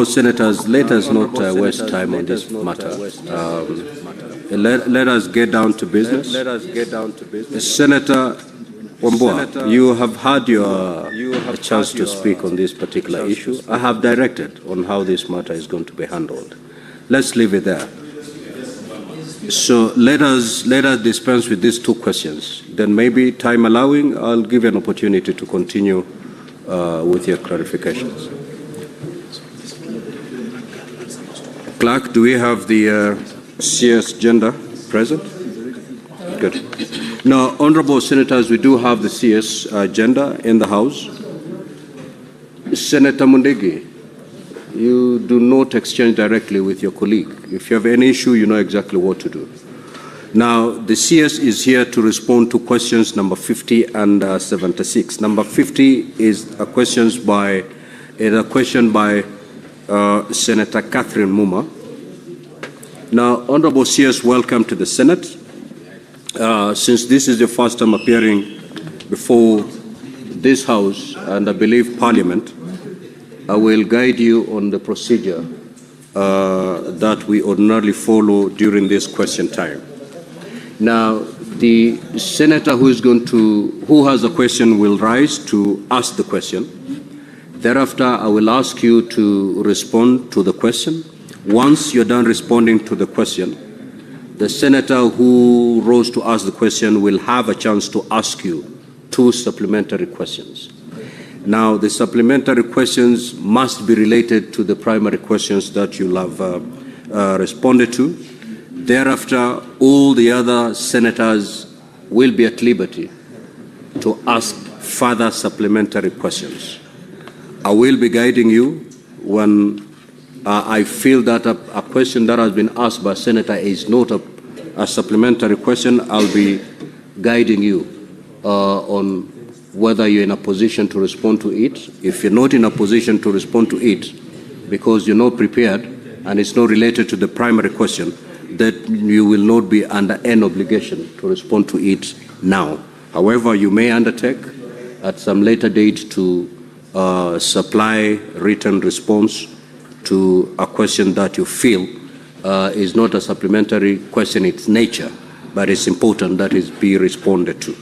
Senators, let us not waste time on this matter. Let us get down to business. Senator Wambua, you have had your chance to speak on this particular issue. I have directed on how this matter is going to be handled. Let's leave it there. So let us dispense with these two questions. Then maybe, time allowing, I'll give you an opportunity to continue with your clarifications. Clerk, do we have the CS agenda present? Good. Now, honorable senators, we do have the CS agenda in the House. Senator Mundegi, you do not exchange directly with your colleague. If you have any issue, you know exactly what to do. Now, the CS is here to respond to questions number 50 and 76. Number 50 is a question by Senator Catherine Muma. Now, Honorable CS, welcome to the Senate. Since this is the first time appearing before this House and I believe Parliament, I will guide you on the procedure that we ordinarily follow during this question time. Now, the senator who has a question will rise to ask the question. Thereafter, I will ask you to respond to the question. Once you're done responding to the question, the senator who rose to ask the question will have a chance to ask you 2 supplementary questions. Now, the supplementary questions must be related to the primary questions that you'll have responded to. Thereafter, all the other senators will be at liberty to ask further supplementary questions. I will be guiding you when I feel that a question that has been asked by a senator is not a supplementary question. I'll be guiding you on whether you're in a position to respond to it. If you're not in a position to respond to it because you're not prepared and it's not related to the primary question, that you will not be under any obligation to respond to it now. However, you may undertake at some later date to supply written response to a question that you feel is not a supplementary question in its nature, but it's important that it be responded to.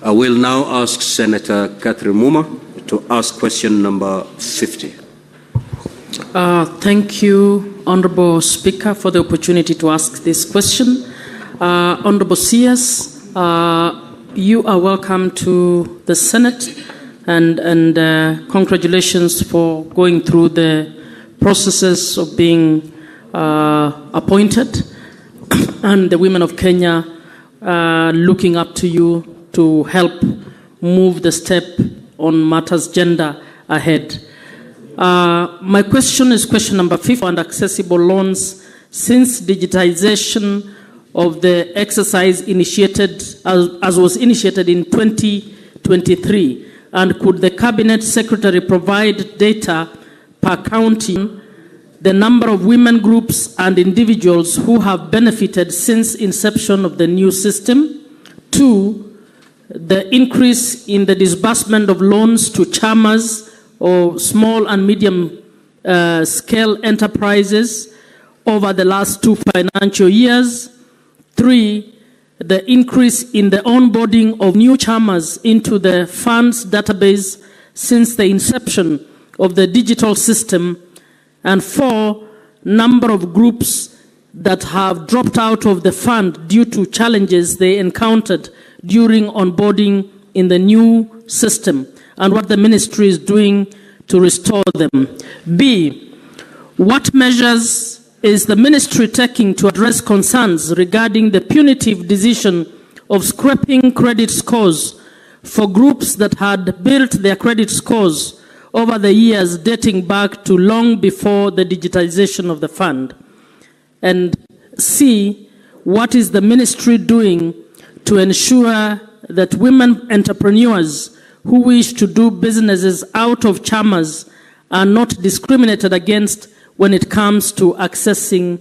I will now ask Senator Catherine Muma to ask question number 50. Thank you, Honorable Speaker, for the opportunity to ask this question. Honorable CS, you are welcome to the Senate, and congratulations for going through the processes of being appointed, and the women of Kenya looking up to you to help move the step on matters gender ahead. My question is question number 50 on accessible loans. Since digitization of the exercise initiated, as was initiated in 2023, and could the Cabinet Secretary provide data per county, the number of women groups and individuals who have benefited since inception of the new system? 2, the increase in the disbursement of loans to chamas or small and medium scale enterprises over the last 2 financial years. 3, the increase in the onboarding of new chamas into the funds database since the inception of the digital system. And 4, number of groups that have dropped out of the fund due to challenges they encountered during onboarding in the new system, and what the ministry is doing to restore them. B, what measures is the ministry taking to address concerns regarding the punitive decision of scrapping credit scores for groups that had built their credit scores over the years dating back to long before the digitization of the fund? And C, what is the ministry doing to ensure that women entrepreneurs who wish to do businesses out of chamas are not discriminated against when it comes to accessing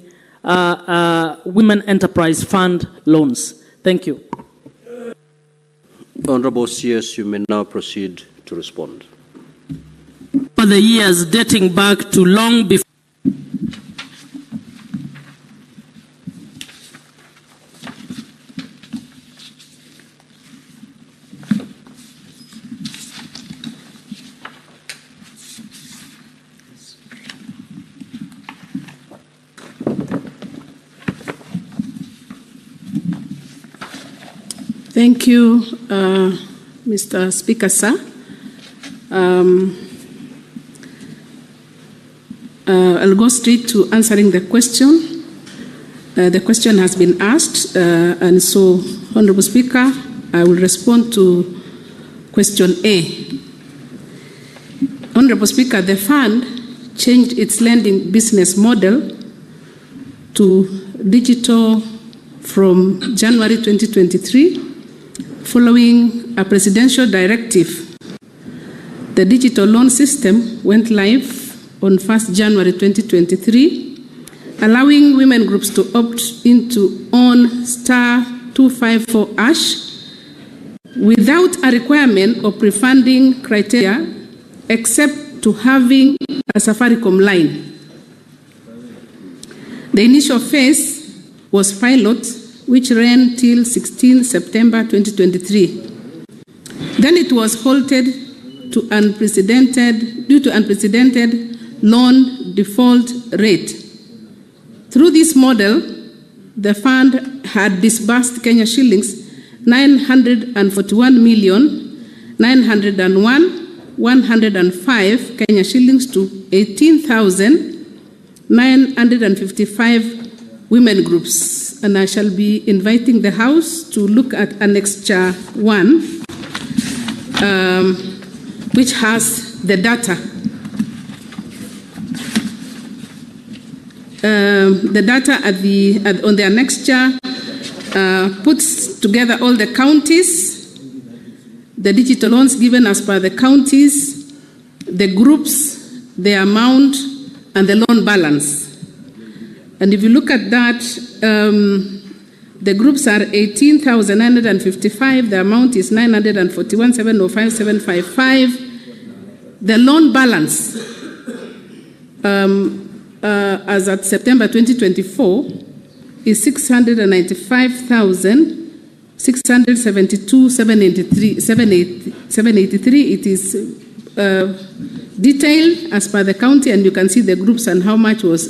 Women Enterprise Fund loans? Thank you. Honorable CS, you may now proceed to respond. for the years dating back to long before. Thank you, Mr. Speaker, sir. I'll go straight to answering the question. The question has been asked, and so, Honorable Speaker, I will respond to question A. Honorable Speaker, the fund changed its lending business model to digital from January 2023, following a presidential directive. The digital loan system went live on 1st January 2023, allowing women groups to opt into on *254# without a requirement of pre-funding criteria, except to having a Safaricom line. The initial phase was pilot, which ran till 16 September 2023. Then it was halted due to unprecedented loan default rate. Through this model, the fund had disbursed Kenya shillings 941,901,105 Kenya shillings to 18,955 women groups. And I shall be inviting the House to look at Annexure 1, which has the data. The data on the annexure puts together all the counties, the digital loans given as per the counties, the groups, the amount, and the loan balance. And if you look at that, the groups are 18,955, the amount is 941,705,755. The loan balance, as at September 2024, is 695,672,783. It is detailed as per the county, and you can see the groups and how much was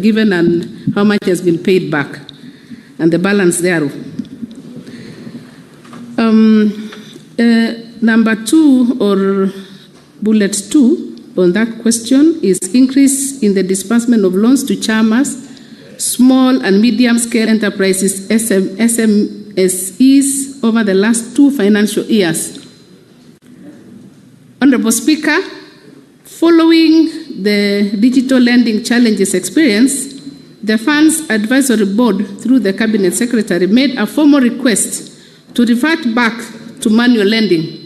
given and how much has been paid back, and the balance thereof. Number 2, or bullet 2, on that question is increase in the disbursement of loans to CHAMAs, small and medium-scale enterprises, SMSEs, over the last 2 financial years. Honorable Speaker, following the digital lending challenges experienced, the Fund's Advisory Board, through the Cabinet Secretary, made a formal request to revert back to manual lending.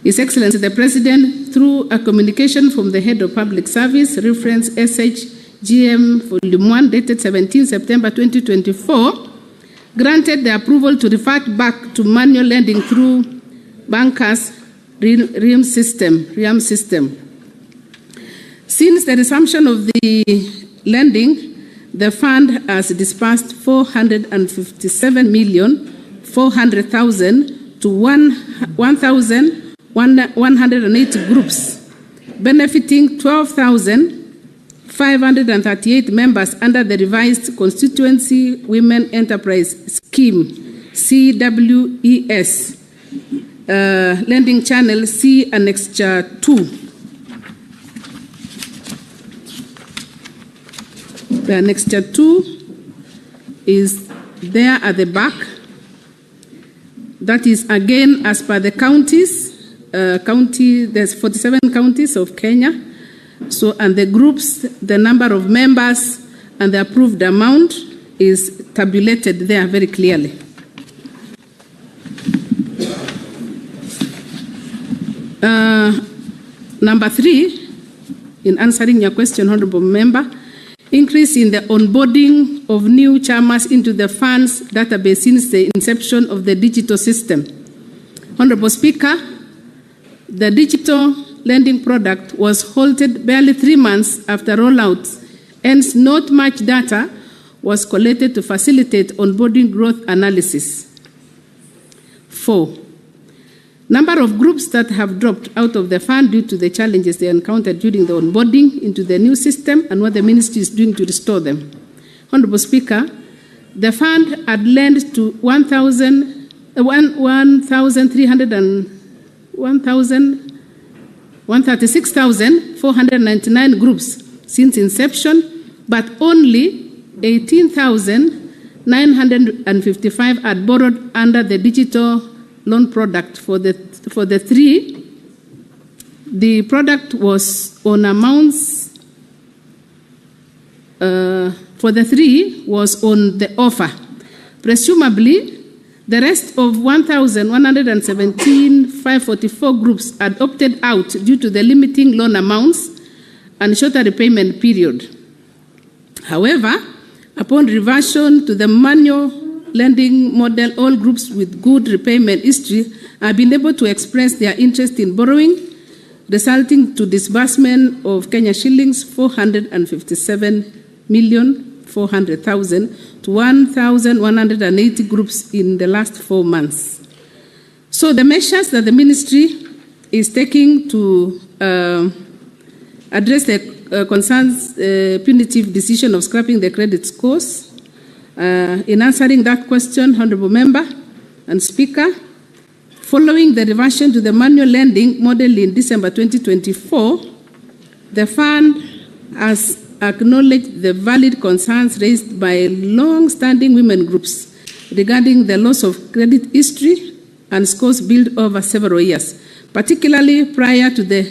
His Excellency the President, through a communication from the Head of Public Service, reference SHGM Volume 1, dated 17 September 2024, granted the approval to revert back to manual lending through bankers' RIAM system. Since the resumption of the lending, the fund has disbursed 457,400,000 to 1,180 groups, benefiting 12,538 members under the revised Constituency Women Enterprise Scheme, CWES, lending channel C Annexure 2. The Annexure 2 is there at the back. That is again as per the counties. There's 47 counties of Kenya. So, and the groups, the number of members, and the approved amount is tabulated there very clearly. Number 3, in answering your question, Honorable Member, increase in the onboarding of new CHAMAs into the fund's database since the inception of the digital system. Honorable Speaker, the digital lending product was halted barely 3 months after rollout, hence not much data was collected to facilitate onboarding growth analysis. 4. Number of groups that have dropped out of the fund due to the challenges they encountered during the onboarding into the new system and what the ministry is doing to restore them. Honorable Speaker, the fund had lent to 136,499 groups since inception, but only 18,955 had borrowed under the digital loan product. For the three, the product was on amounts. For the three was on the offer. Presumably, the rest of 1,117,544 groups had opted out due to the limiting loan amounts and shorter repayment period. However, upon reversion to the manual lending model, all groups with good repayment history have been able to express their interest in borrowing, resulting to disbursement of Kenya shillings 457,400,000 to 1,180 groups in the last 4 months. So the measures that the ministry is taking to address the concerns punitive decision of scrapping the credit scores. In answering that question, Honourable Member and Speaker, following the reversion to the manual lending model in December 2024, the fund has acknowledged the valid concerns raised by long-standing women groups regarding the loss of credit history and scores built over several years, particularly prior to the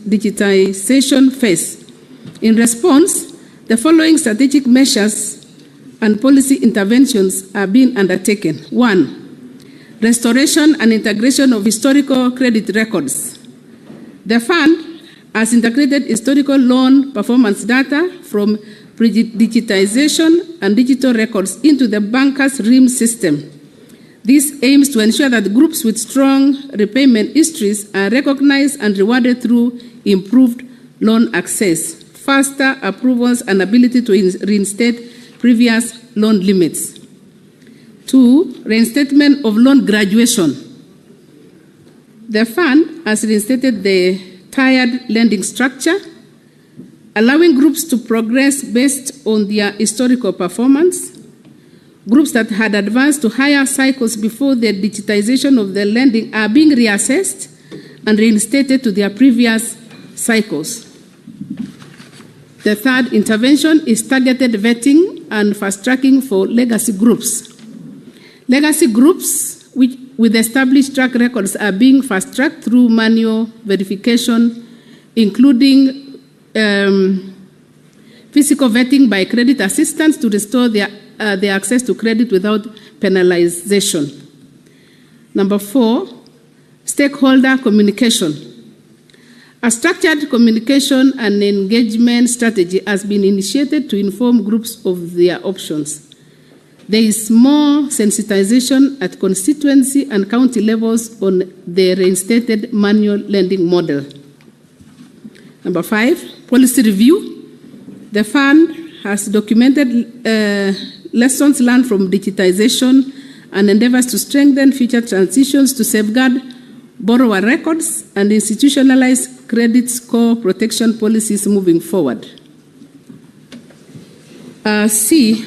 digitization phase. In response, the following strategic measures and policy interventions are being undertaken. 1. Restoration and integration of historical credit records. The fund has integrated historical loan performance data from digitization and digital records into the banker's RIM system. This aims to ensure that groups with strong repayment histories are recognized and rewarded through improved loan access, faster approvals, and ability to reinstate previous loan limits. 2. Reinstatement of loan graduation. The fund has reinstated the tiered lending structure, allowing groups to progress based on their historical performance. Groups that had advanced to higher cycles before the digitization of the lending are being reassessed and reinstated to their previous cycles. The third intervention is targeted vetting and fast-tracking for legacy groups. Legacy groups with established track records are being fast-tracked through manual verification, including physical vetting by credit assistants to restore their access to credit without penalization. Number 4, stakeholder communication. A structured communication and engagement strategy has been initiated to inform groups of their options. There is more sensitization at constituency and county levels on the reinstated manual lending model. Number 5, policy review. The fund has documented lessons learned from digitization and endeavors to strengthen future transitions to safeguard borrower records and institutionalize credit score protection policies moving forward. C.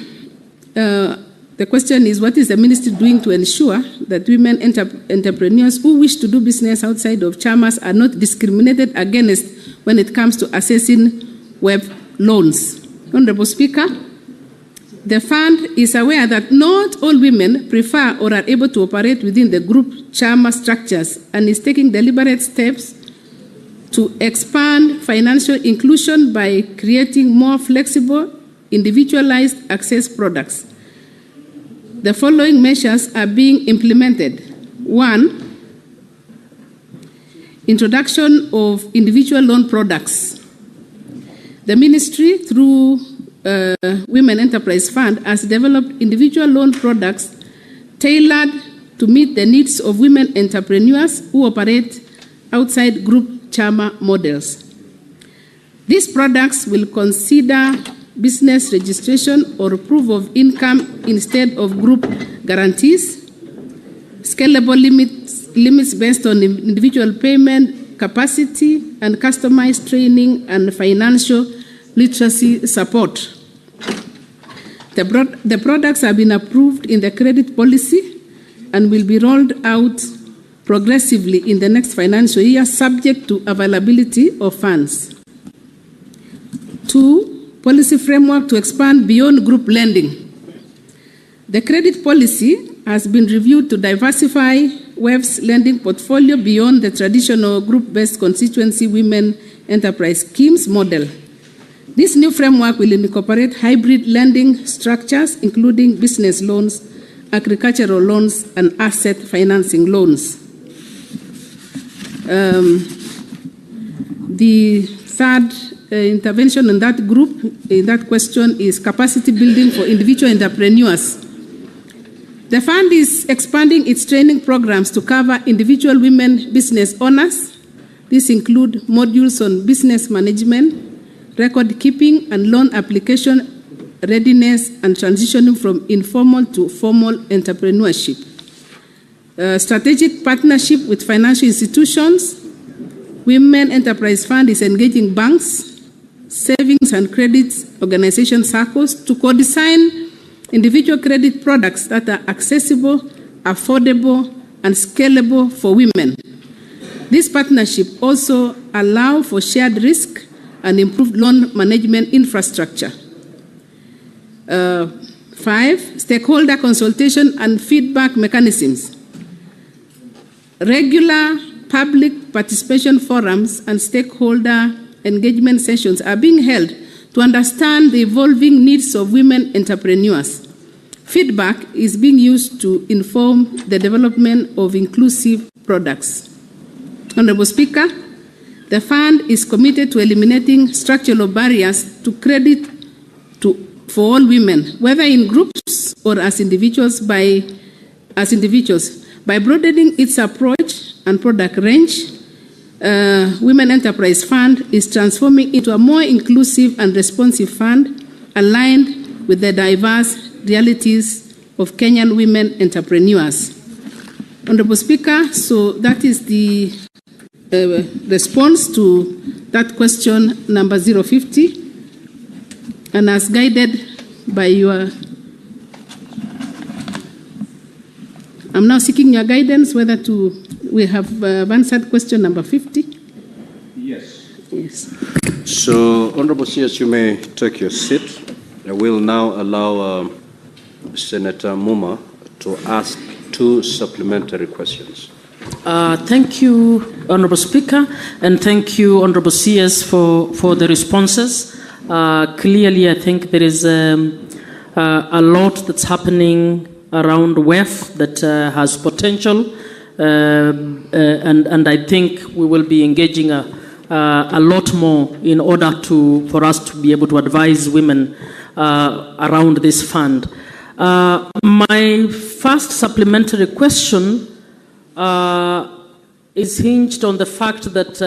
The question is, what is the ministry doing to ensure that women entrepreneurs who wish to do business outside of chamas are not discriminated against when it comes to accessing web loans? Honourable Speaker, the fund is aware that not all women prefer or are able to operate within the group chama structures and is taking deliberate steps to expand financial inclusion by creating more flexible, individualized access products. The following measures are being implemented. 1. Introduction of individual loan products. The ministry, through Women Enterprise Fund, has developed individual loan products tailored to meet the needs of women entrepreneurs who operate outside group Chama models. These products will consider business registration or proof of income instead of group guarantees, scalable limits based on individual payment capacity, and customized training and financial literacy support. The products have been approved in the credit policy and will be rolled out progressively in the next financial year, subject to availability of funds. 2, policy framework to expand beyond group lending. The credit policy has been reviewed to diversify WEF's lending portfolio beyond the traditional group-based constituency women enterprise schemes model. This new framework will incorporate hybrid lending structures, including business loans, agricultural loans, and asset financing loans. The third intervention in that group, in that question, is capacity building for individual entrepreneurs. The fund is expanding its training programs to cover individual women business owners. These include modules on business management, record keeping, and loan application readiness, and transitioning from informal to formal entrepreneurship. Strategic partnership with financial institutions. Women Enterprise Fund is engaging banks, savings and credit organization circles to co-design individual credit products that are accessible, affordable, and scalable for women. This partnership also allows for shared risk and improved loan management infrastructure. 5, stakeholder consultation and feedback mechanisms. Regular public participation forums and stakeholder engagement sessions are being held to understand the evolving needs of women entrepreneurs. Feedback is being used to inform the development of inclusive products. Honorable Speaker, the fund is committed to eliminating structural barriers to credit for all women, whether in groups or as individuals, by broadening its approach and product range. Women Enterprise Fund is transforming into a more inclusive and responsive fund aligned with the diverse realities of Kenyan women entrepreneurs. Honorable Speaker, so that is the response to that question number 050, and as guided by your, I'm now seeking your guidance whether we have answered question number 50. Yes. Yes. So, Honorable CS, you may take your seat. I will now allow Senator Muma to ask 2 supplementary questions. Thank you, Honorable Speaker, and thank you, Honorable CS, for the responses. Clearly, I think there is a lot that's happening around WEF that has potential, and I think we will be engaging a lot more in order for us to be able to advise women around this fund. My first supplementary question is hinged on the fact that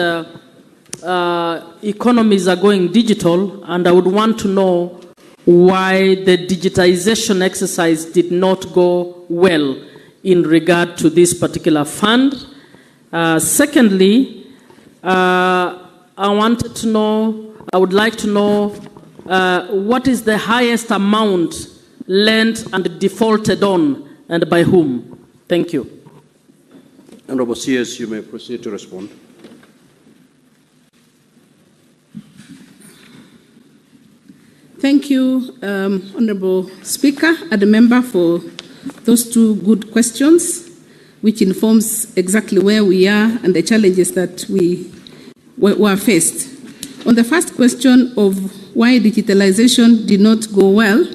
economies are going digital, and I would want to know why the digitization exercise did not go well in regard to this particular fund. Secondly, I would like to know what is the highest amount lent and defaulted on, and by whom? Thank you. Honorable CS, you may proceed to respond. Thank you, Honorable Speaker and the member, for those 2 good questions, which informs exactly where we are and the challenges that we were faced. On the first question of why digitalization did not go well,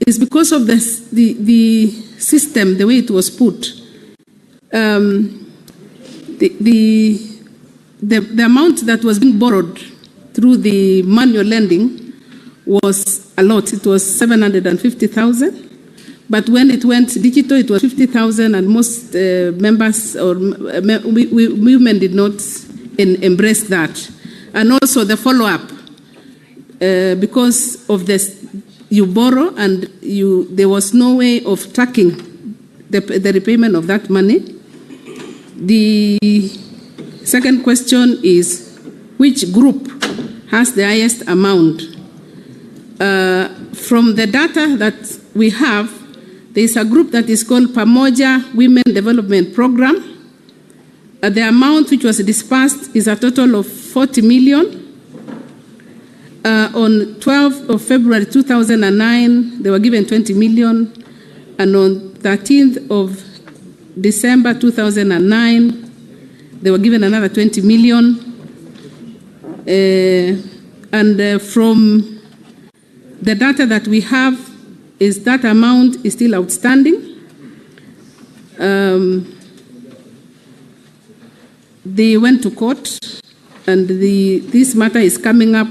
is because of the system, the way it was put. The amount that was being borrowed through the manual lending was a lot. It was 750,000. But when it went digital, it was 50,000, and most members or women did not embrace that. And also the follow-up, because of this, you borrow and there was no way of tracking the repayment of that money. The second question is, which group has the highest amount? From the data that we have, there is a group that is called Pamoja Women Development Program. The amount which was disbursed is a total of 40 million. On 12th of February 2009, they were given 20 million. And on 13th of December 2009, they were given another 20 million. From the data that we have, is that amount is still outstanding. They went to court, and this matter is coming up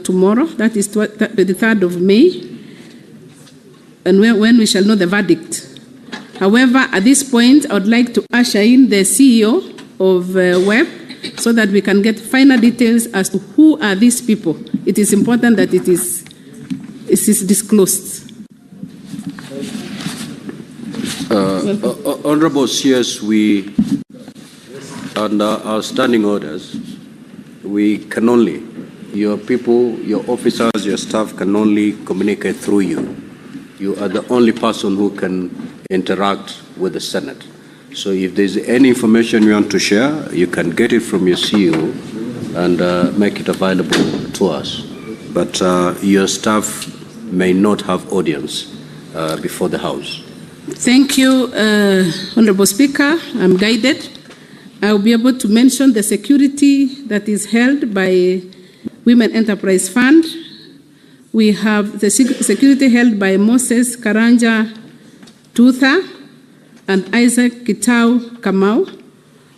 tomorrow. That is the 3rd of May, and when we shall know the verdict. However, at this point, I would like to usher in the CEO of WEB so that we can get final details as to who are these people. It is important that it is disclosed. Honorable CS, we, under our standing orders, we can only, your people, your officers, your staff can only communicate through you. You are the only person who can interact with the Senate. So if there's any information you want to share, you can get it from your CEO and make it available to us. But your staff may not have audience before the House. Thank you, Honorable Speaker. I'm guided. I'll be able to mention the security that is held by Women Enterprise Fund. We have the security held by Moses Karanja Tutha and Isaac Kitau Kamau.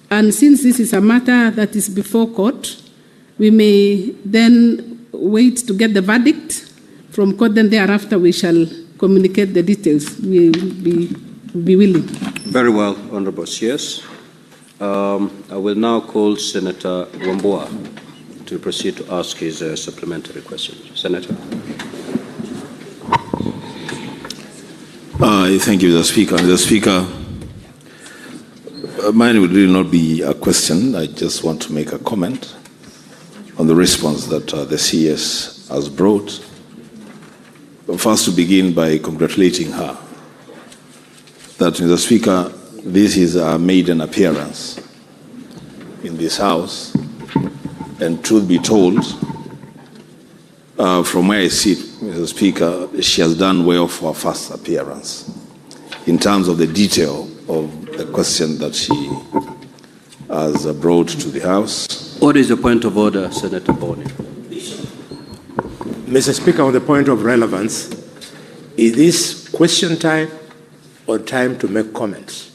And since this is a matter that is before court, we may then wait to get the verdict from court, then thereafter we shall communicate the details. We will be willing. Very well, Honorable CS. I will now call Senator Wambua to proceed to ask his supplementary question. Senator. Thank you, Mr. Speaker. Mr. Speaker, mine would really not be a question. I just want to make a comment on the response that the CS has brought. First, to begin by congratulating her that, Mr. Speaker, this is a maiden appearance in this House, and truth be told, from where I sit, Mr. Speaker, she has done well for her first appearance in terms of the detail of the question that she has brought to the House. What is the point of order, Senator Boni? Mr. Speaker, on the point of relevance, is this question time or time to make comments?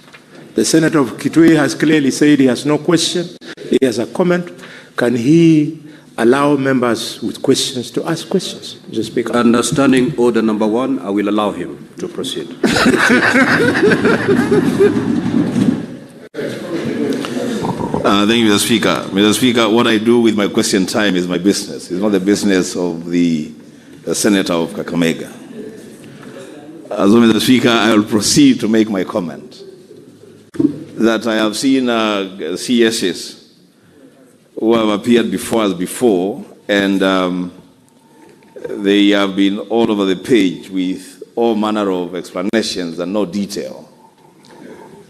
The Senator of Kitui has clearly said he has no question, he has a comment. Can he allow members with questions to ask questions, Mr. Speaker? Understanding order number 1, I will allow him to proceed. Thank you, Mr. Speaker. Mr. Speaker, what I do with my question time is my business. It's not the business of the Senator of Kakamega. As Mr. Speaker, I will proceed to make my comment that I have seen CSs who have appeared before us before, and they have been all over the page with all manner of explanations and no detail.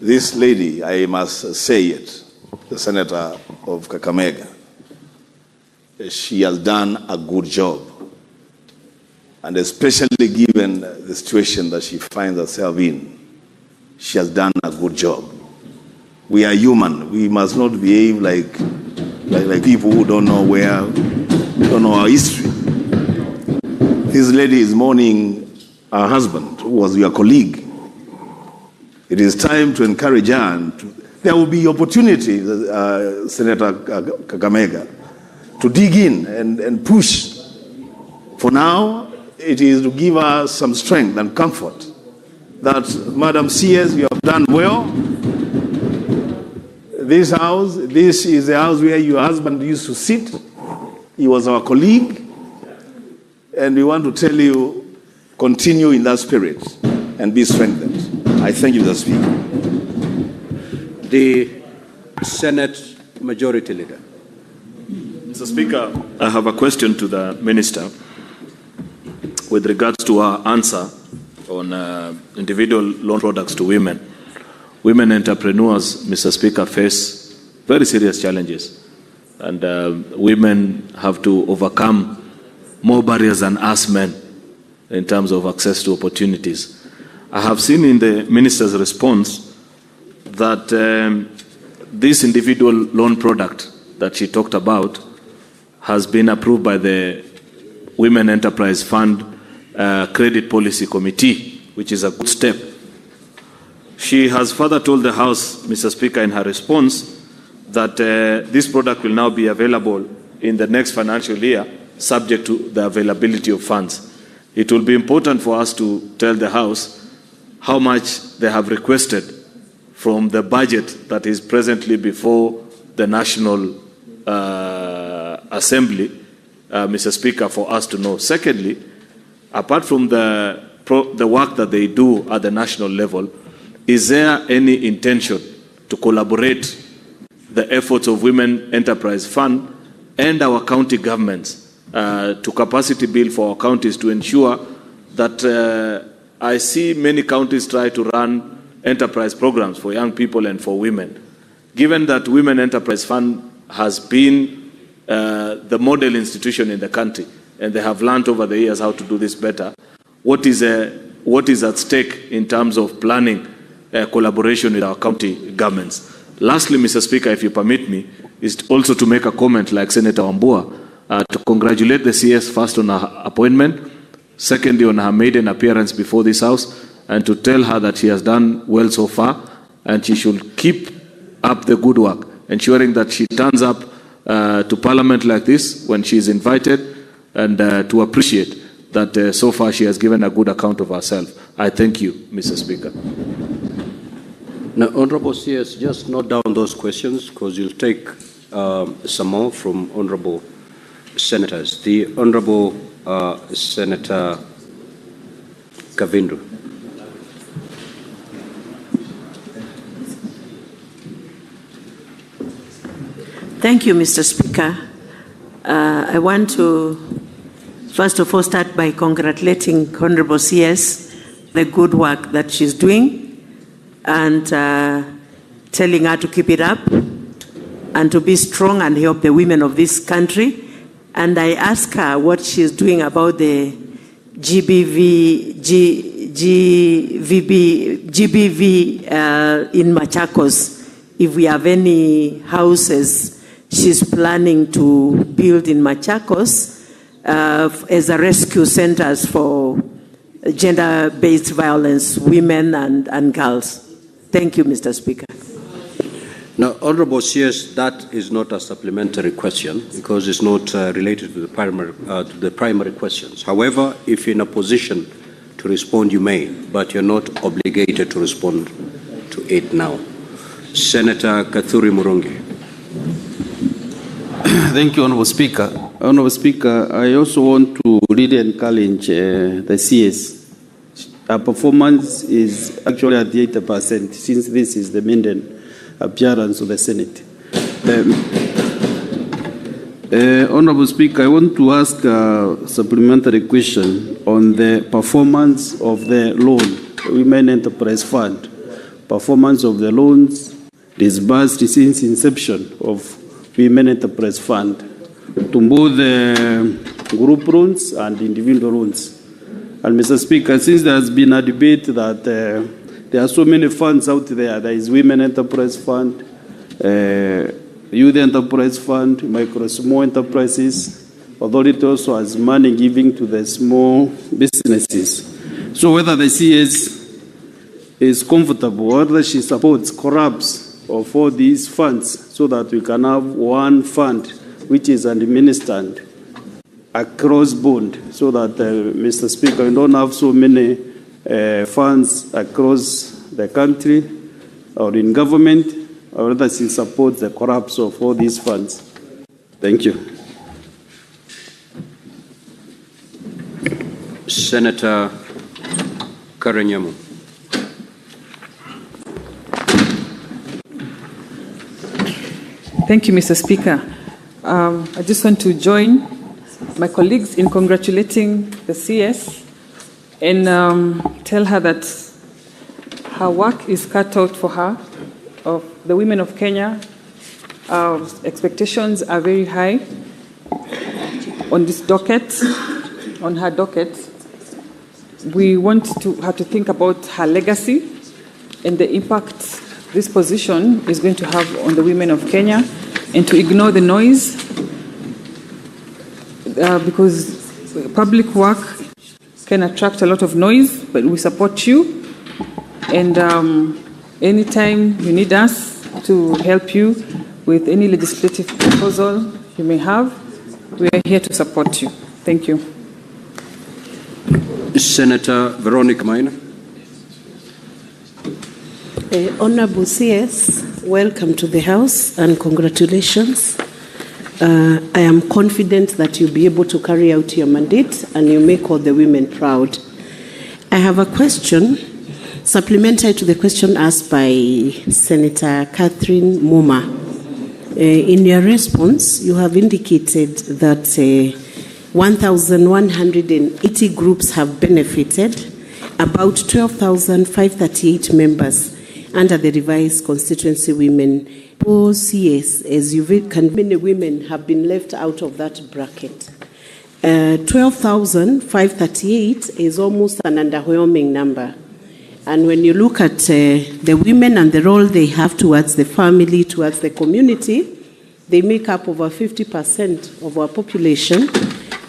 This lady, I must say it, the Senator of Kakamega, she has done a good job. And especially given the situation that she finds herself in, she has done a good job. We are human. We must not behave like people who don't know don't know our history. This lady is mourning her husband, who was your colleague. It is time to encourage her, and there will be opportunity, Senator Kakamega, to dig in and push. For now, it is to give her some strength and comfort that, Madam CS, you have done well. This house, this is the house where your husband used to sit. He was our colleague. And we want to tell you, continue in that spirit and be strengthened. I thank you, Mr. Speaker. The Senate Majority Leader. Mr. Speaker, I have a question to the Minister with regards to her answer on individual loan products to women. Women entrepreneurs, Mr. Speaker, face very serious challenges. And women have to overcome more barriers than us men in terms of access to opportunities. I have seen in the Minister's response that this individual loan product that she talked about has been approved by the Women Enterprise Fund Credit Policy Committee, which is a good step. She has further told the House, Mr. Speaker, in her response, that this product will now be available in the next financial year, subject to the availability of funds. It will be important for us to tell the House how much they have requested from the budget that is presently before the National Assembly, Mr. Speaker, for us to know. Secondly, apart from the work that they do at the national level, is there any intention to collaborate the efforts of Women Enterprise Fund and our county governments to capacity build for our counties to ensure that I see many counties try to run enterprise programs for young people and for women. Given that Women Enterprise Fund has been the model institution in the country, and they have learned over the years how to do this better, what is at stake in terms of planning collaboration with our county governments? Lastly, Mr. Speaker, if you permit me, is also to make a comment like Senator Wambua, to congratulate the CS first on her appointment, secondly on her maiden appearance before this House, and to tell her that she has done well so far, and she should keep up the good work, ensuring that she turns up to Parliament like this when she is invited, and to appreciate that so far she has given a good account of herself. I thank you, Mr. Speaker. Now, Honorable CS, just note down those questions because you'll take some more from Honorable Senators. The Honorable Senator Kavindu. Thank you, Mr. Speaker. I want to, first of all, start by congratulating Honorable CS, the good work that she's doing, and telling her to keep it up and to be strong and help the women of this country. And I ask her what she's doing about the GBV in Machakos, if we have any houses she's planning to build in Machakos as a rescue centers for gender-based violence, women and girls. Thank you, Mr. Speaker. Now, Honorable CS, that is not a supplementary question because it's not related to the primary questions. However, if you're in a position to respond, you may, but you're not obligated to respond to it now. Senator Kathuri Murungi. Thank you, Honorable Speaker. Honorable Speaker, I also want to really encourage the CS. Our performance is actually at 80% since this is the maiden appearance of the Senate. Honorable Speaker, I want to ask a supplementary question on the performance of the loan, Women Enterprise Fund. Performance of the loans disbursed since inception of Women Enterprise Fund to both the group loans and individual loans. And Mr. Speaker, since there has been a debate that there are so many funds out there, there is Women Enterprise Fund, Youth Enterprise Fund, Micro Small Enterprises, Authority also has money giving to the small businesses. So whether the CS is comfortable, whether she supports corrupts of all these funds so that we can have one fund which is administered across board so that, Mr. Speaker, we don't have so many funds across the country or in government, or others in support the corrupts of all these funds. Thank you. Senator Karenyamu. Thank you, Mr. Speaker. I just want to join my colleagues in congratulating the CS and tell her that her work is cut out for her. Of the women of Kenya, our expectations are very high on this docket, on her docket. We want her to think about her legacy and the impact this position is going to have on the women of Kenya, and to ignore the noise because public work can attract a lot of noise, but we support you. And anytime you need us to help you with any legislative proposal you may have, we are here to support you. Thank you. Senator Veronica Maina. Honorable CS, welcome to the House and congratulations. I am confident that you'll be able to carry out your mandate and you make all the women proud. I have a question supplementary to the question asked by Senator Catherine Muma. In your response, you have indicated that 1,180 groups have benefited, about 12,538 members under the revised constituency women. CS, as many women have been left out of that bracket. 12,538 is almost an underwhelming number. And when you look at the women and the role they have towards the family, towards the community, they make up over 50% of our population.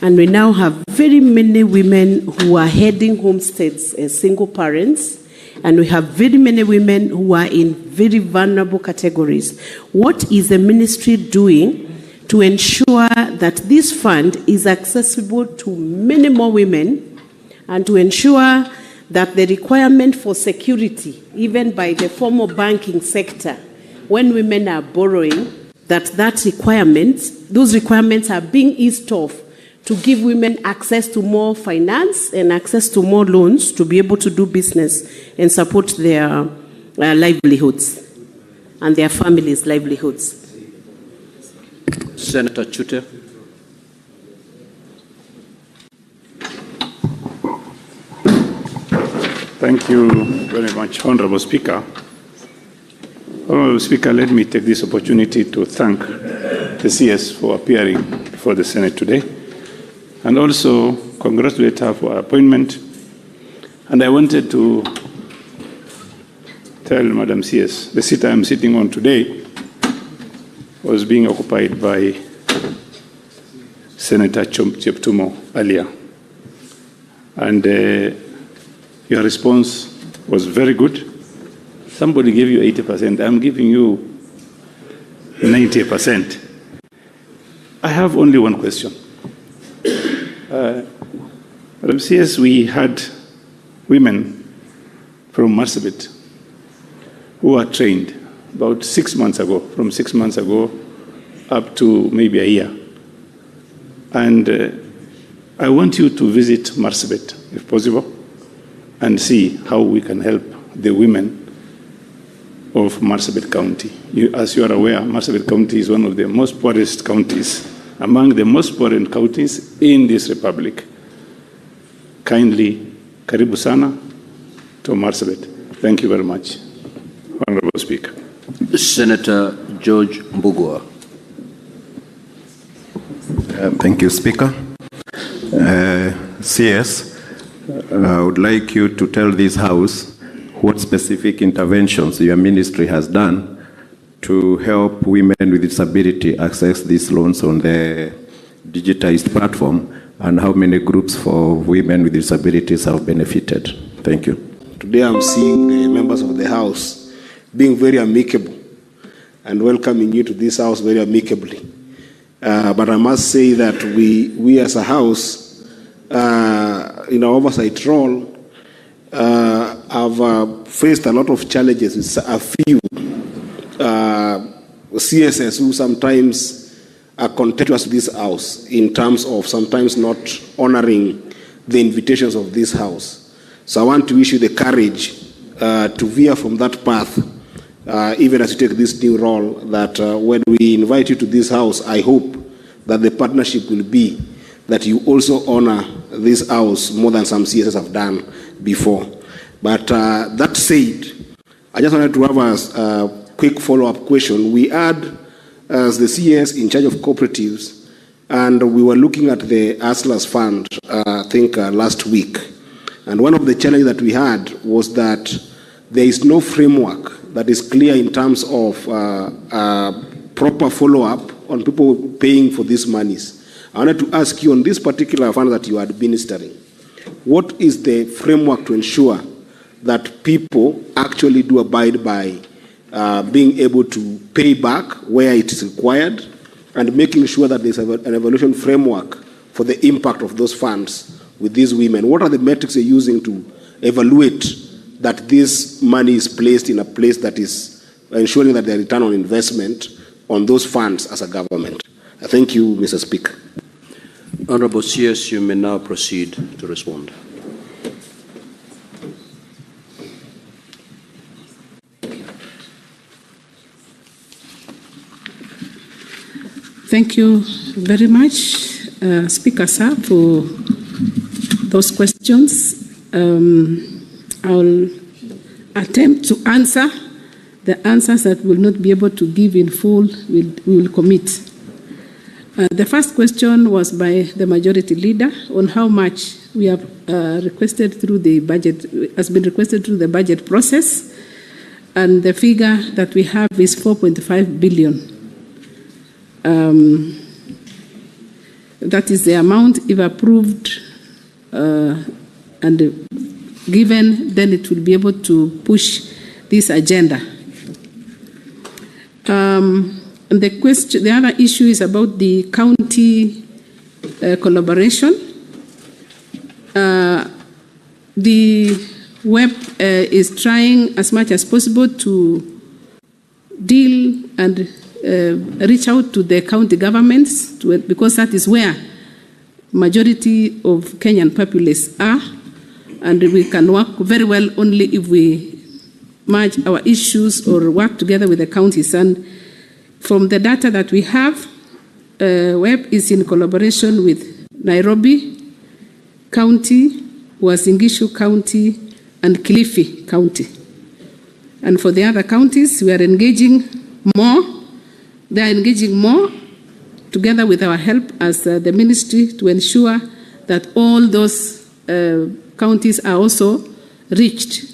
And we now have very many women who are heading homesteads as single parents. And we have very many women who are in very vulnerable categories. What is the ministry doing to ensure that this fund is accessible to many more women and to ensure that the requirement for security, even by the formal banking sector, when women are borrowing, those requirements are being eased off to give women access to more finance and access to more loans to be able to do business and support their livelihoods and their families' livelihoods. Senator Chute. Thank you very much, Honorable Speaker. Honorable Speaker, let me take this opportunity to thank the CS for appearing before the Senate today, and also congratulate her for her appointment. And I wanted to tell Madam CS, the seat I am sitting on today was being occupied by Senator Cheptumo earlier. And your response was very good. Somebody gave you 80%. I'm giving you 90%. I have only one question. Madam CS, we had women from Marsabit who were trained about 6 months ago, from 6 months ago up to maybe a year. And I want you to visit Marsabit, if possible, and see how we can help the women of Marsabit County. As you are aware, Marsabit County is one of the most poorest counties, among the most poor counties in this republic. Kindly, karibu sana to Marsabit. Thank you very much, Honorable Speaker. Senator George Mbugua. Thank you, Speaker. CS, I would like you to tell this House what specific interventions your ministry has done to help women with disability access these loans on the digitized platform, and how many groups for women with disabilities have benefited. Thank you. Today I'm seeing the members of the House being very amicable and welcoming you to this House very amicably. But I must say that we as a House, in our oversight role, have faced a lot of challenges with a few CSS who sometimes are contemptuous to this house in terms of sometimes not honoring the invitations of this house. So I want to wish you the courage to veer from that path, even as you take this new role, that when we invite you to this house, I hope that the partnership will be that you also honor this house more than some CSS have done before. But that said, I just wanted to have a quick follow-up question. We had, as the CS in charge of cooperatives, and we were looking at the ASLAS fund, I think last week. And one of the challenges that we had was that there is no framework that is clear in terms of proper follow-up on people paying for these monies. I wanted to ask you on this particular fund that you are administering, what is the framework to ensure that people actually do abide by being able to pay back where it is required, and making sure that there's an evaluation framework for the impact of those funds with these women? What are the metrics you're using to evaluate that this money is placed in a place that is ensuring that the return on investment on those funds as a government? Thank you, Mr. Speaker. Honorable CS, you may now proceed to respond. Thank you very much, Speaker Sir, for those questions. I'll attempt to answer. The answers that we'll not be able to give in full, we will commit. The first question was by the majority leader on how much we have requested through the budget, has been requested through the budget process, and the figure that we have is 4.5 billion. That is the amount. If approved and given, then it will be able to push this agenda. And the other issue is about the county collaboration. The web is trying as much as possible to deal and reach out to the county governments, because that is where majority of Kenyan populace are, and we can work very well only if we merge our issues or work together with the counties. And from the data that we have, WEB is in collaboration with Nairobi County, Uasin Gishu County, and Kilifi County. And for the other counties, we are engaging more. They are engaging more together with our help as the ministry to ensure that all those counties are also reached.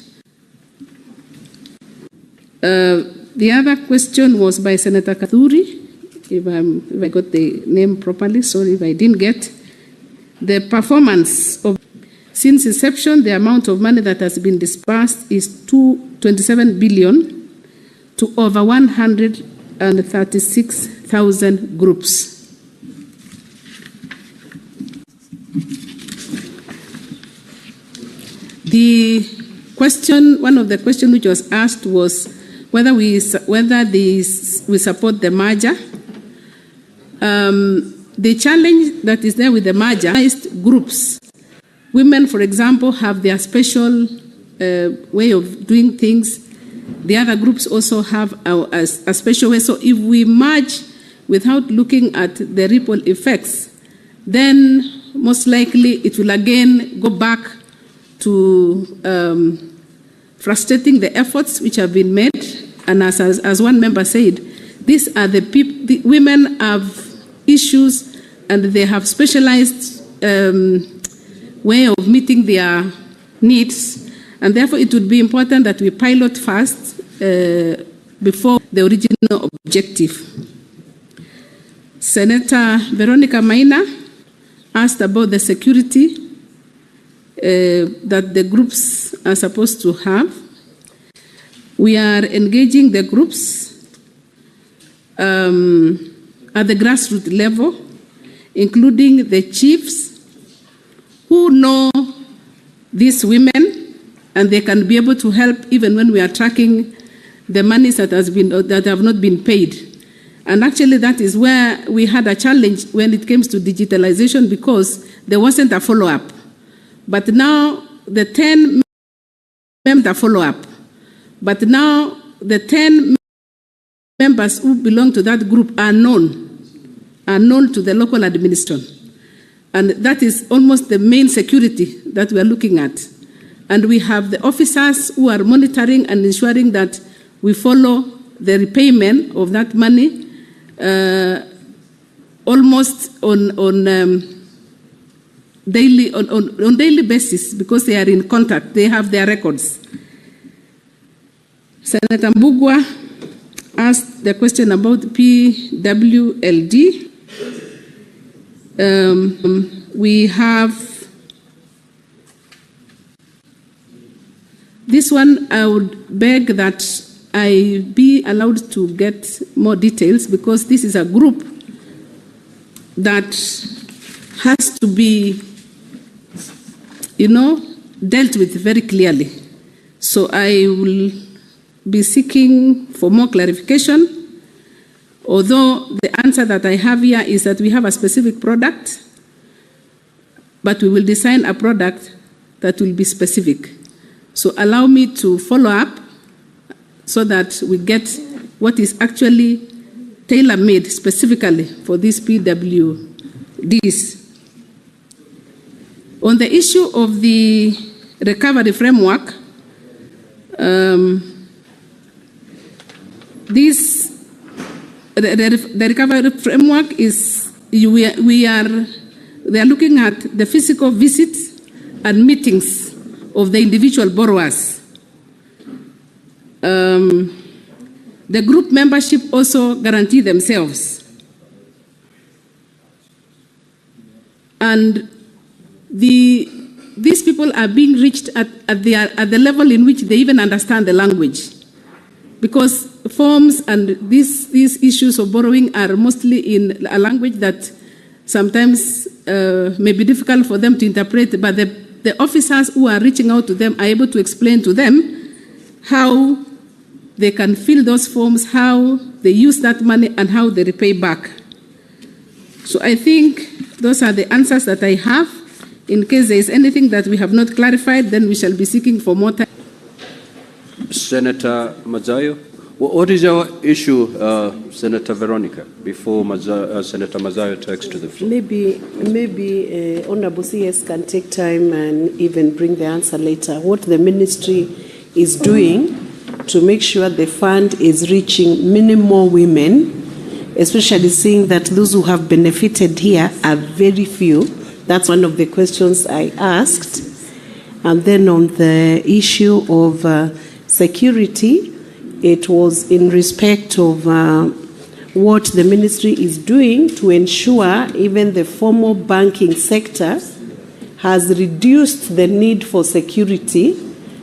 The other question was by Senator Kathuri, if I got the name properly, sorry if I didn't get. The performance of, since inception, the amount of money that has been disbursed is 27 billion to over 136,000 groups. The question, one of the questions which was asked was whether we support the merger. The challenge that is there with the merger is groups. Women, for example, have their special way of doing things. The other groups also have a special way. So if we merge without looking at the ripple effects, then most likely it will again go back to frustrating the efforts which have been made. And as one member said, these are the people, the women have issues and they have specialized way of meeting their needs. And therefore it would be important that we pilot first before the original objective. Senator Veronica Maina asked about the security that the groups are supposed to have. We are engaging the groups at the grassroots level, including the chiefs who know these women and they can be able to help even when we are tracking the monies that have not been paid. And actually, that is where we had a challenge when it comes to digitalization, because there wasn't a follow-up. But now the 10 members follow-up. But now the 10 members who belong to that group are known to the local administration. And that is almost the main security that we are looking at. And we have the officers who are monitoring and ensuring that we follow the repayment of that money almost on daily basis, because they are in contact. They have their records. Senator Mbugua asked the question about PWLD. We have this one. I would beg that I be allowed to get more details, because this is a group that has to be, dealt with very clearly. So I will be seeking for more clarification, although the answer that I have here is that we have a specific product, but we will design a product that will be specific. So allow me to follow up so that we get what is actually tailor-made specifically for these PWDs. On the issue of the recovery framework, the recovery framework is, they are looking at the physical visits and meetings of the individual borrowers. The group membership also guarantee themselves. And these people are being reached at the level in which they even understand the language. Because forms and these issues of borrowing are mostly in a language that sometimes may be difficult for them to interpret, but the officers who are reaching out to them are able to explain to them how they can fill those forms, how they use that money, and how they repay back. So I think those are the answers that I have. In case there is anything that we have not clarified, then we shall be seeking for more time. Senator Mazayo, what is your issue, Senator Veronica, before Senator Mazayo takes to the floor? Maybe Honorable CS can take time and even bring the answer later. What the ministry is doing to make sure the fund is reaching many more women, especially seeing that those who have benefited here are very few. That's one of the questions I asked. And then on the issue of security, it was in respect of what the ministry is doing to ensure even the formal banking sector has reduced the need for security,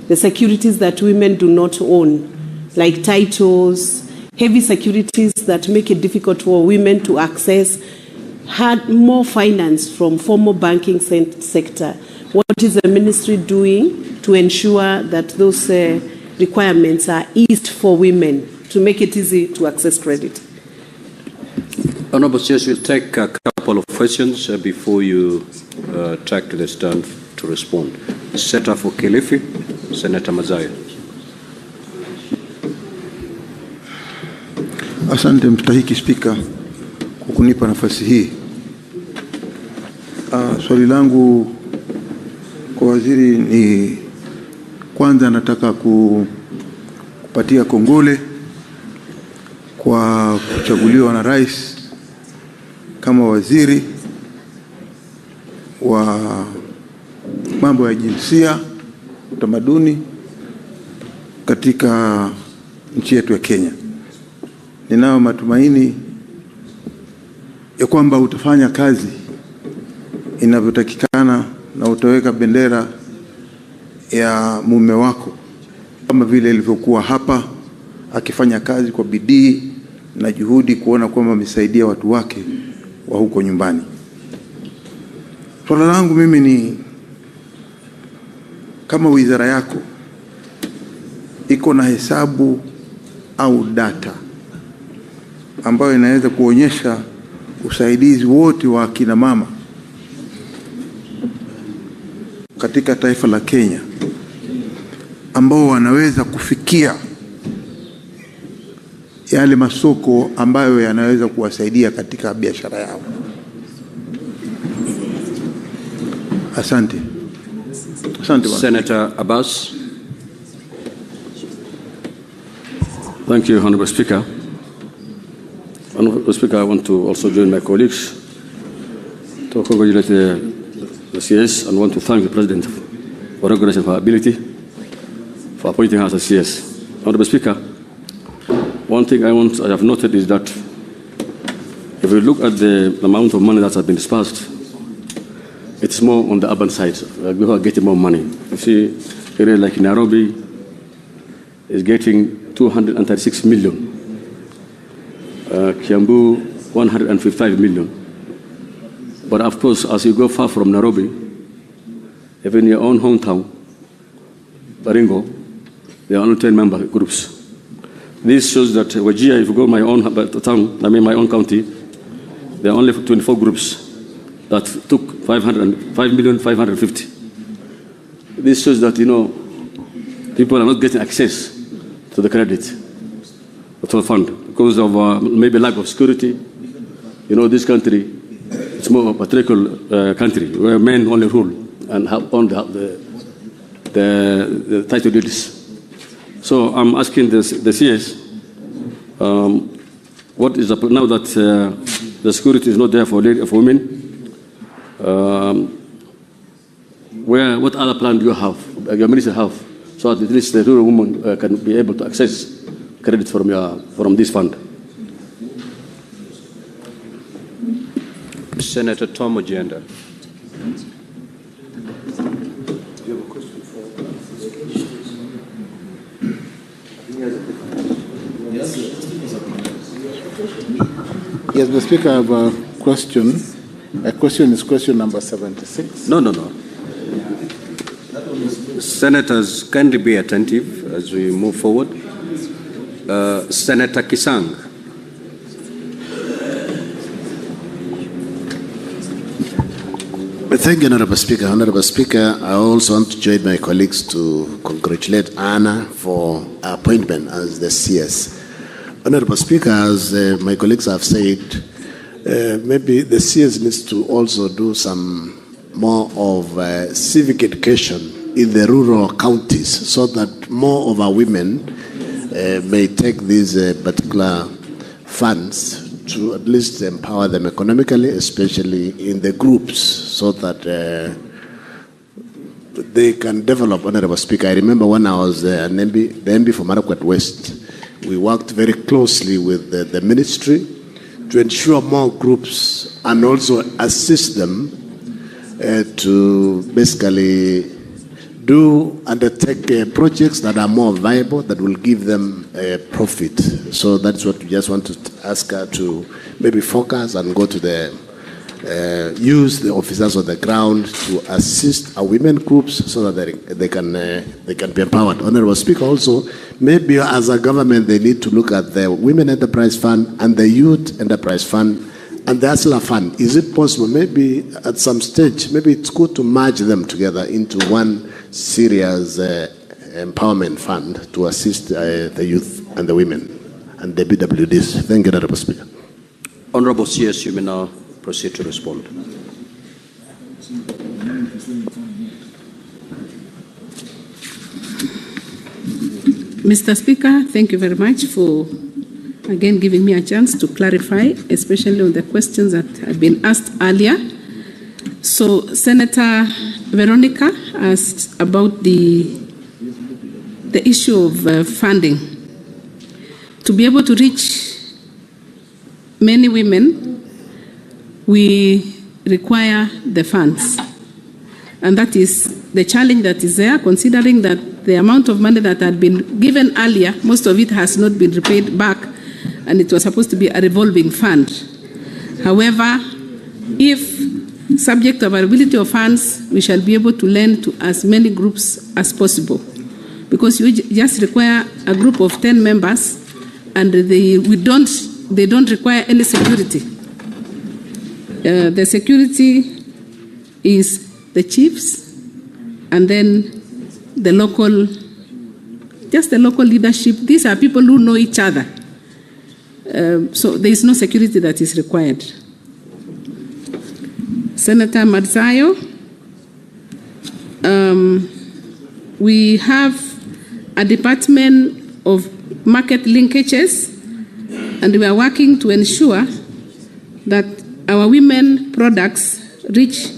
the securities that women do not own, like titles, heavy securities that make it difficult for women to access, had more finance from formal banking sector. What is the ministry doing to ensure that those requirements are eased for women to make it easy to access credit? Honorable Chairs, we'll take a couple of questions before you track to the stand to respond. Senator for Kilifi, Senator Mazayo. Asante mstahiki Spika kwa kunipa nafasi hii. Swali langu kwa waziri ni, kwanza nataka kupatia kongole kwa kuchaguliwa na rais kama waziri wa mambo ya jinsia, utamaduni katika nchi yetu ya Kenya. Ninao matumaini ya kwamba utafanya kazi inavyotakikana na utaweka bendera ya mume wako kama vile ilivyokuwa hapa, akifanya kazi kwa bidii na juhudi kuona kwamba amesaidia watu wake wa huko nyumbani. Swala langu mimi ni, kama wizara yako iko na hesabu au data ambayo inaweza kuonyesha usaidizi wote wa akina mama katika taifa la Kenya ambao wanaweza kufikia yale masoko ambayo yanaweza kuwasaidia katika biashara yao. Asante. Asante bwana. Senator Abbas. Thank you, Honorable Speaker. Honorable Speaker, I want to also join my colleagues to congratulate the CS and want to thank the President for recognition of her ability for appointing her as a CS. Honorable Speaker, one thing I have noted is that if we look at the amount of money that has been dispersed, it's more on the urban side. We are getting more money. You see, area like Nairobi is getting 236 million. Kiambu, 155 million. But of course, as you go far from Nairobi, even your own hometown, Baringo, there are only 10 member groups. This shows that Wajir, if you go my own town, my own county, there are only 24 groups that took 5,550,000. This shows that, people are not getting access to the credit, to the fund, because of maybe lack of security. This country, it's more of a patriarchal country where men only rule and have on the title deeds. So I'm asking the CS, what is now that the security is not there for women? What other plan do you have, your minister have, so that at least the rural woman can be able to access credit from this fund? Senator Tom Ojenda. Yes, Mr. Speaker, I have a question. My question is question number 76. No. Senators, kindly be attentive as we move forward. Senator Kisang. Thank you, Honorable Speaker. Honorable Speaker, I also want to join my colleagues to congratulate Anna for her appointment as the CS. Honorable Speaker, as my colleagues have said, maybe the CS needs to also do some more of civic education in the rural counties so that more of our women may take these particular funds to at least empower them economically, especially in the groups, so that they can develop. Honorable Speaker, I remember when I was the MB for Marakwet West, we worked very closely with the ministry to ensure more groups and also assist them to basically undertake projects that are more viable, that will give them profit. So that's what we just want to ask her to maybe focus and go to use the officers on the ground to assist our women groups so that they can be empowered. Honorable Speaker, also, maybe as a government they need to look at the Women Enterprise Fund and the Youth Enterprise Fund and the ASLA Fund. Is it possible, maybe at some stage, maybe it's good to merge them together into one serious empowerment fund to assist the youth and the women and the BWDs. Thank you, Honorable Speaker. Honorable CS, you may now proceed to respond. Mr. Speaker, thank you very much for again giving me a chance to clarify, especially on the questions that have been asked earlier. So Senator Veronica asked about the issue of funding. To be able to reach many women, we require the funds. And that is the challenge that is there, considering that the amount of money that had been given earlier, most of it has not been repaid back, and it was supposed to be a revolving fund. However, if subject to availability of funds, we shall be able to lend to as many groups as possible. because you just require a group of 10 members, and they don't require any security. The security is the chiefs, and then the local leadership. These are people who know each other. So there is no security that is required. Senator Marzayo, we have a department of market linkages, and we are working to ensure that our women products reach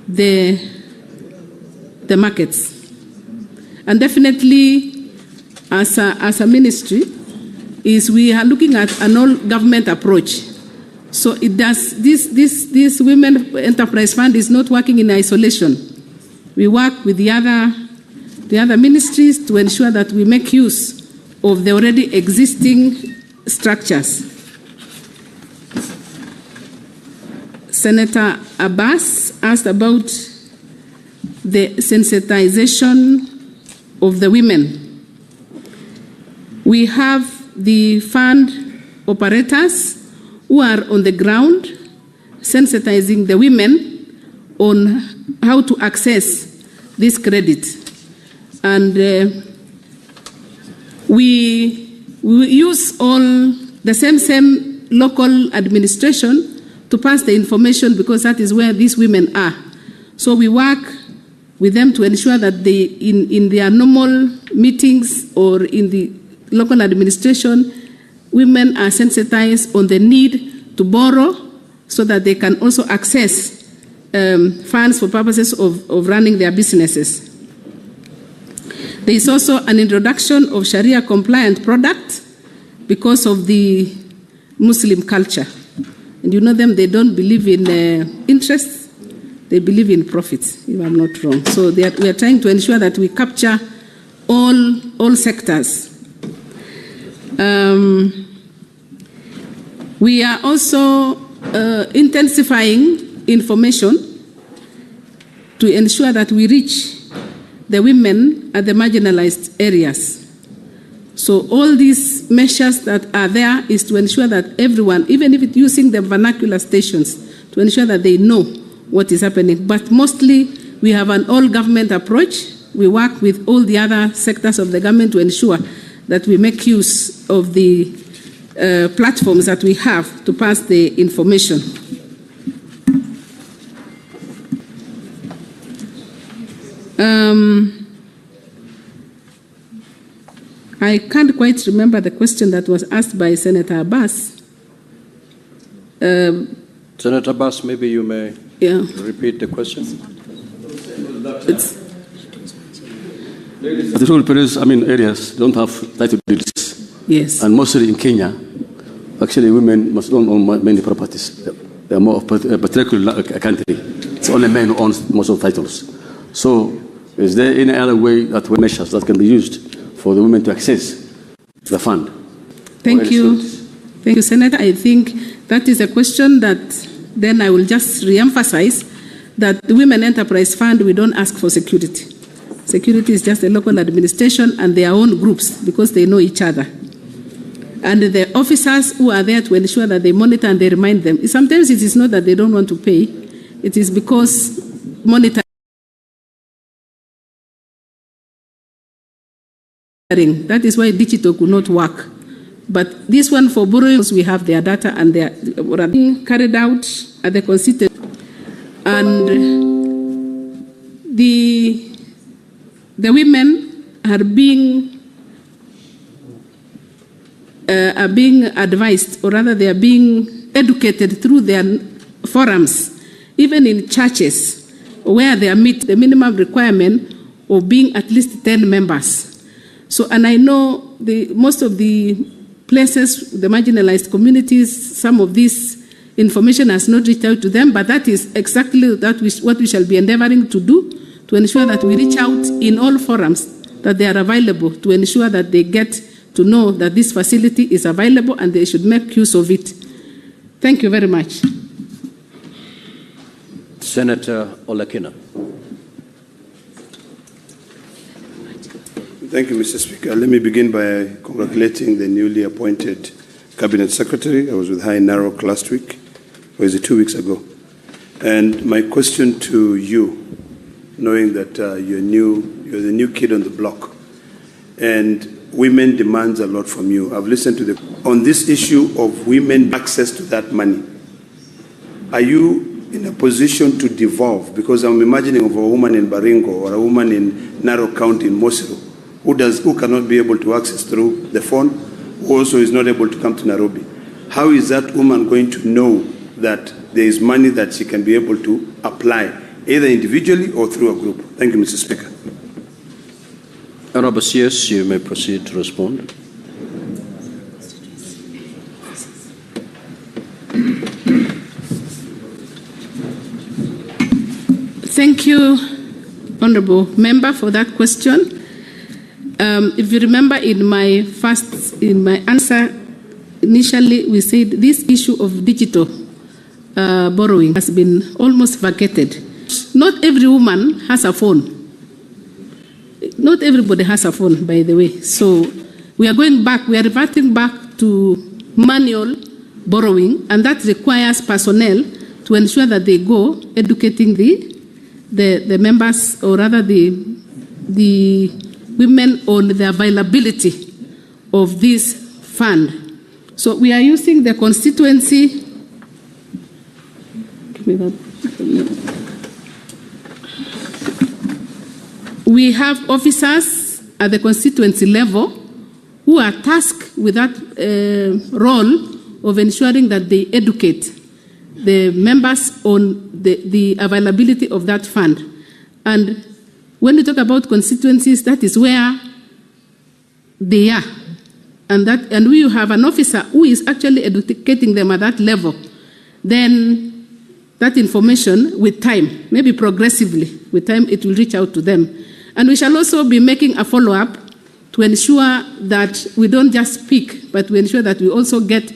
the markets. And definitely, as a ministry, we are looking at an all-government approach. So it does this Women Enterprise Fund is not working in isolation. We work with the other ministries to ensure that we make use of the already existing structures. Senator Abbas asked about the sensitization of the women. We have the fund operators who are on the ground sensitizing the women on how to access this credit. And we use all the same local administration to pass the information, because that is where these women are. So we work with them to ensure that they, in their normal meetings or in the local administration, women are sensitized on the need to borrow so that they can also access funds for purposes of running their businesses. There is also an introduction of Sharia-compliant products because of the Muslim culture. And you know them, they don't believe in interest, they believe in profits, if I'm not wrong. So we are trying to ensure that we capture all sectors. We are also intensifying information to ensure that we reach the women at the marginalized areas. So all these measures that are there is to ensure that everyone, even if it's using the vernacular stations, to ensure that they know what is happening. But mostly we have an all-government approach. We work with all the other sectors of the government to ensure that we make use of the platforms that we have to pass the information. I can't quite remember the question that was asked by Senator Abbas. Senator Abbas, maybe you may repeat the question. The rural areas don't have title deeds. Yes. And mostly in Kenya, actually women don't own many properties. They are more of a particular country. It's only men who own most of the titles. So is there any other way that measures that can be used for the women to access the fund? Thank you. Thank you, Senator. I think that is a question that then I will just re-emphasize that the Women Enterprise Fund, we don't ask for security. Security is just the local administration and their own groups because they know each other. And the officers who are there to ensure that they monitor and they remind them. Sometimes it is not that they don't want to pay. It is because monitoring. That is why digital could not work. But this one for borrowing, we have their data and they are being carried out at the constituency. And the women are being advised, or rather they are being educated through their forums, even in churches, where they meet the minimum requirement of being at least 10 members. So, and I know most of the places, the marginalized communities, some of this information has not reached out to them, but that is exactly what we shall be endeavoring to do, to ensure that we reach out in all forums that they are available, to ensure that they get to know that this facility is available and they should make use of it. Thank you very much. Senator Olakina. Thank you, Mr. Speaker. Let me begin by congratulating the newly appointed Cabinet Secretary. I was with her in Narok last week, or is it 2 weeks ago? And my question to you, knowing that you're the new kid on the block, and women demands a lot from you. I've listened to on this issue of women access to that money. Are you in a position to devolve? Because I'm imagining of a woman in Baringo or a woman in Narok County in Mosiru who cannot be able to access through the phone, who also is not able to come to Nairobi. How is that woman going to know that there is money that she can be able to apply, either individually or through a group? Thank you, Mr. Speaker. Honorable CS, you may proceed to respond. Thank you, Honourable Member, for that question. If you remember in my answer, initially we said this issue of digital borrowing has been almost vacated. Not every woman has a phone. Not everybody has a phone, by the way. So we are reverting back to manual borrowing, and that requires personnel to ensure that they go educating the members, or rather the women, on the availability of this fund. So we are using the constituency. We have officers at the constituency level who are tasked with that role of ensuring that they educate the members on the availability of that fund. And when we talk about constituencies, that is where they are. And we have an officer who is actually educating them at that level. Then that information, with time, maybe progressively, with time it will reach out to them. And we shall also be making a follow-up to ensure that we don't just speak, but we ensure that we also get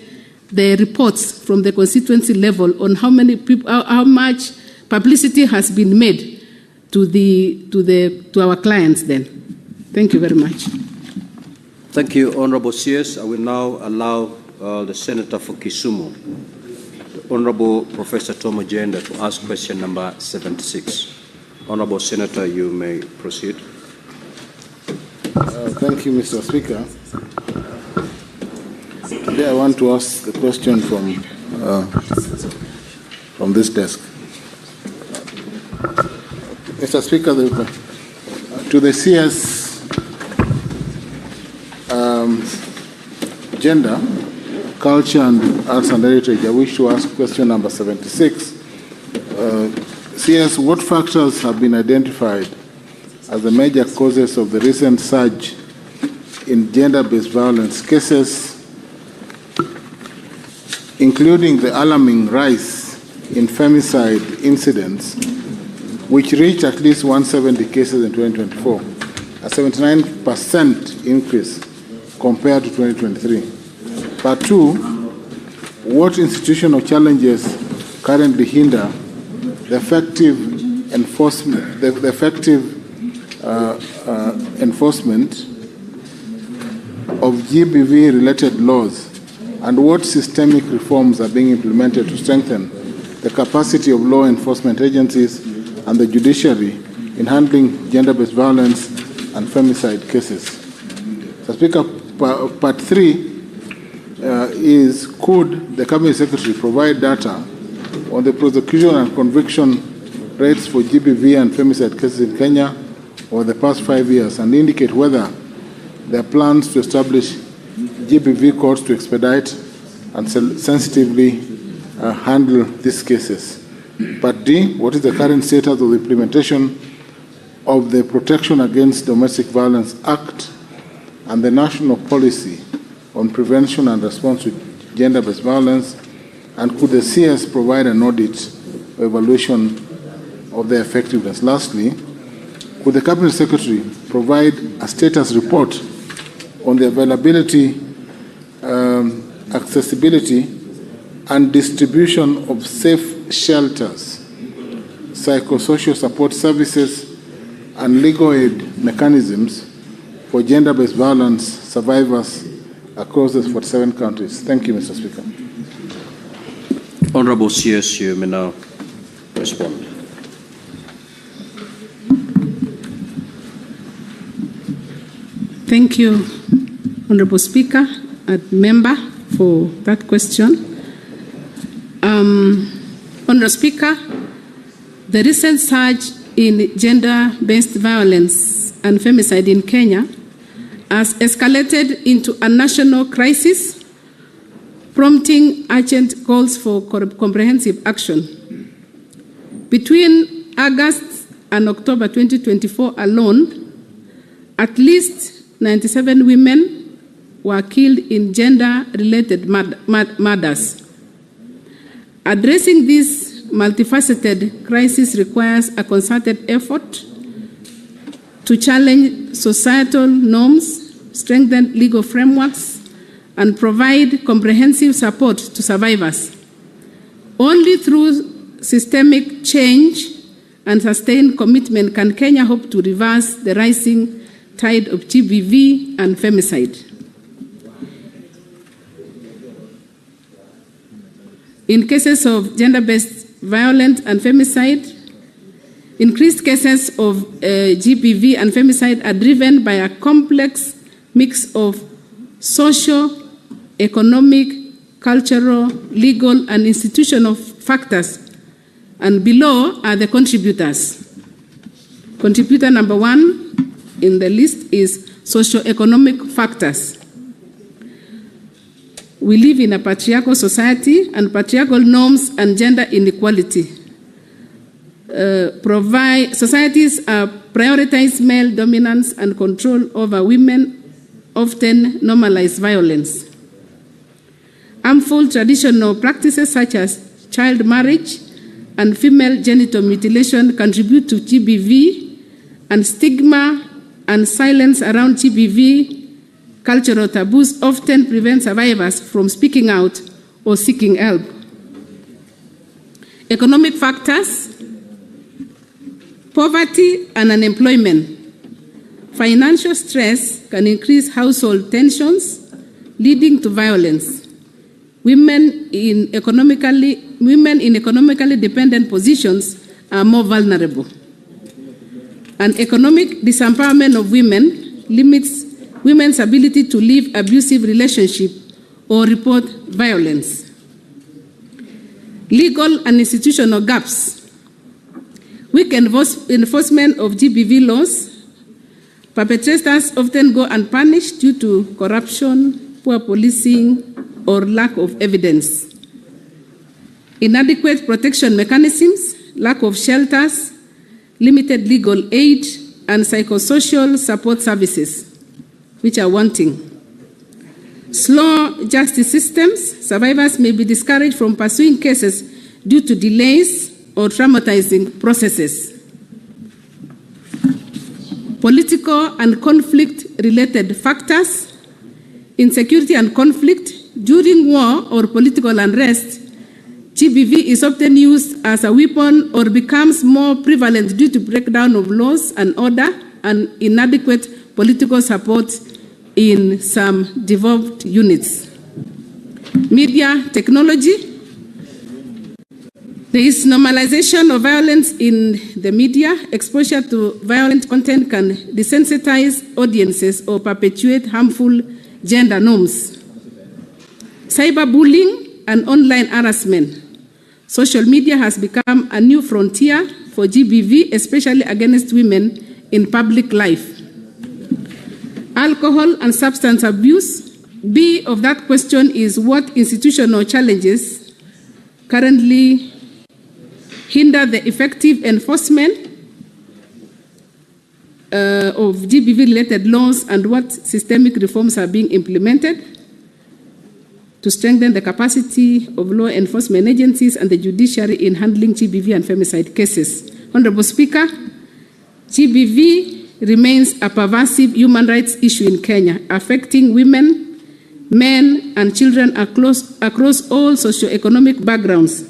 the reports from the constituency level on how many people, how much publicity has been made to our clients then. Thank you very much. Thank you, Honorable CS. I will now allow the Senator for Kisumu, the Honorable Professor Tom Ojenda, to ask question number 76. Honorable Senator, you may proceed. Thank you, Mr. Speaker. Today I want to ask the question from this desk. Mr. Speaker, to the CS Gender, Culture and Arts and Heritage, I wish to ask question number 76. CS, what factors have been identified as the major causes of the recent surge in gender-based violence cases, including the alarming rise in femicide incidents, which reached at least 170 cases in 2024, a 79% increase compared to 2023? Part two, what institutional challenges currently hinder the effective enforcement, enforcement of GBV-related laws, and what systemic reforms are being implemented to strengthen the capacity of law enforcement agencies and the judiciary in handling gender-based violence and femicide cases? So, Speaker, part three is, could the Cabinet Secretary provide data on the prosecution and conviction rates for GBV and femicide cases in Kenya over the past 5 years, and indicate whether there are plans to establish GBV courts to expedite and sensitively handle these cases? Part D, what is the current status of the implementation of the Protection Against Domestic Violence Act and the national policy on prevention and response to gender-based violence? And could the CS provide an audit or evaluation of their effectiveness? Lastly, could the Cabinet Secretary provide a status report on the availability, accessibility, and distribution of safe shelters, psychosocial support services, and legal aid mechanisms for gender-based violence survivors across the 47 countries. Thank you, Mr. Speaker. Honorable CS, you may now respond. Thank you, Honorable Speaker and member, for that question. Honorable Speaker, the recent surge in gender-based violence and femicide in Kenya has escalated into a national crisis, prompting urgent calls for comprehensive action. Between August and October 2024 alone, at least 97 women were killed in gender-related murders. Addressing this multifaceted crisis requires a concerted effort to challenge societal norms, strengthen legal frameworks, and provide comprehensive support to survivors. Only through systemic change and sustained commitment can Kenya hope to reverse the rising tide of GBV and femicide. In cases of gender-based violence and femicide, increased cases of GBV and femicide are driven by a complex mix of social, economic, cultural, legal, and institutional factors. And below are the contributors. Contributor number one in the list is socio-economic factors. We live in a patriarchal society, and patriarchal norms and gender inequality societies prioritize male dominance and control over women, often normalize violence. Harmful traditional practices such as child marriage and female genital mutilation contribute to GBV, and stigma and silence around GBV cultural taboos often prevent survivors from speaking out or seeking help. Economic factors: poverty and unemployment. Financial stress can increase household tensions, leading to violence. Women in economically dependent positions are more vulnerable. And economic disempowerment of women limits women's ability to leave abusive relationships or report violence. Legal and institutional gaps. Weak enforcement of GBV laws. Perpetrators often go unpunished due to corruption, poor policing, or lack of evidence. Inadequate protection mechanisms, lack of shelters, limited legal aid, and psychosocial support services, which are wanting. Slow justice systems. Survivors may be discouraged from pursuing cases due to delays or traumatizing processes. Political and conflict-related factors. Insecurity and conflict. During war or political unrest, GBV is often used as a weapon or becomes more prevalent due to breakdown of laws and order and inadequate political support in some devolved units. Media technology. There is normalization of violence in the media. Exposure to violent content can desensitize audiences or perpetuate harmful gender norms. Cyberbullying and online harassment. Social media has become a new frontier for GBV, especially against women in public life. Alcohol and substance abuse. B of that question is what institutional challenges currently hinder the effective enforcement of GBV-related laws, and what systemic reforms are being implemented to strengthen the capacity of law enforcement agencies and the judiciary in handling GBV and femicide cases. Honorable Speaker, GBV remains a pervasive human rights issue in Kenya, affecting women, men, and children across all socioeconomic backgrounds.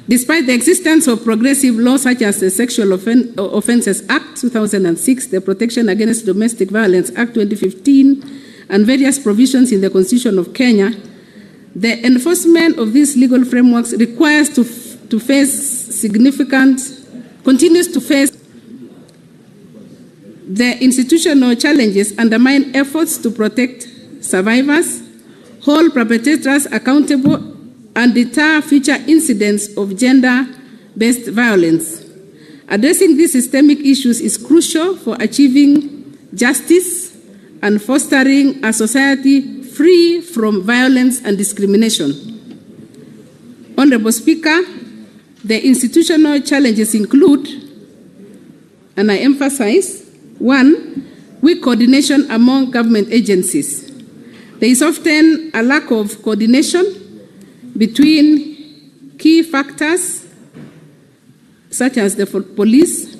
Despite the existence of progressive laws such as the Sexual Offences Act 2006, the Protection Against Domestic Violence Act 2015, and various provisions in the Constitution of Kenya, the enforcement of these legal frameworks continues to face the institutional challenges undermine efforts to protect survivors, hold perpetrators accountable, and deter future incidents of gender-based violence. Addressing these systemic issues is crucial for achieving justice and fostering a society free from violence and discrimination. Honorable Speaker, the institutional challenges include, and I emphasize, 1, weak coordination among government agencies. There is often a lack of coordination between key factors such as the police,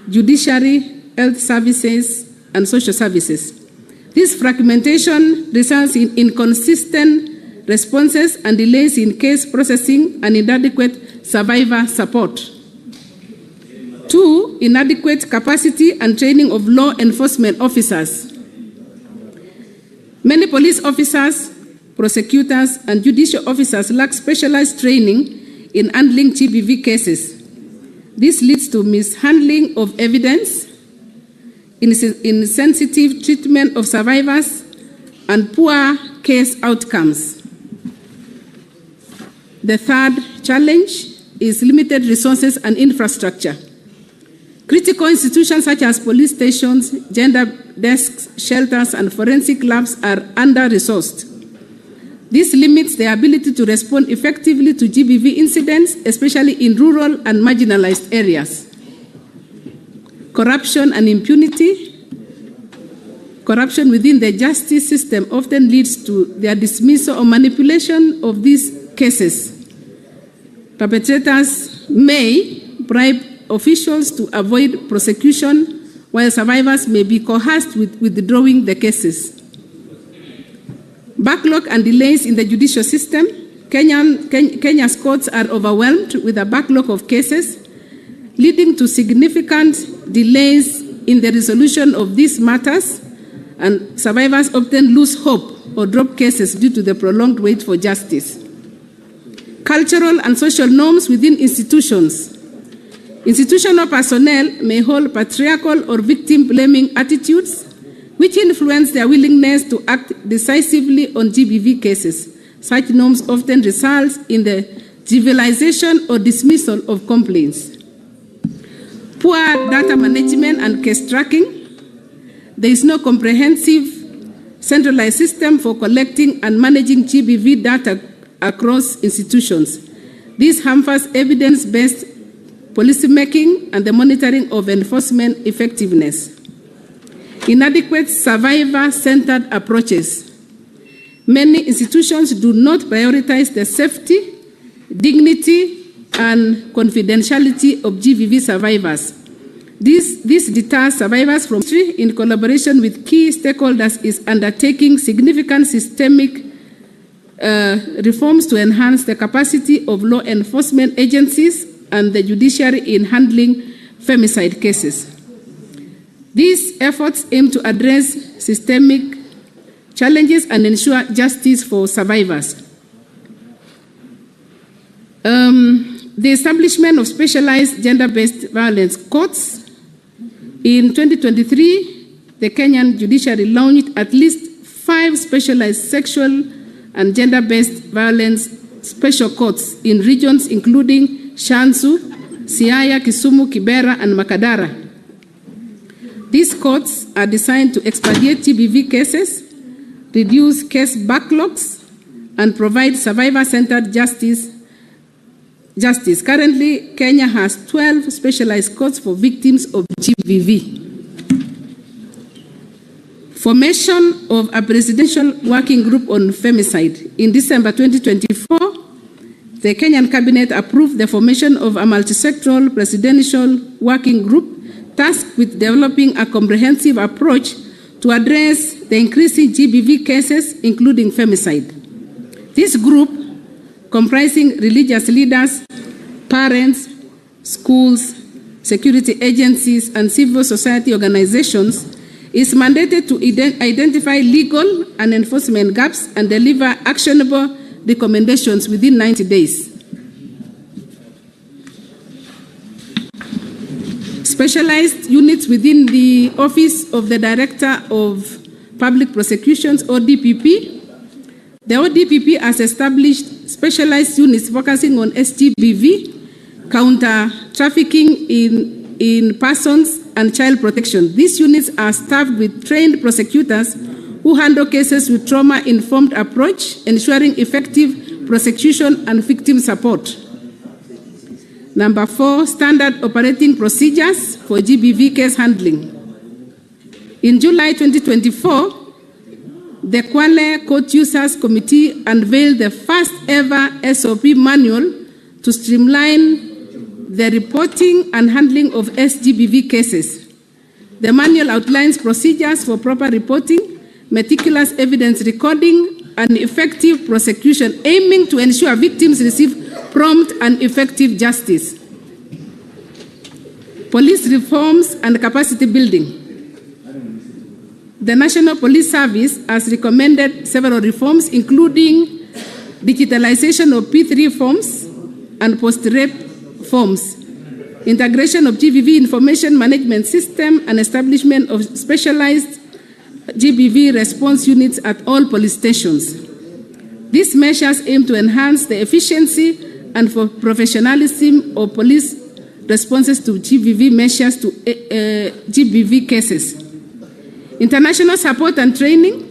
judiciary, health services, and social services. This fragmentation results in inconsistent responses and delays in case processing and inadequate survivor support. 2, inadequate capacity and training of law enforcement officers. Many police officers, prosecutors, and judicial officers lack specialized training in handling GBV cases. This leads to mishandling of evidence, insensitive treatment of survivors, and poor case outcomes. The third challenge is limited resources and infrastructure. Critical institutions such as police stations, gender desks, shelters, and forensic labs are under-resourced. This limits their ability to respond effectively to GBV incidents, especially in rural and marginalized areas. Corruption and impunity. Corruption within the justice system often leads to their dismissal or manipulation of these cases. Perpetrators may bribe officials to avoid prosecution, while survivors may be coerced with withdrawing the cases. Backlog and delays in the judicial system. Kenya's courts are overwhelmed with a backlog of cases, leading to significant delays in the resolution of these matters, and survivors often lose hope or drop cases due to the prolonged wait for justice. Cultural and social norms within institutions. Institutional personnel may hold patriarchal or victim-blaming attitudes, which influence their willingness to act decisively on GBV cases. Such norms often result in the trivialization or dismissal of complaints. Poor data management and case tracking. There is no comprehensive centralized system for collecting and managing GBV data across institutions. This hampers evidence-based policymaking and the monitoring of enforcement effectiveness. Inadequate survivor-centered approaches. Many institutions do not prioritize the safety, dignity, and confidentiality of GBV survivors. This deters survivors from in collaboration with key stakeholders is undertaking significant systemic reforms to enhance the capacity of law enforcement agencies and the judiciary in handling femicide cases. These efforts aim to address systemic challenges and ensure justice for survivors. The establishment of specialized gender-based violence courts. In 2023, the Kenyan judiciary launched at least 5 specialized sexual and gender-based violence special courts in regions including Shanzu, Siaya, Kisumu, Kibera, and Makadara. These courts are designed to expedite GBV cases, reduce case backlogs, and provide survivor-centered justice. Currently, Kenya has 12 specialized courts for victims of GBV. Formation of a presidential working group on femicide. In December 2024, the Kenyan cabinet approved the formation of a multi-sectoral presidential working group tasked with developing a comprehensive approach to address the increasing GBV cases, including femicide. This group, comprising religious leaders, parents, schools, security agencies, and civil society organizations is mandated to identify legal and enforcement gaps and deliver actionable recommendations within 90 days. Specialized units within the Office of the Director of Public Prosecutions, ODPP. The ODPP has established specialized units focusing on SGBV, counter trafficking in persons, and child protection. These units are staffed with trained prosecutors who handle cases with trauma-informed approach, ensuring effective prosecution and victim support. Number 4, standard operating procedures for GBV case handling. In July 2024, the Kwale Court Users Committee unveiled the first ever SOP manual to streamline the reporting and handling of SGBV cases. The manual outlines procedures for proper reporting, meticulous evidence recording, and effective prosecution, aiming to ensure victims receive prompt and effective justice. Police reforms and capacity building. The National Police Service has recommended several reforms, including digitalization of P3 forms and post-rape forms, integration of GBV information management system, and establishment of specialized GBV response units at all police stations. These measures aim to enhance the efficiency and for professionalism of police responses to GBV measures to GBV cases. International support and training.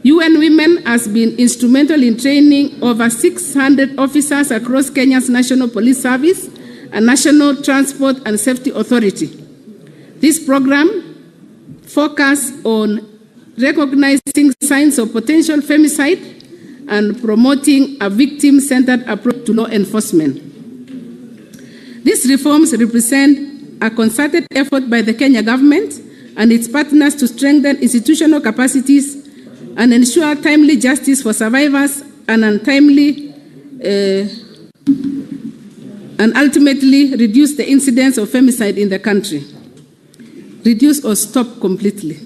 UN Women has been instrumental in training over 600 officers across Kenya's National Police Service and National Transport and Safety Authority. This program focuses on recognizing signs of potential femicide and promoting a victim-centered approach to law enforcement. These reforms represent a concerted effort by the Kenya government and its partners to strengthen institutional capacities and ensure timely justice for survivors and and ultimately reduce the incidence of femicide in the country. Reduce or stop completely.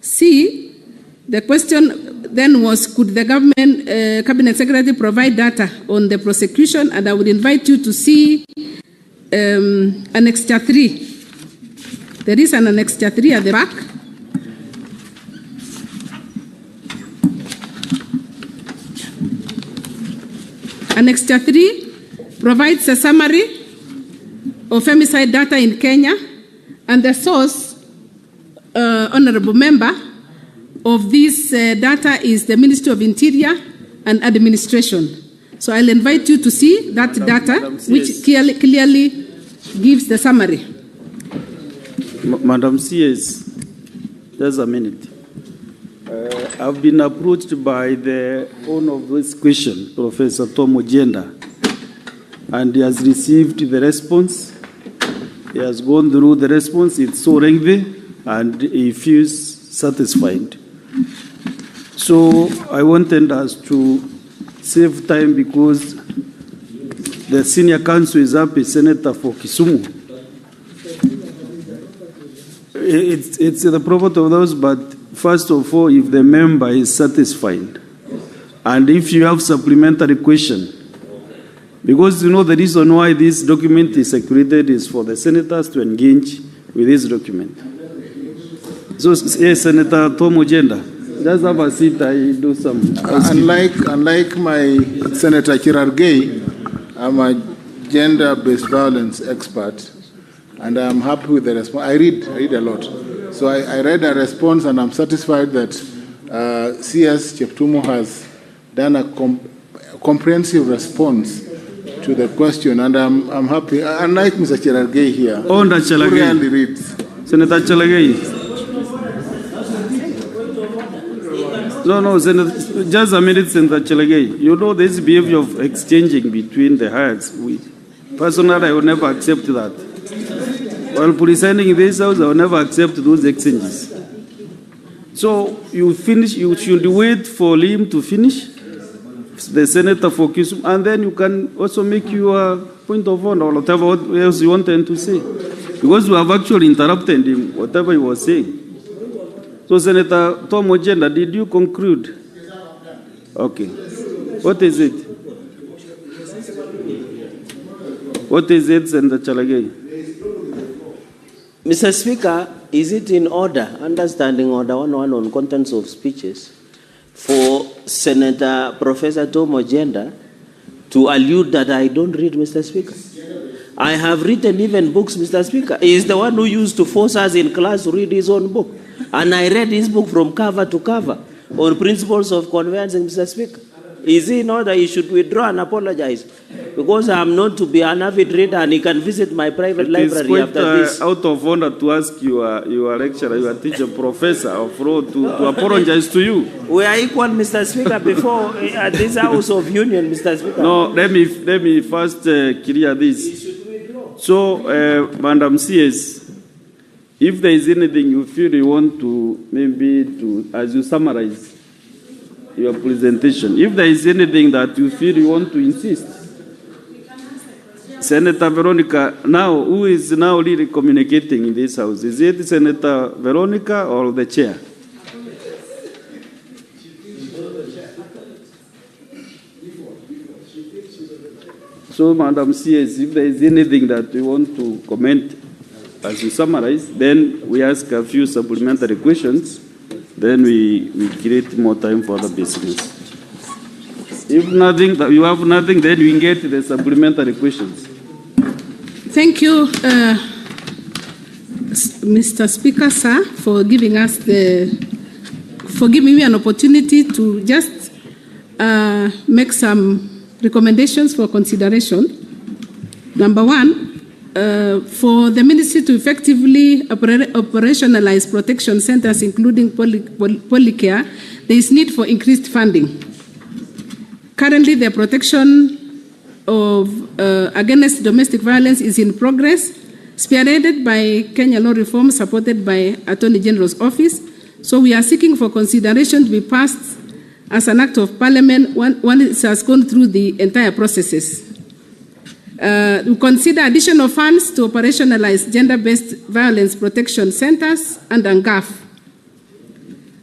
C, the question then was, could the government cabinet secretary provide data on the prosecution? And I would invite you to see Annexure 3. There is an Annexure 3 at the back. Annexure 3 provides a summary of femicide data in Kenya, and the source, honorable member, of this data is the Ministry of Interior and Administration. So I'll invite you to see that data, which clearly gives the summary. Madam CS, just a minute. I've been approached by the owner of this question, Professor Tom Ojenda, and he has received the response. He has gone through the response. It's so lengthy, and he feels satisfied. So I wanted us to save time because the senior counsel is up, a senator for Kisumu. It's the property of those, but first of all, if the member is satisfied, and if you have supplementary question, because you know the reason why this document is circulated is for the senators to engage with this document. So, yes, Senator Tom Ojenda, just have a seat. I do some. Unlike my Senator Chirargei, I'm a gender-based violence expert, and I'm happy with the response. I read a lot. So I read a response, and I'm satisfied that CS Cheptumo has done a comprehensive response to the question, and I'm happy. Unlike Mr. Chirargei here, who really reads. Senator Chelagei. No, Senator, just a minute, Senator Chelagei. You know this behavior of exchanging between the hierarchies. Personally, I would never accept that. While presiding in this house, I will never accept those exchanges. So you finish. You should wait for him to finish, the senator for Kisumu, and then you can also make your point of honor or whatever else you wanted to say. Because you have actually interrupted him, whatever he was saying. So, Senator Tom Ojenda, did you conclude? Okay. What is it? What is it, Senator Chalagay? Mr. Speaker, is it in order, understanding order 101 on contents of speeches, for Senator Professor Tom Ojenda to allude that I don't read, Mr. Speaker? I have written even books, Mr. Speaker. He is the one who used to force us in class to read his own book. And I read his book from cover to cover on principles of conveyancing, Mr. Speaker. Is he in order? He should withdraw and apologize. Because I am known to be an avid reader and he can visit my private library after this. It is quite out of honor to ask your lecturer, your teacher, professor of law to apologize to you. We are equal, Mr. Speaker, before at this House of Union, Mr. Speaker. No, let me first clear this. So, Madam CS, if there is anything you feel you want to, maybe to, as you summarize your presentation, if there is anything that you feel you want to insist, Senator Veronica, now, who is now really communicating in this House? Is it Senator Veronica or the chair? So, Madam CS, if there is anything that you want to comment as you summarize, then we ask a few supplementary questions, then we create more time for the business. If nothing, you have nothing, then we engage the supplementary questions. Thank you, Mr. Speaker, sir, for giving me an opportunity to just make some recommendations for consideration. Number one, for the ministry to effectively operationalize protection centers, including polycare, there is need for increased funding. Currently, the protection of against domestic violence is in progress, spearheaded by Kenya Law Reform, supported by Attorney General's Office. So we are seeking for consideration to be passed as an act of parliament when it has gone through the entire processes. We consider additional funds to operationalize gender-based violence protection centers and GAF.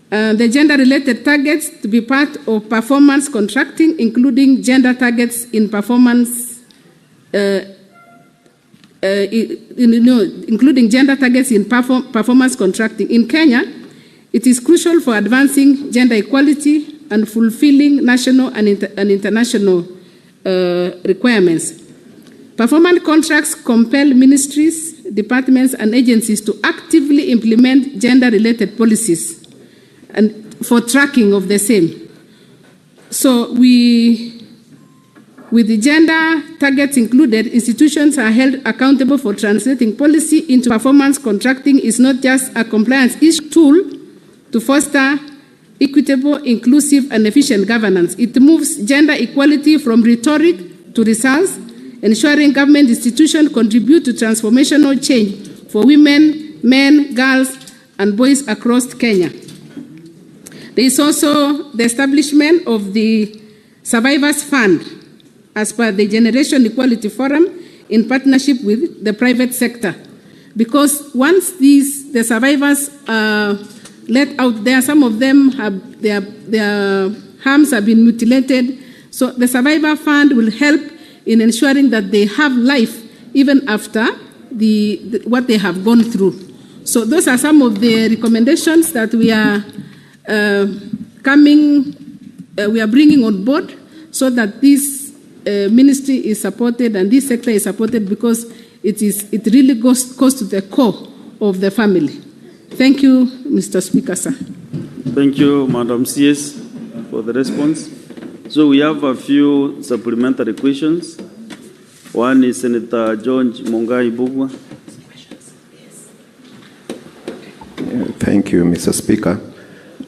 The gender-related targets to be part of performance contracting, including gender targets in performance, including gender targets in performance contracting. In Kenya, it is crucial for advancing gender equality and fulfilling national and international requirements. Performance contracts compel ministries, departments, and agencies to actively implement gender-related policies and for tracking of the same. So with the gender targets included, institutions are held accountable for translating policy into performance. Contracting is not just a compliance tool to foster equitable, inclusive, and efficient governance. It moves gender equality from rhetoric to results, ensuring government institutions contribute to transformational change for women, men, girls, and boys across Kenya. There is also the establishment of the Survivors Fund as per the Generation Equality Forum in partnership with the private sector. Because once the survivors are let out there, some of them have their harms have been mutilated. So the Survivor Fund will help in ensuring that they have life even after what they have gone through. So those are some of the recommendations that we are bringing on board so that this ministry is supported and this sector is supported, because it really goes to the core of the family. Thank you, Mr. Speaker, sir. Thank you, Madam CS, for the response. So we have a few supplementary questions. One is Senator George Mongai Bugwa. Thank you, Mr. Speaker.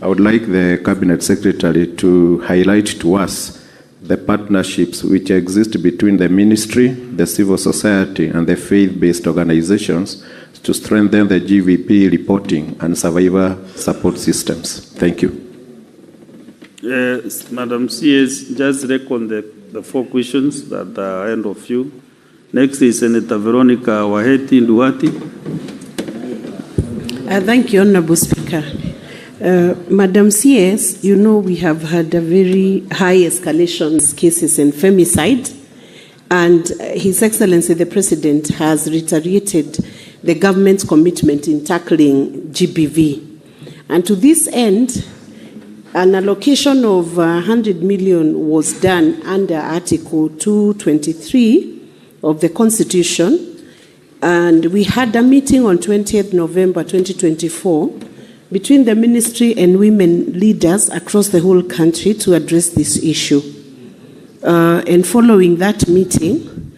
I would like the Cabinet Secretary to highlight to us the partnerships which exist between the ministry, the civil society, and the faith-based organizations to strengthen the GVP reporting and survivor support systems. Thank you. Madam CS, just reckon the 4 questions that are ahead of you. Next is Senator Veronica Waheti Nduwati. Thank you, Honorable Speaker. Madam CS, you know we have had a very high escalation cases in femicide, and His Excellency the President has reiterated the government's commitment in tackling GBV. And to this end, an allocation of 100 million was done under Article 223 of the Constitution, and we had a meeting on 20th November 2024 between the ministry and women leaders across the whole country to address this issue. And following that meeting,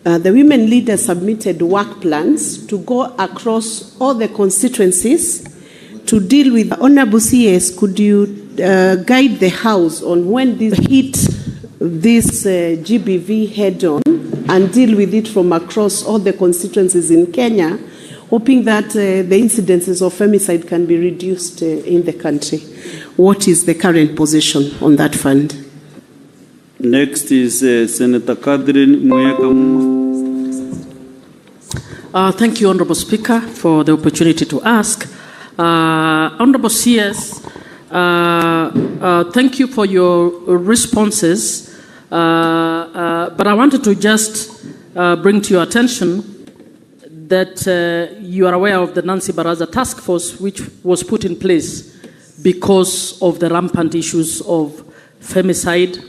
the women leaders submitted work plans to go across all the constituencies to deal with. Honorable CS, could you guide the House on when this hit this GBV head-on and deal with it from across all the constituencies in Kenya, hoping that the incidences of femicide can be reduced in the country? What is the current position on that fund? Next is Senator Catherine Mweka. Thank you, Honorable Speaker, for the opportunity to ask. Honorable CS, thank you for your responses, but I wanted to just bring to your attention that you are aware of the Nancy Baraza task force, which was put in place because of the rampant issues of femicide.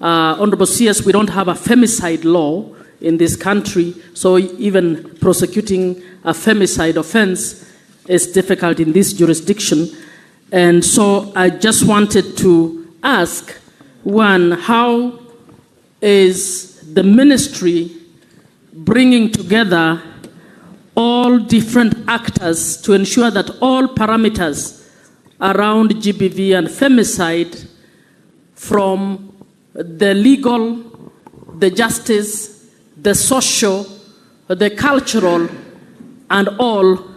Honorable CS, we don't have a femicide law in this country, so even prosecuting a femicide offense is difficult in this jurisdiction. And so I just wanted to ask, one, how is the ministry bringing together all different actors to ensure that all parameters around GBV and femicide, from the legal, the justice, the social, the cultural, and all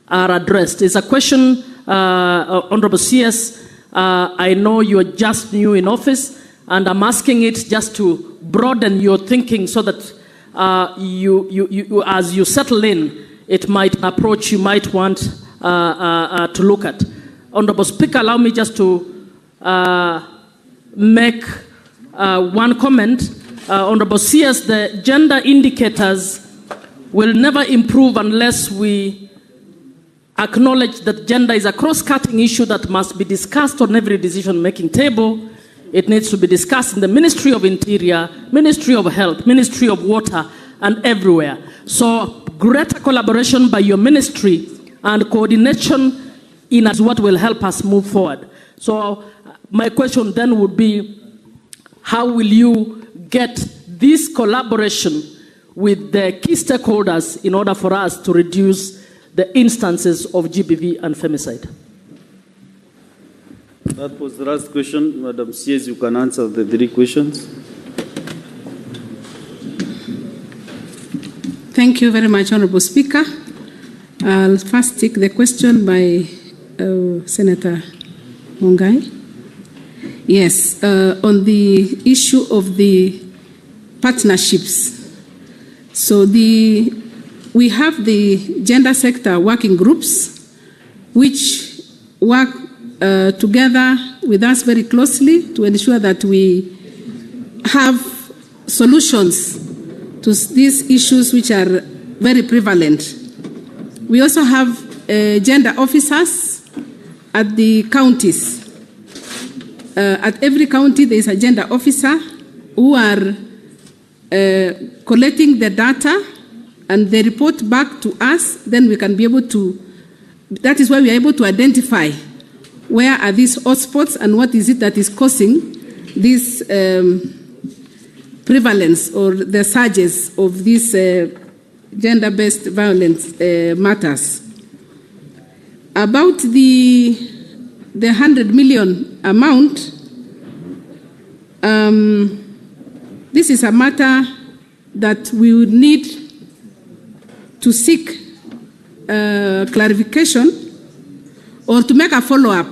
are addressed? It's a question, Honorable CS, I know you're just new in office, and I'm asking it just to broaden your thinking so that you as you settle in, it might an approach you might want to look at. Honorable Speaker, allow me just to make one comment. Honorable CS, the gender indicators will never improve unless we acknowledge that gender is a cross-cutting issue that must be discussed on every decision-making table. It needs to be discussed in the Ministry of Interior, Ministry of Health, Ministry of Water, and everywhere. So greater collaboration by your ministry and coordination is what will help us move forward. So my question then would be, how will you get this collaboration with the key stakeholders in order for us to reduce the instances of GBV and femicide? That was the last question. Madam CS, you can answer the 3 questions. Thank you very much, Honorable Speaker. I'll first take the question by Senator Mungai. Yes, on the issue of the partnerships. So we have the gender sector working groups, which work together with us very closely to ensure that we have solutions to these issues which are very prevalent. We also have gender officers at the counties. At every county, there is a gender officer who are collecting the data, and they report back to us. Then we can be able to, that is why we are able to identify where are these hotspots and what is it that is causing this prevalence or the surges of these gender-based violence matters. About the 100 million amount, this is a matter that we would need to seek clarification or to make a follow-up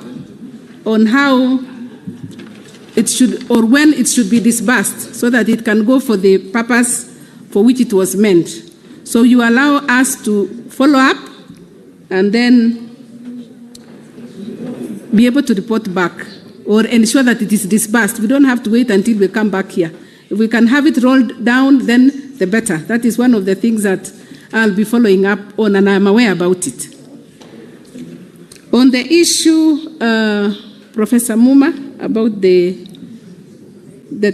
on how it should, or when it should be disbursed, so that it can go for the purpose for which it was meant. So you allow us to follow up and then be able to report back or ensure that it is disbursed. We don't have to wait until we come back here. If we can have it rolled down, then the better. That is one of the things that I'll be following up on, and I'm aware about it. On the issue, Professor Muma, about the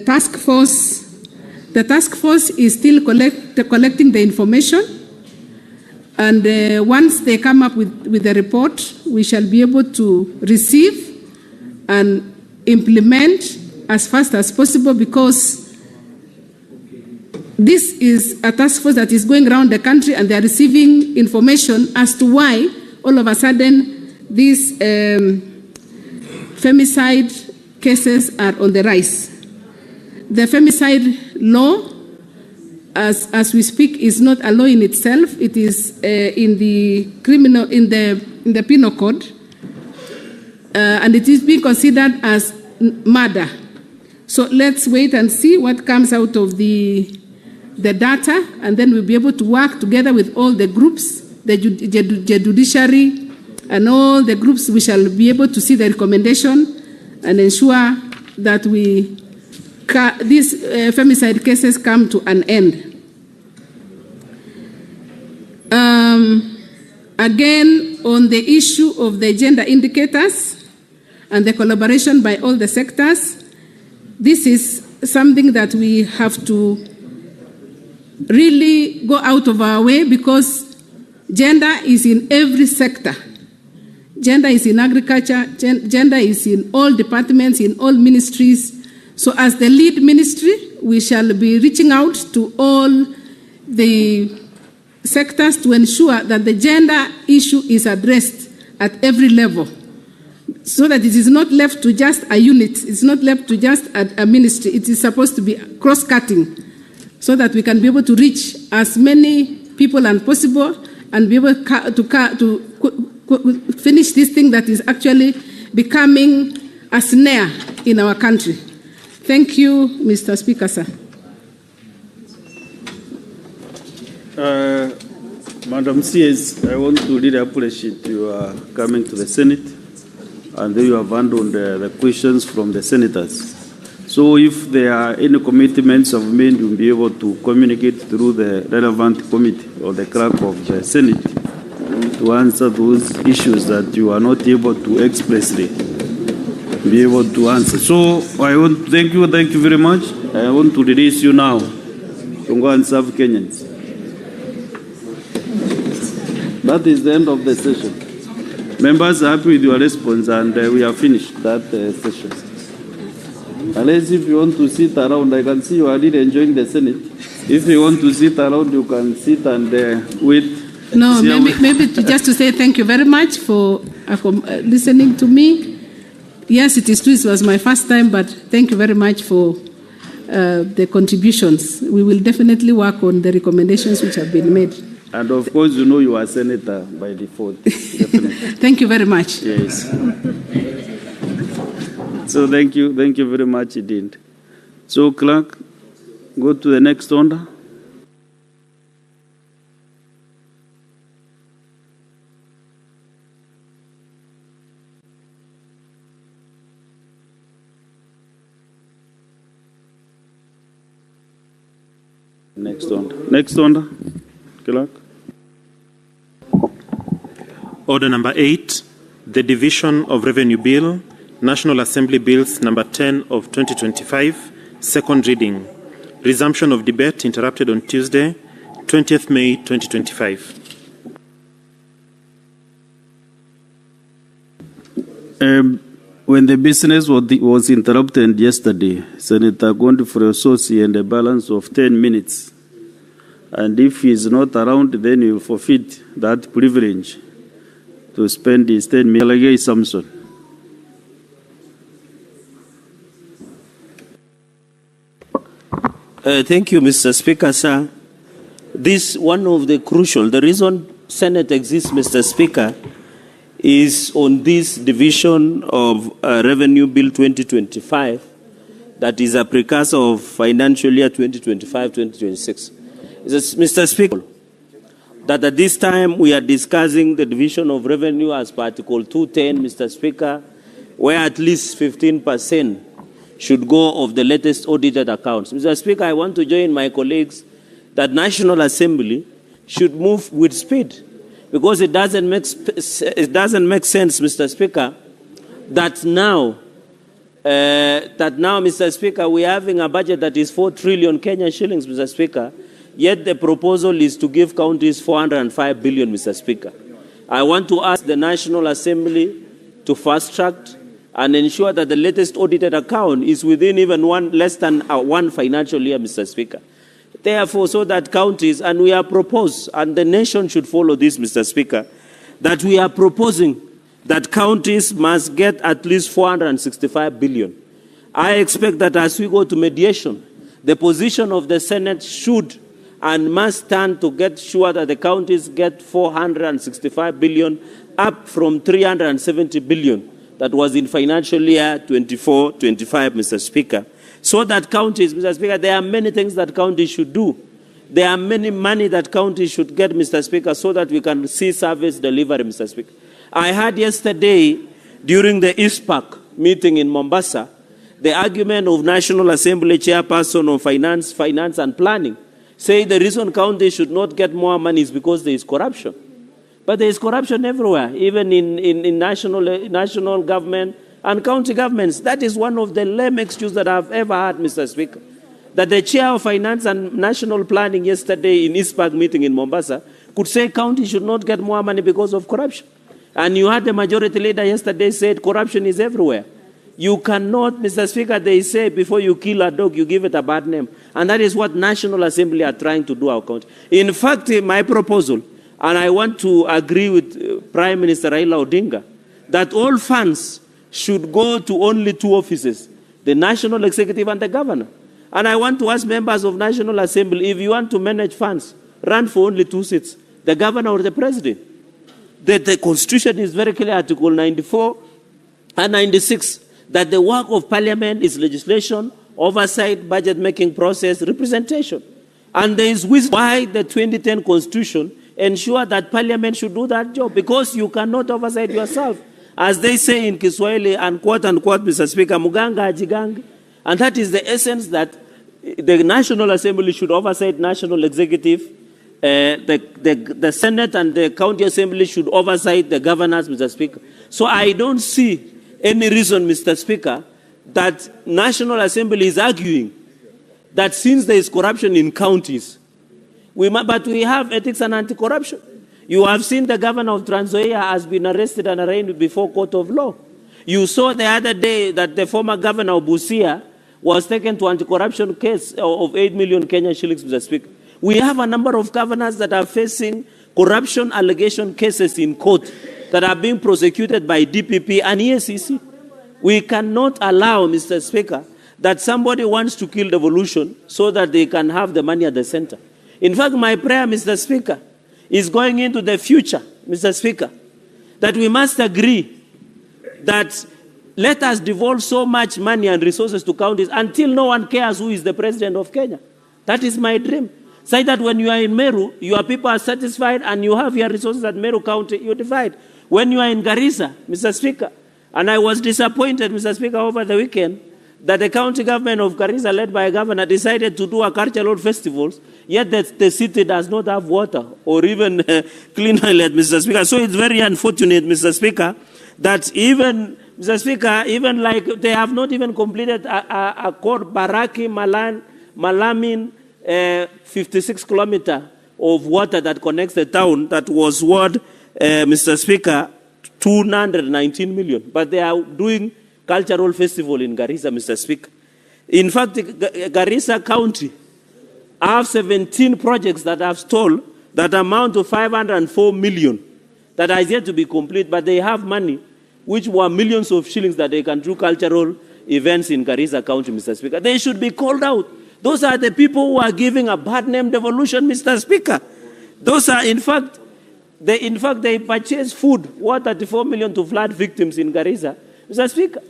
task force, the task force is still collecting the information, and once they come up with the report, we shall be able to receive and implement as fast as possible, because this is a task force that is going around the country and they are receiving information as to why all of a sudden these femicide cases are on the rise. The femicide law, as we speak, is not a law in itself. It is in the penal code, and it is being considered as murder. So let's wait and see what comes out of the data, and then we'll be able to work together with all the groups, the judiciary, and all the groups. We shall be able to see the recommendation and ensure that these femicide cases come to an end. Again, on the issue of the gender indicators and the collaboration by all the sectors, this is something that we have to really go out of our way, because gender is in every sector. Gender is in agriculture, gender is in all departments, in all ministries. So as the lead ministry, we shall be reaching out to all the sectors to ensure that the gender issue is addressed at every level, so that it is not left to just a unit, it's not left to just a ministry. It is supposed to be cross-cutting, so that we can be able to reach as many people as possible and be able to finish this thing that is actually becoming a snare in our country. Thank you, Mr. Speaker, sir. Madam CS, I want to really appreciate you coming to the Senate, and you have handled the questions from the senators. So if there are any commitments of made, you'll be able to communicate through the relevant committee or the clerk of the Senate to answer those issues that you are not able to expressly be able to answer. So I want to thank you very much. I want to release you now to go and serve Kenyans. That is the end of the session. Members are happy with your response, and we have finished that session. Unless if you want to sit around, I can see you are really enjoying the Senate. If you want to sit around, you can sit and wait. No, maybe just to say thank you very much for listening to me. Yes, it is true, it was my first time, but thank you very much for the contributions. We will definitely work on the recommendations which have been made. And of course, you know you are senator by default. Definitely. Thank you very much. Yes. So thank you very much indeed. So clerk, go to the next order. Next order, clerk. Order number 8, the Division of Revenue Bill, National Assembly Bills number 10 of 2025, second reading. Resumption of debate interrupted on Tuesday, 20th May 2025. When the business was interrupted yesterday, Senator Gondi Friososi had a balance of 10 minutes. And if he is not around, then he will forfeit that privilege to spend his 10 minutes. Alagay Samson. Thank you, Mr. Speaker, sir. This one of the the reason Senate exists, Mr. Speaker, is on this division of Revenue Bill 2025 that is a precursor of financial year 2025-2026. Mr. Speaker, that at this time we are discussing the division of revenue as per Article 210, Mr. Speaker, where at least 15% should go of the latest audited accounts. Mr. Speaker, I want to join my colleagues that National Assembly should move with speed, because it doesn't make sense, Mr. Speaker, that now, Mr. Speaker, we are having a budget that is 4 trillion Kenyan shillings, Mr. Speaker, yet the proposal is to give counties 405 billion, Mr. Speaker. I want to ask the National Assembly to fast-track and ensure that the latest audited account is within even less than one financial year, Mr. Speaker. Therefore, so that counties, and we are proposed, and the nation should follow this, Mr. Speaker, that we are proposing that counties must get at least 465 billion. I expect that as we go to mediation, the position of the Senate should and must stand to get sure that the counties get 465 billion, up from 370 billion that was in financial year 24-25, Mr. Speaker. So that counties, Mr. Speaker, there are many things that counties should do. There are many money that counties should get, Mr. Speaker, so that we can see service delivery, Mr. Speaker. I heard yesterday during the ISPAC meeting in Mombasa, the argument of National Assembly Chairperson on Finance and Planning, say the reason counties should not get more money is because there is corruption. But there is corruption everywhere, even in national government and county governments. That is one of the lame excuses that I've ever heard, Mr. Speaker. That the chair of Finance and National Planning yesterday in ISPAC meeting in Mombasa could say counties should not get more money because of corruption. And you had the majority leader yesterday said corruption is everywhere. You cannot, Mr. Speaker, they say before you kill a dog, you give it a bad name. And that is what National Assembly are trying to do our country. In fact, my proposal, and I want to agree with Prime Minister Raila Odinga, that all funds should go to only two offices, the National Executive and the Governor. And I want to ask members of National Assembly, if you want to manage funds, run for only two seats, the Governor or the President. The Constitution is very clear, Article 94 and 96, that the work of Parliament is legislation, oversight, budget-making process, representation. And there is reason why the 2010 Constitution ensure that Parliament should do that job, because you cannot oversight yourself. As they say in Kiswahili, and quote unquote, Mr. Speaker, muganga ajigangi. And that is the essence, that the National Assembly should oversight National Executive, the Senate and the County Assembly should oversight the governors, Mr. Speaker. So I don't see any reason, Mr. Speaker, that National Assembly is arguing that since there is corruption in counties, but we have ethics and anti-corruption. You have seen the governor of Trans Nzoia has been arrested and arraigned before court of law. You saw the other day that the former governor of Busia was taken to anti-corruption case of 8 million Kenyan shillings, Mr. Speaker. We have a number of governors that are facing corruption allegation cases in court that are being prosecuted by DPP and EACC. We cannot allow, Mr. Speaker, that somebody wants to kill devolution so that they can have the money at the center. In fact, my prayer, Mr. Speaker, is going into the future, Mr. Speaker, that we must agree that let us devolve so much money and resources to counties until no one cares who is the president of Kenya. That is my dream. Say that when you are in Meru, your people are satisfied and you have your resources at Meru County, you divide. When you are in Garissa, Mr. Speaker, and I was disappointed, Mr. Speaker, over the weekend, that the county government of Garissa, led by a governor, decided to do a cultural festivals, yet the city does not have water or even clean toilet, Mr. Speaker. So it's very unfortunate, Mr. Speaker, that even, Mr. Speaker, even like they have not even completed a core Baraki Malamin 56 kilometer of water that connects the town that was worth, Mr. Speaker, 219 million. But they are doing cultural festival in Garissa, Mr. Speaker. In fact, Garissa County have 17 projects that have stalled that amount to 504 million that are yet to be complete, but they have money, which were millions of shillings that they can do cultural events in Garissa County, Mr. Speaker. They should be called out. Those are the people who are giving a bad name devolution, Mr. Speaker. Those are, in fact, they purchase food worth 34 million to flood victims in Garissa, Mr. Speaker.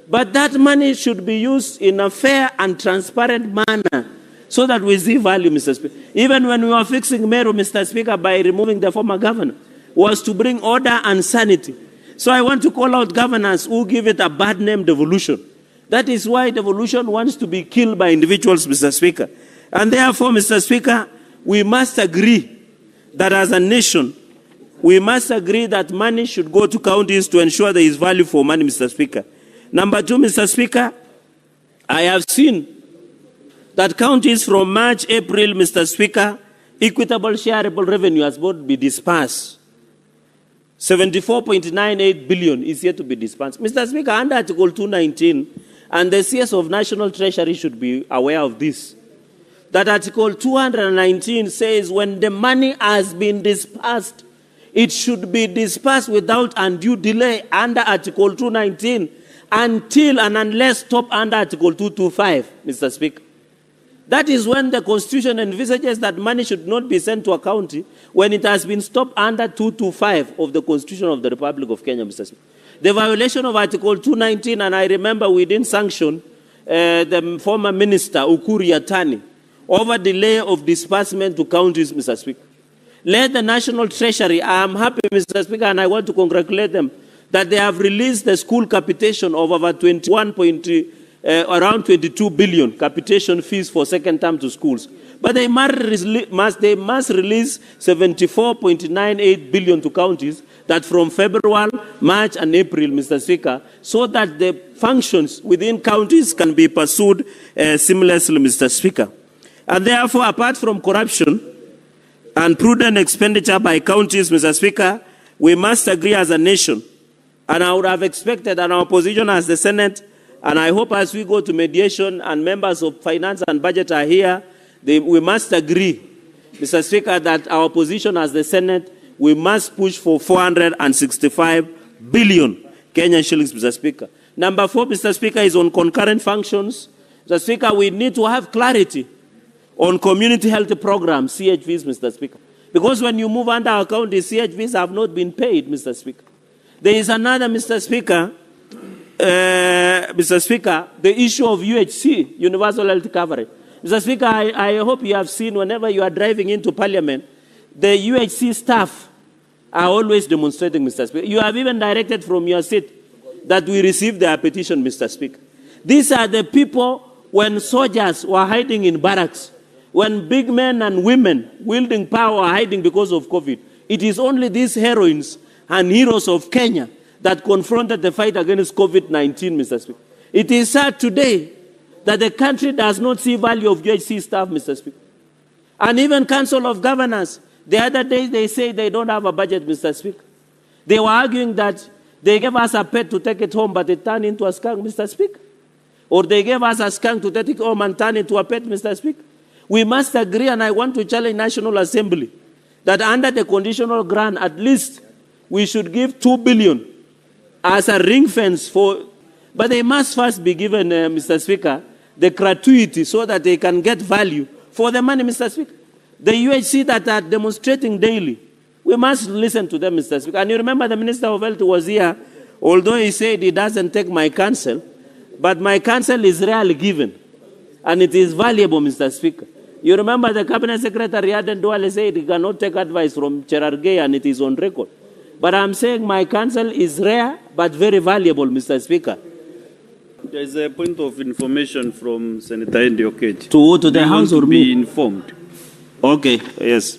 But that money should be used in a fair and transparent manner so that we see value, Mr. Speaker. Even when we were fixing Meru, Mr. Speaker, by removing the former governor, was to bring order and sanity. So I want to call out governors who give it a bad name, devolution. That is why devolution wants to be killed by individuals, Mr. Speaker. And therefore, Mr. Speaker, we must agree that as a nation, we must agree that money should go to counties to ensure there is value for money, Mr. Speaker. Number two, Mr. Speaker, I have seen that counties from March, April, Mr. Speaker, equitable shareable revenue has got to be dispersed. 74.98 billion is yet to be dispersed. Mr. Speaker, under Article 219, and the CS of National Treasury should be aware of this, that Article 219 says when the money has been dispersed, it should be dispersed without undue delay under Article 219 until and unless stopped under Article 225, Mr. Speaker. That is when the Constitution envisages that money should not be sent to a county when it has been stopped under 225 of the Constitution of the Republic of Kenya, Mr. Speaker. The violation of Article 219, and I remember we didn't sanction the former minister, Ukuri Yatani, over delay of disbursement to counties, Mr. Speaker. Let the National Treasury, I am happy, Mr. Speaker, and I want to congratulate them that they have released the school capitation of over around 22 billion capitation fees for second term to schools. But they must release 74.98 billion to counties that from February, March, and April, Mr. Speaker, so that the functions within counties can be pursued seamlessly, Mr. Speaker. And therefore, apart from corruption and prudent expenditure by counties, Mr. Speaker, we must agree as a nation. And I would have expected an opposition as the Senate, and I hope as we go to mediation and members of Finance and Budget are here, we must agree, Mr. Speaker, that our position as the Senate, we must push for 465 billion Kenyan shillings, Mr. Speaker. Number four, Mr. Speaker, is on concurrent functions. Mr. Speaker, we need to have clarity on community health programs, CHVs, Mr. Speaker. Because when you move under our county, CHVs have not been paid, Mr. Speaker. There is another, Mr. Speaker, the issue of UHC, universal health coverage. Mr. Speaker, I hope you have seen whenever you are driving into Parliament, the UHC staff are always demonstrating, Mr. Speaker. You have even directed from your seat that we received their petition, Mr. Speaker. These are the people when soldiers were hiding in barracks, when big men and women wielding power are hiding because of COVID. It is only these heroines and heroes of Kenya that confronted the fight against COVID-19, Mr. Speaker. It is sad today that the country does not see value of UHC staff, Mr. Speaker. And even Council of Governors, the other day they say they don't have a budget, Mr. Speaker. They were arguing that they gave us a pet to take it home, but it turned into a skunk, Mr. Speaker. Or they gave us a skunk to take it home and turn into a pet, Mr. Speaker. We must agree, and I want to challenge National Assembly, that under the conditional grant, at least we should give 2 billion as a ring fence for, but they must first be given, Mr. Speaker, the gratuity so that they can get value for the money, Mr. Speaker. The UHC that are demonstrating daily, we must listen to them, Mr. Speaker. And you remember the Minister of Health was here, although he said he doesn't take my counsel, but my counsel is rarely given, and it is valuable, Mr. Speaker. You remember the Cabinet Secretary Aden Duale said he cannot take advice from Cherargei, and it is on record. But I'm saying my counsel is rare but very valuable, Mr. Speaker. There is a point of information from Senator Endi Okech. To the House or be informed. Okay, yes.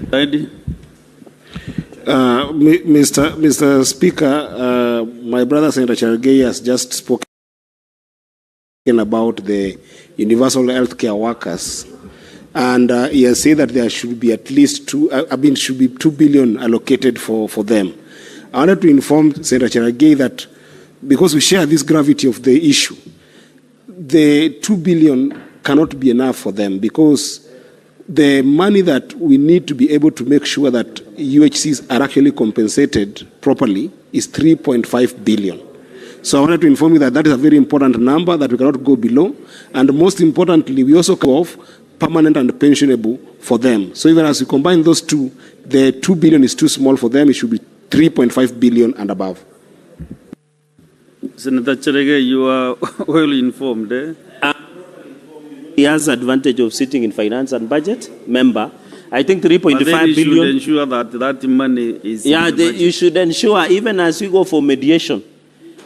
Ready? Mr. Speaker, my brother Senator Cherargei has just spoken about the universal health care workers. And he has said that there should be at least 2 billion allocated for them. I wanted to inform Senator Cherargei that because we share this gravity of the issue, the 2 billion cannot be enough for them because the money that we need to be able to make sure that UHCs are actually compensated properly is 3.5 billion. So I wanted to inform you that that is a very important number that we cannot go below. And most importantly, we also cut off permanent and pensionable for them. So even as we combine those two, the 2 billion is too small for them. It should be 3.5 billion and above. Senator Cherege, you are well informed. He has advantage of sitting in finance and budget member. I think 3.5 But then you billion. should ensure that money is. Yeah, in the budget. you should ensure, even as we go for mediation,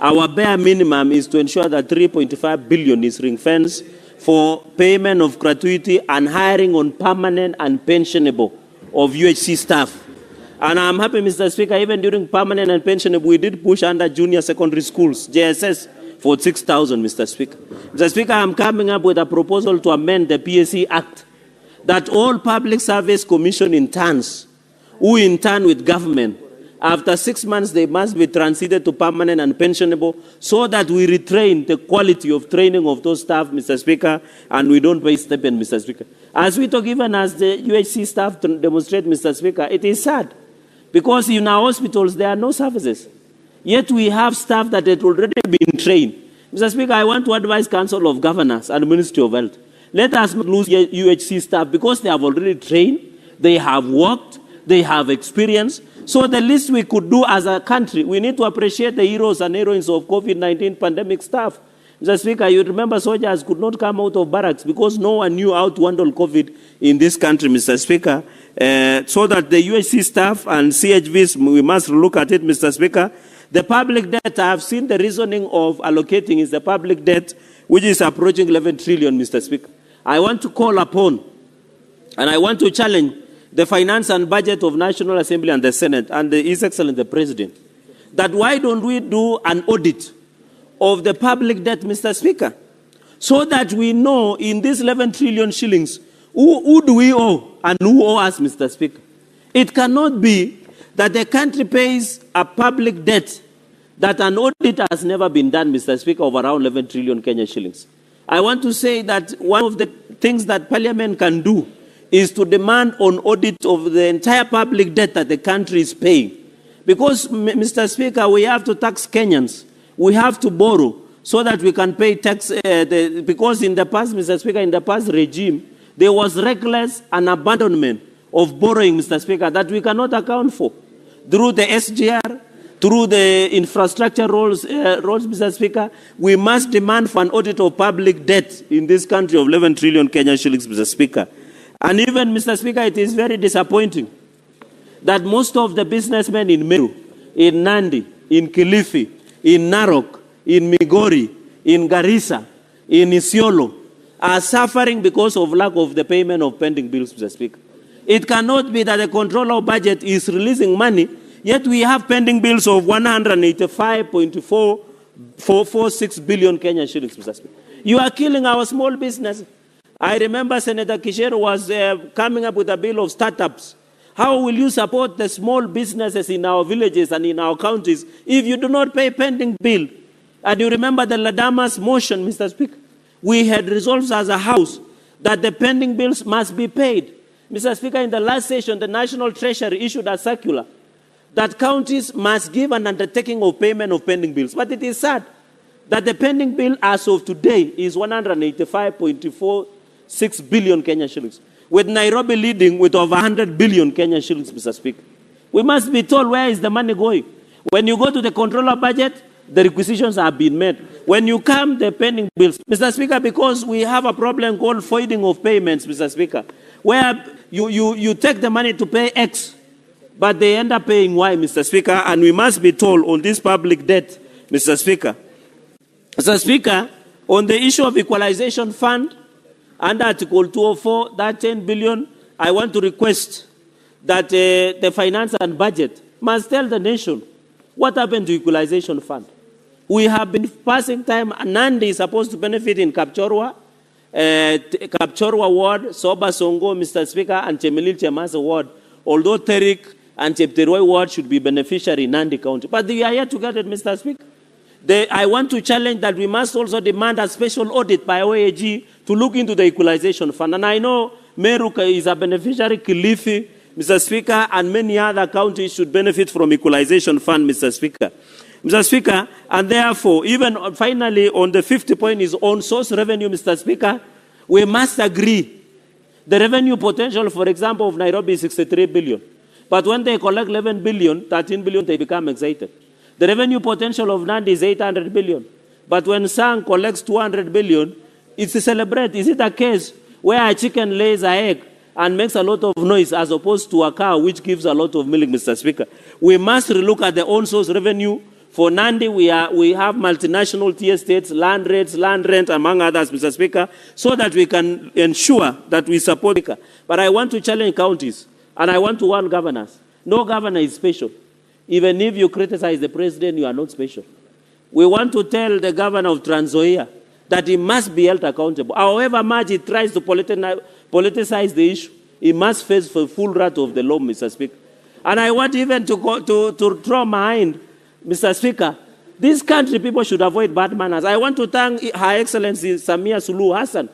our bare minimum is to ensure that 3.5 billion is ring-fenced for payment of gratuity and hiring on permanent and pensionable of UHC staff. And I'm happy, Mr. Speaker, even during permanent and pensionable, we did push under junior secondary schools, JSS, for 6,000, Mr. Speaker. Mr. Speaker, I'm coming up with a proposal to amend the PSC Act that all public service commission interns who intern with government, after 6 months, they must be transited to permanent and pensionable so that we retrain the quality of training of those staff, Mr. Speaker, and we don't pay stipend, Mr. Speaker. As we talk, even as the UHC staff demonstrate, Mr. Speaker, it is sad because in our hospitals, there are no services. Yet we have staff that had already been trained. Mr. Speaker, I want to advise Council of Governors and Ministry of Health. Let us not lose UHC staff because they have already trained, they have worked, they have experience. So the least we could do as a country, we need to appreciate the heroes and heroines of COVID-19 pandemic staff. Mr. Speaker, you remember soldiers could not come out of barracks because no one knew how to handle COVID in this country, Mr. Speaker. So that the UHC staff and CHVs, we must look at it, Mr. Speaker. The public debt, I have seen the reasoning of allocating is the public debt, which is approaching 11 trillion, Mr. Speaker. I want to call upon, and I want to challenge the Finance and Budget of National Assembly and the Senate and His Excellency the President, that why don't we do an audit of the public debt, Mr. Speaker, so that we know in these 11 trillion shillings, who do we owe and who owe us, Mr. Speaker? It cannot be that the country pays a public debt that an audit has never been done, Mr. Speaker, of around 11 trillion Kenya shillings. I want to say that one of the things that Parliament can do is to demand an audit of the entire public debt that the country is paying. Because, Mr. Speaker, we have to tax Kenyans. We have to borrow so that we can pay tax. Because in the past, Mr. Speaker, in the past regime, there was reckless and abandonment of borrowing, Mr. Speaker, that we cannot account for. Through the SGR, through the infrastructure roles, Mr. Speaker, we must demand for an audit of public debt in this country of 11 trillion Kenya shillings, Mr. Speaker. And even, Mr. Speaker, it is very disappointing that most of the businessmen in Meru, in Nandi, in Kilifi, in Narok, in Migori, in Garissa, in Isiolo, are suffering because of lack of the payment of pending bills, Mr. Speaker. It cannot be that the controller of budget is releasing money, yet we have pending bills of 185.446 billion Kenya shillings, Mr. Speaker. You are killing our small business. I remember Senator Kishero was coming up with a bill of startups. How will you support the small businesses in our villages and in our counties if you do not pay pending bill? And you remember the Ladamas motion, Mr. Speaker. We had resolved as a House that the pending bills must be paid. Mr. Speaker, in the last session, the National Treasury issued a circular that counties must give an undertaking of payment of pending bills. But it is sad that the pending bill as of today is 185.46 billion Kenya shillings, with Nairobi leading with over 100 billion Kenya shillings, Mr. Speaker. We must be told where is the money going. When you go to the controller budget, the requisitions have been made. When you come, the pending bills. Mr. Speaker, because we have a problem called voiding of payments, Mr. Speaker, where you take the money to pay X, but they end up paying Y, Mr. Speaker, and we must be told on this public debt, Mr. Speaker. Mr. Speaker, on the issue of equalization fund, under Article 204, that 10 billion, I want to request that the finance and budget must tell the nation what happened to equalization fund. We have been passing time, Nandi is supposed to benefit in Kapchorwa ward, Soba Songo, Mr. Speaker, and Chemelil Chemasa ward, although Terik and Chepteroi ward should be beneficiary in Nandi County. But we are here to get it, Mr. Speaker. I want to challenge that we must also demand a special audit by OAG to look into the equalization fund. And I know Meru is a beneficiary, Kilifi, Mr. Speaker, and many other counties should benefit from equalization fund, Mr. Speaker. Mr. Speaker, and therefore, even finally on the 50th point is on source revenue, Mr. Speaker, we must agree. The revenue potential, for example, of Nairobi is 63 billion. But when they collect 11 billion, 13 billion, they become excited. The revenue potential of Nandi is 800 billion. But when Sang collects 200 billion, it's to celebrate. Is it a case where a chicken lays an egg and makes a lot of noise as opposed to a cow which gives a lot of milk, Mr. Speaker? We must relook at the own source revenue. For Nandi, we have multinational tea estates, land rates, land rent, among others, Mr. Speaker, so that we can ensure that we support it. But I want to challenge counties, and I want to warn governors. No governor is special. Even if you criticize the president, you are not special. We want to tell the governor of Trans Nzoia that he must be held accountable. However much he tries to politicize the issue, he must face the full wrath of the law, Mr. Speaker. And I want even to throw mind, Mr. Speaker, this country people should avoid bad manners. I want to thank Her Excellency Samia Suluhu Hassan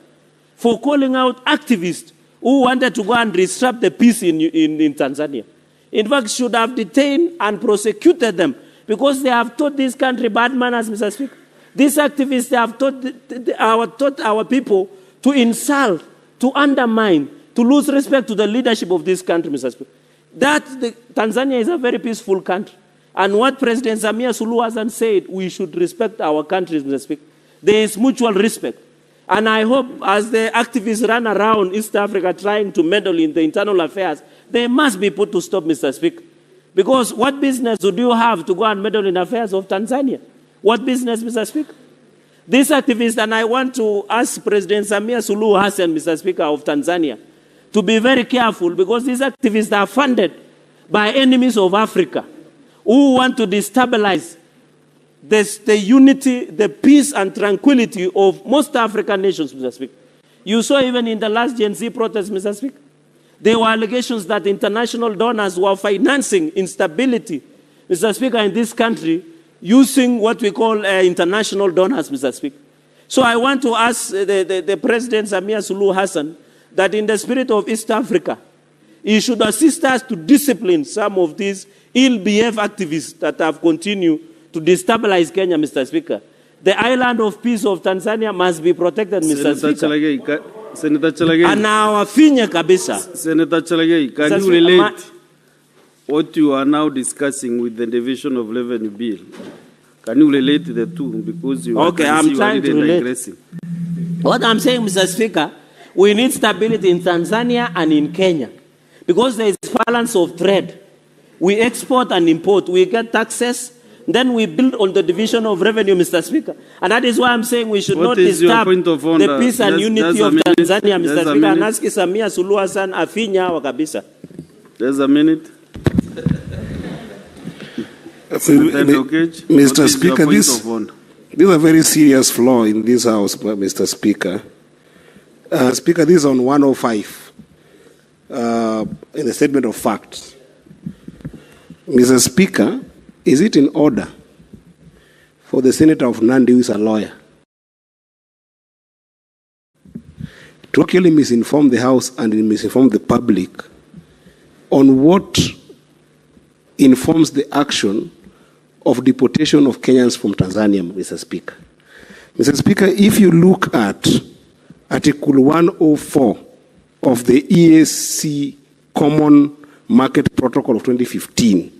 for calling out activists who wanted to go and disrupt the peace in Tanzania. In fact, should have detained and prosecuted them because they have taught this country bad manners, Mr. Speaker. These activists, they have taught our people to insult, to undermine, to lose respect to the leadership of this country, Mr. Speaker. Tanzania is a very peaceful country. And what President Samia Suluhu Hassan said, we should respect our countries, Mr. Speaker. There is mutual respect. And I hope as the activists run around East Africa trying to meddle in the internal affairs, they must be put to stop, Mr. Speaker. Because what business would you have to go and meddle in affairs of Tanzania? What business, Mr. Speaker? These activists, and I want to ask President Samia Suluhu Hassan, Mr. Speaker, of Tanzania, to be very careful because these activists are funded by enemies of Africa who want to destabilize the unity, the peace and tranquility of most African nations, Mr. Speaker. You saw even in the last Gen Z protest, Mr. Speaker, there were allegations that international donors were financing instability, Mr. Speaker, in this country using what we call international donors, Mr. Speaker. So I want to ask the President Samia Suluhu Hassan that in the spirit of East Africa, he should assist us to discipline some of these ill-behaved activists that have continued to destabilize Kenya, Mr. Speaker. The island of peace of Tanzania must be protected, Mr. Speaker. Senator Chalagay. And our Finya Kabisa. Senator Chalagay, can you relate what you are now discussing with the division of revenue bill? Can you relate the two? Because you okay, I'm trying to relate. What I'm saying, Mr. Speaker, we need stability in Tanzania and in Kenya. Because there is balance of trade. We export and import. We get taxes. Then we build on the division of revenue, Mr. Speaker. And that is why I'm saying we should not disturb the peace and unity of Tanzania, Mr. Speaker. And ask Samia Suluhu Hassan afinya wakabisa. There's a minute. Mr. Speaker, this is a very serious flaw in this House, Mr. Speaker. Speaker, this is on 105 in the statement of facts. Mr. Speaker, is it in order for the Senator of Nandi, who is a lawyer, to actually misinform the House and misinform the public on what informs the action of deportation of Kenyans from Tanzania, Mr. Speaker? Mr. Speaker, if you look at Article 104 of the EAC Common Market Protocol of 2015,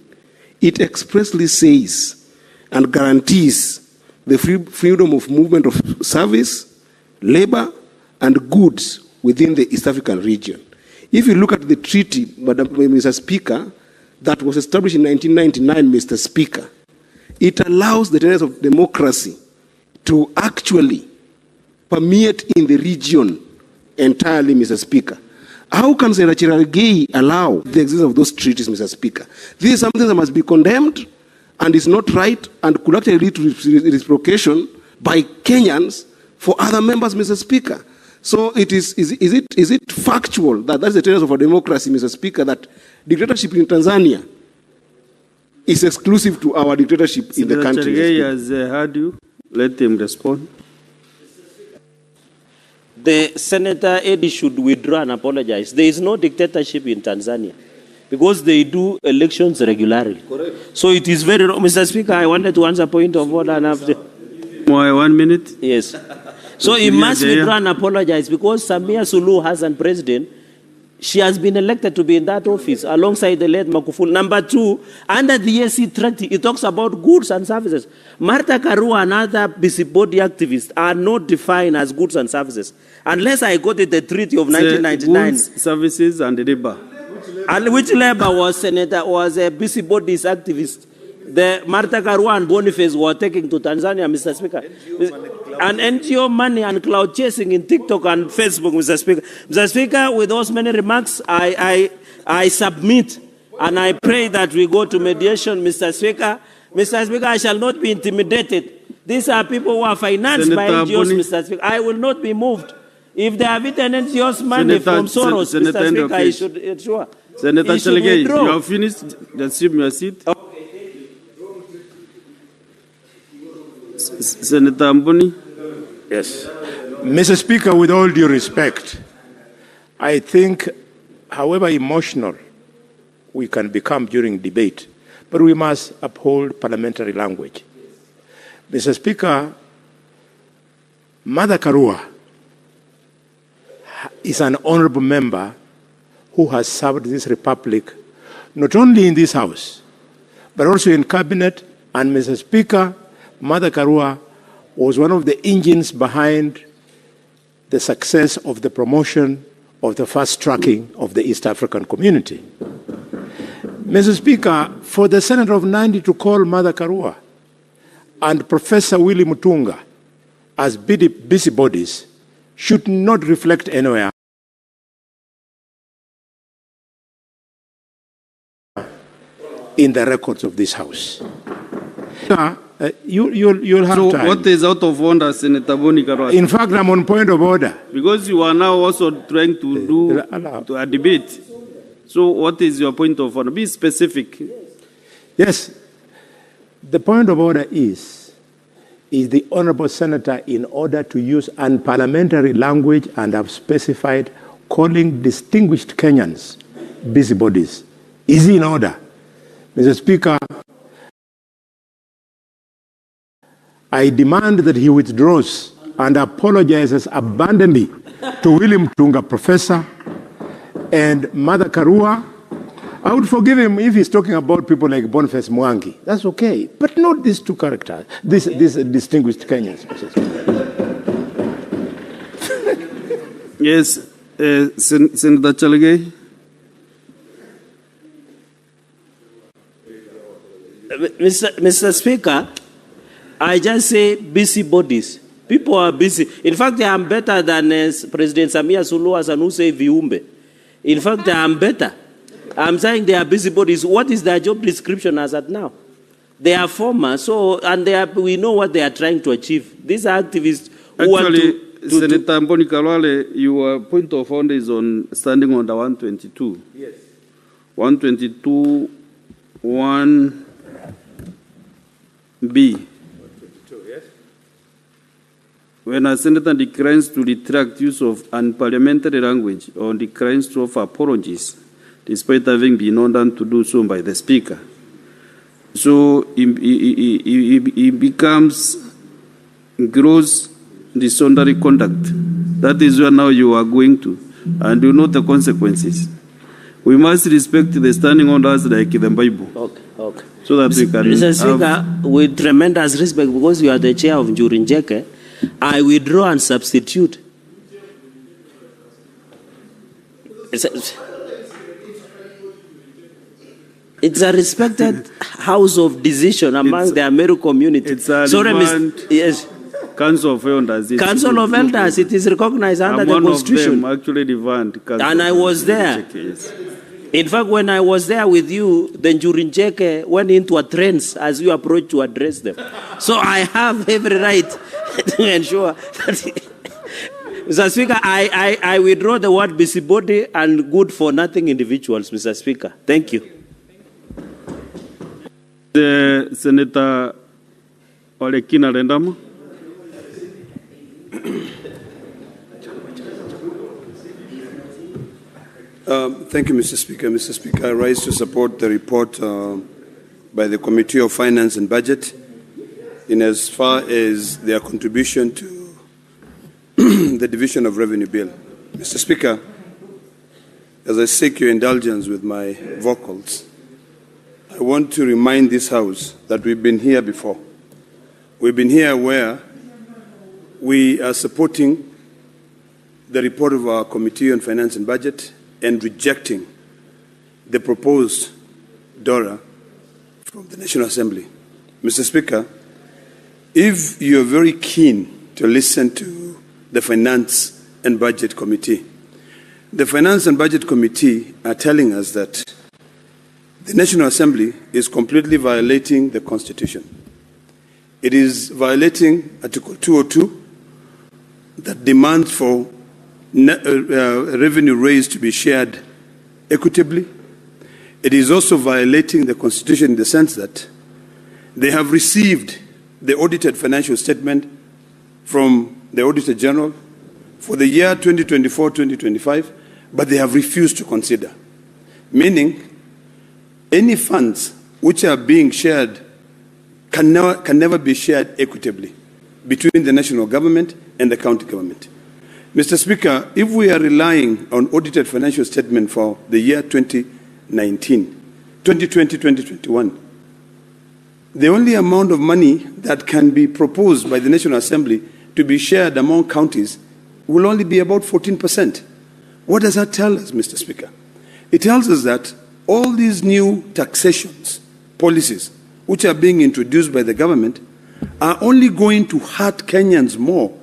it expressly says and guarantees the freedom of movement of service, labor, and goods within the East African region. If you look at the treaty, Mr. Speaker, that was established in 1999, Mr. Speaker, it allows the tenets of democracy to actually permeate in the region entirely, Mr. Speaker. How can Senator Chalagay allow the existence of those treaties, Mr. Speaker? This is something that must be condemned and is not right and could actually lead to reciprocation by Kenyans for other members, Mr. Speaker. So is it factual that that's the tenets of our democracy, Mr. Speaker, that dictatorship in Tanzania is exclusive to our dictatorship in the country? Senator Chalagay has heard you. Let him respond. The Senator Eddie should withdraw and apologize. There is no dictatorship in Tanzania because they do elections regularly. Correct. So it is very wrong. Mr. Speaker, I wanted to answer point of order. And after. 1 minute? Yes. So he must withdraw and apologize because Samia Suluhu Hassan, president, She has been elected to be in that office alongside the late Magufuli. Number two, under the EAC Treaty, it talks about goods and services. Martha Karua and other busybody activists are not defined as goods and services. Unless I got it, the Treaty of 1999. Goods, services, and labor. And which labor was a busybodies activist? The Martha Karua and Boniface were taking to Tanzania, Mr. Speaker. And NGO money and cloud chasing in TikTok and Facebook, Mr. Speaker. Mr. Speaker, with those many remarks, I submit and I pray that we go to mediation, Mr. Speaker. Mr. Speaker, I shall not be intimidated. These are people who are financed by NGOs, Mr. Speaker. I will not be moved. If they have eaten NGOs money from Soros, Mr. Speaker, I should ensure. Senator Chalege, you have finished. Assume your seat. Senator Amboni. Yes. Mr. Speaker, with all due respect, I think, however emotional we can become during debate, but we must uphold parliamentary language. Mr. Speaker, Mother Karua is an honorable member who has served this republic not only in this house, but also in cabinet. And Mr. Speaker, Mother Karua was one of the engines behind the success of the promotion of the fast tracking of the East African community. Mr. Speaker, for the Senator of Nandi to call Mother Karua and Professor Willie Mutunga as busybodies should not reflect anywhere in the records of this House. You'll have so time. What is out of order, Senator Boni Karua? In fact, I'm on point of order. Because you are now also trying to do a debate. So what is your point of order? Be specific. Yes. The point of order is the Honorable Senator, in order to use unparliamentary language, and have specified calling distinguished Kenyans busybodies. Is he in order? Mr. Speaker, I demand that he withdraws and apologizes abundantly to William Tunga, Professor, and Mother Karua. I would forgive him if he's talking about people like Boniface Mwangi. That's okay. But not these two characters, these distinguished Kenyans. Yes, Senator Chalege. Mr. Speaker, I just say busybodies. People are busy. In fact, I am better than President Samia Suluhu Hassan, who say viumbe. In fact, I am better. I'm saying they are busybodies. What is their job description as at now? They are former, and we know what they are trying to achieve. These are activists who actually, want to Senator Mboni Kalwale, your point of order is on standing under 122. Yes. 122, 1B. When a senator declines to retract use of unparliamentary language or declines to offer apologies, despite having been ordered to do so by the Speaker. So he becomes gross disorderly conduct. That is where now you are going to, and you know the consequences. We must respect the standing orders like in the Bible. Okay. So that we can. Mr. Speaker, with tremendous respect, because you are the chair of Njurinjeke, I withdraw and substitute. It's a respected house of decision among the Ameru community. It's a yes. Council of Elders. Council of Elders, it is recognized under the Constitution. One of them actually revamped. And I was there. In fact, when I was there with you, the Njurinjeke went into a trance as you approached to address them. So I have every right to ensure that... Mr. Speaker, I withdraw the word busybody and good for nothing individuals, Mr. Speaker. Thank you. Senator Olekina Rendamo. Thank you, Mr. Speaker. Mr. Speaker, I rise to support the report by the Committee of Finance and Budget in as far as their contribution to the Division of Revenue Bill. Mr. Speaker, as I seek your indulgence with my vocals, I want to remind this House that we've been here before. We've been here where we are supporting the report of our Committee on Finance and Budget and rejecting the proposed DORA from the National Assembly. Mr. Speaker, if you're very keen to listen to the Finance and Budget Committee, the Finance and Budget Committee are telling us that the National Assembly is completely violating the Constitution. It is violating Article 202 that demands for revenue raised to be shared equitably. It is also violating the Constitution in the sense that they have received the audited financial statement from the Auditor General for the year 2024-2025, but they have refused to consider, meaning any funds which are being shared can never be shared equitably between the national government and the county government. Mr. Speaker, if we are relying on audited financial statement for the year 2020-2021, the only amount of money that can be proposed by the National Assembly to be shared among counties will only be about 14%. What does that tell us, Mr. Speaker? It tells us that all these new taxations, policies, which are being introduced by the government, are only going to hurt Kenyans more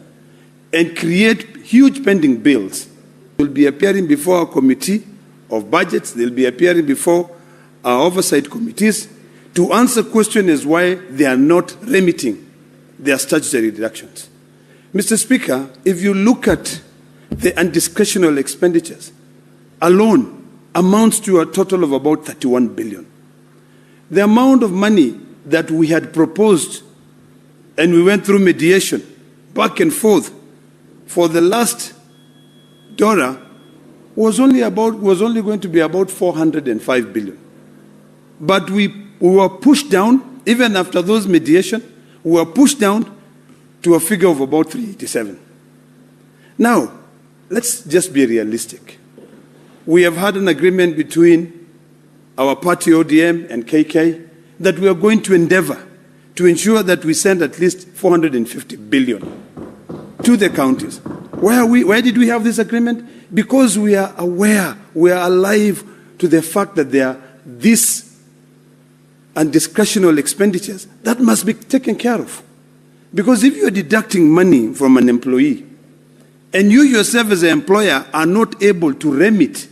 and create huge pending bills. Will be appearing before our Committee of Budgets, they'll be appearing before our oversight committees to answer questions as why they are not remitting their statutory deductions. Mr. Speaker, if you look at the undiscretionary expenditures alone amounts to a total of about 31 billion. The amount of money that we had proposed and we went through mediation back and forth for the last DORA was only going to be about 405 billion. But we were pushed down, even after those mediation, we were pushed down to a figure of about 387. Now, let's just be realistic. We have had an agreement between our party ODM and KK that we are going to endeavor to ensure that we send at least 450 billion to the counties. Where did we have this agreement? Because we are aware, we are alive to the fact that there are these undiscretionary expenditures that must be taken care of. Because if you are deducting money from an employee and you yourself as an employer are not able to remit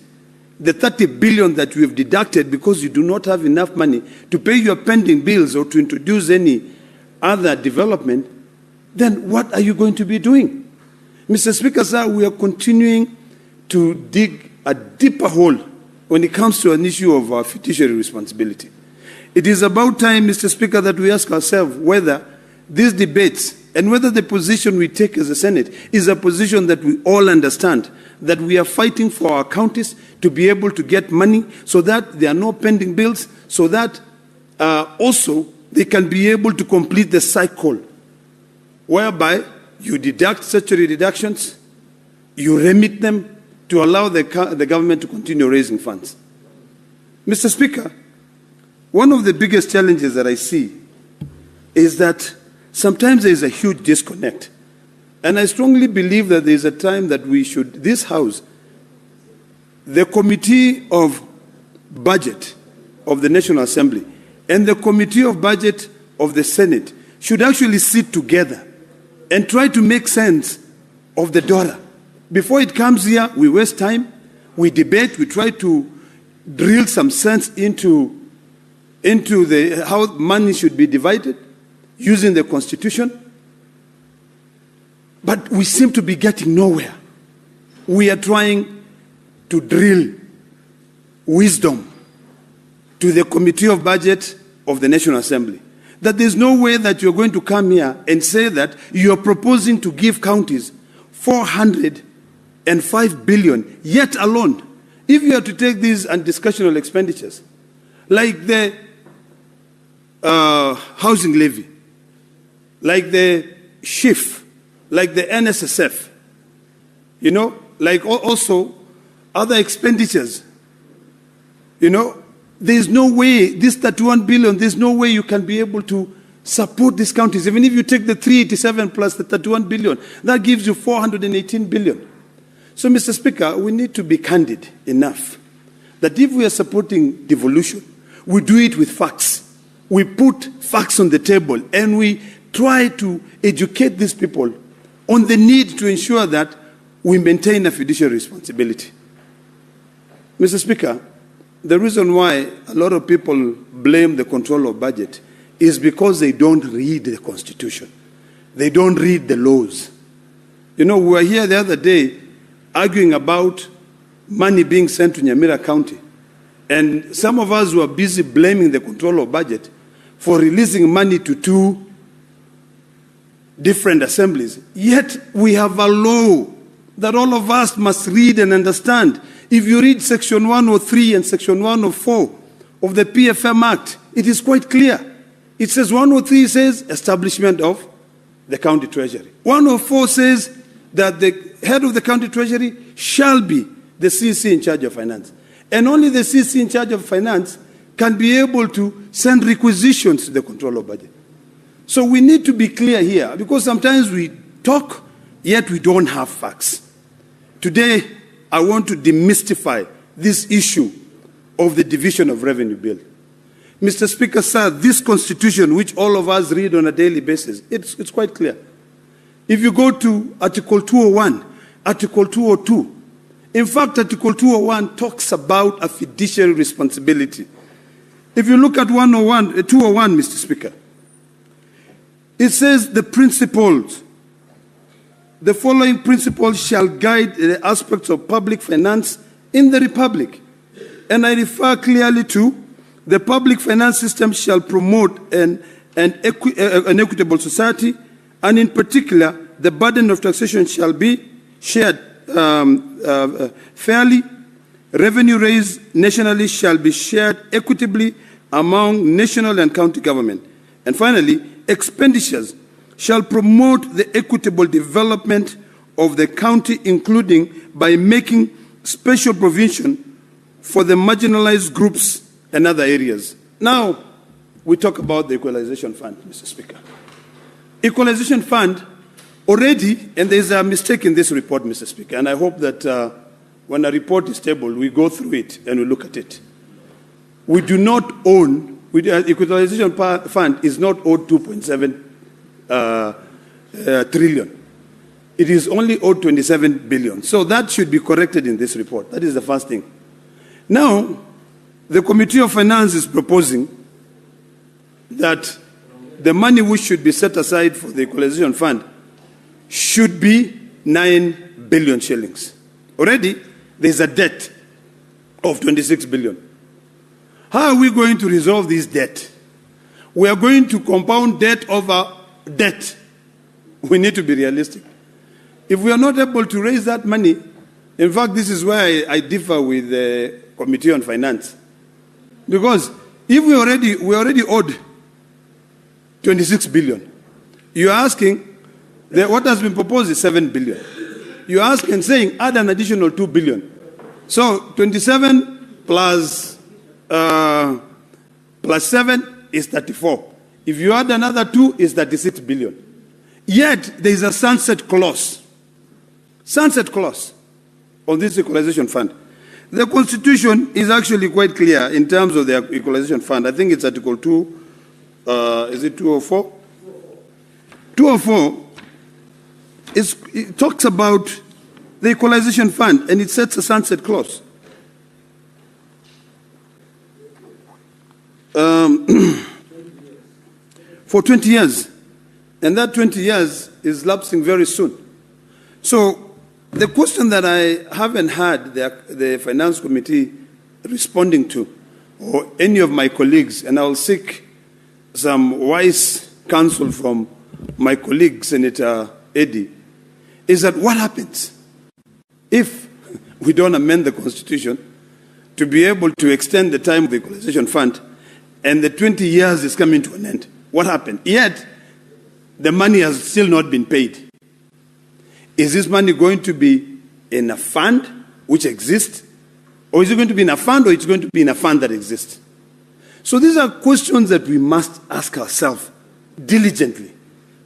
the 30 billion that you have deducted because you do not have enough money to pay your pending bills or to introduce any other development, then what are you going to be doing? Mr. Speaker, sir, we are continuing to dig a deeper hole when it comes to an issue of our fiduciary responsibility. It is about time, Mr. Speaker, that we ask ourselves whether these debates and whether the position we take as a Senate is a position that we all understand, that we are fighting for our counties to be able to get money so that there are no pending bills, so that also they can be able to complete the cycle whereby you deduct statutory deductions, you remit them to allow the government to continue raising funds. Mr. Speaker, one of the biggest challenges that I see is that sometimes there is a huge disconnect. And I strongly believe that there is a time that we should, this House, the Committee of Budget of the National Assembly and the Committee of Budget of the Senate should actually sit together and try to make sense of the DORA. Before it comes here, we waste time, we debate, we try to drill some sense into how money should be divided using the Constitution. But we seem to be getting nowhere. We are trying to drill wisdom to the Committee of Budget of the National Assembly. That there's no way that you're going to come here and say that you're proposing to give counties 405 billion, yet alone. If you are to take these undiscretionary expenditures, like the housing levy, like the SHIF, like the NSSF, like also other expenditures. You know, there's no way, this 31 billion, there's no way you can be able to support these counties. Even if you take the 387 plus the 31 billion, that gives you 418 billion. So, Mr. Speaker, we need to be candid enough that if we are supporting devolution, we do it with facts. We put facts on the table and we try to educate these people on the need to ensure that we maintain a fiduciary responsibility. Mr. Speaker, the reason why a lot of people blame the control of budget is because they don't read the Constitution. They don't read the laws. You know, we were here the other day arguing about money being sent to Nyamira County. And some of us were busy blaming the control of budget for releasing money to 2 different assemblies. Yet we have a law that all of us must read and understand. If you read Section 103 and Section 104 of the PFM Act, it is quite clear. It says 103 says establishment of the county treasury. 104 says that the head of the county treasury shall be the CC in charge of finance. And only the CC in charge of finance can be able to send requisitions to the control of budget. So we need to be clear here, because sometimes we talk, yet we don't have facts. Today, I want to demystify this issue of the division of revenue bill. Mr. Speaker, sir, this constitution, which all of us read on a daily basis, it's quite clear. If you go to Article 201, Article 202, in fact, Article 201 talks about a fiduciary responsibility. If you look at 201, Mr. Speaker, it says the principles, the following principles shall guide the aspects of public finance in the Republic. And I refer clearly to the public finance system shall promote an equitable society, and in particular, the burden of taxation shall be shared fairly. Revenue raised nationally shall be shared equitably among national and county government. And finally, expenditures shall promote the equitable development of the county, including by making special provision for the marginalized groups and other areas. Now, we talk about the Equalization Fund, Mr. Speaker. Equalization Fund already, and there's a mistake in this report, Mr. Speaker, and I hope that when a report is tabled, we go through it and we look at it. We do not own, Equalization Fund is not owed 2.7 trillion. It is only owed 27 billion. So that should be corrected in this report. That is the first thing. Now, the Committee of Finance is proposing that the money which should be set aside for the Equalization Fund should be 9 billion shillings. Already, there's a debt of 26 billion. How are we going to resolve this debt? We are going to compound debt over debt. We need to be realistic. If we are not able to raise that money, in fact, this is where I differ with the Committee on Finance. Because if we already owed 26 billion, you're asking, what has been proposed is 7 billion. You're asking, saying, add an additional 2 billion. So 27 plus 7 is 34. If you add another 2, is 36 billion. Yet, there is a sunset clause on this Equalization Fund. The Constitution is actually quite clear in terms of the Equalization Fund. I think it's Article 2, is it 204? 204, it talks about the Equalization Fund, and it sets a sunset clause. For 20 years. And that 20 years is lapsing very soon. So the question that I haven't had the Finance Committee responding to, or any of my colleagues, and I'll seek some wise counsel from my colleague, Senator Eddy, is that what happens if we don't amend the Constitution to be able to extend the time of the Equalization Fund and the 20 years is coming to an end? What happened? Yet, the money has still not been paid. Is this money going to be in a fund which exists Or is it going to be in a fund, or it's going to be in a fund that exists? So these are questions that we must ask ourselves diligently.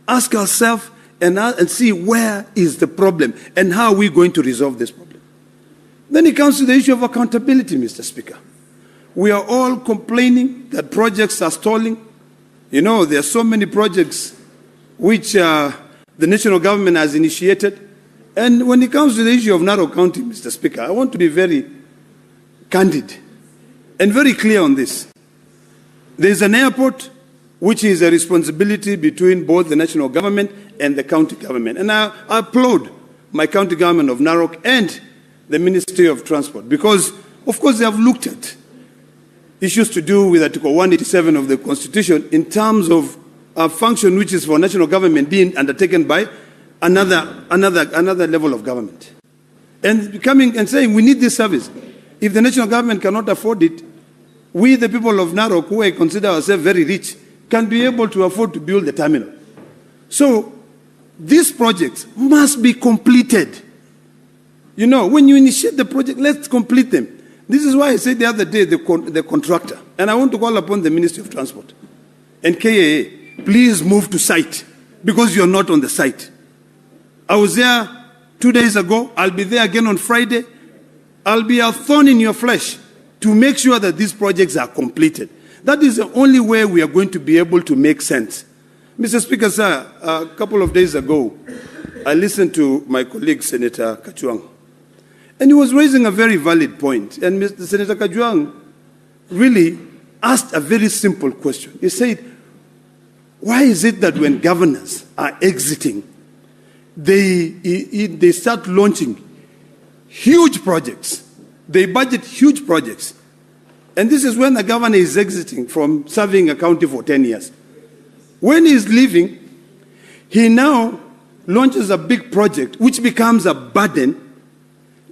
Ask ourselves and see where is the problem and how are we going to resolve this problem. Then it comes to the issue of accountability, Mr. Speaker. We are all complaining that projects are stalling. You know, there are so many projects which the national government has initiated. And when it comes to the issue of Narok County, Mr. Speaker, I want to be very candid and very clear on this. There is an airport which is a responsibility between both the national government and the county government. And I applaud my county government of Narok and the Ministry of Transport because, of course, they have looked at issues to do with Article 187 of the Constitution in terms of a function which is for national government being undertaken by another level of government. And coming and saying we need this service. If the national government cannot afford it, we, the people of Narok, who I consider ourselves very rich, can be able to afford to build the terminal. So these projects must be completed. You know, when you initiate the project, let's complete them. This is why I said the other day, the contractor, and I want to call upon the Ministry of Transport and KAA, please move to site because you're not on the site. I was there 2 days ago. I'll be there again on Friday. I'll be a thorn in your flesh to make sure that these projects are completed. That is the only way we are going to be able to make sense. Mr. Speaker, sir, a couple of days ago, I listened to my colleague, Senator Kachwang, and he was raising a very valid point. And Mr. Senator Kachwang really asked a very simple question. He said, why is it that when governors are exiting, they start launching huge projects? They budget huge projects. And this is when the governor is exiting from serving a county for 10 years. When he's leaving, he now launches a big project which becomes a burden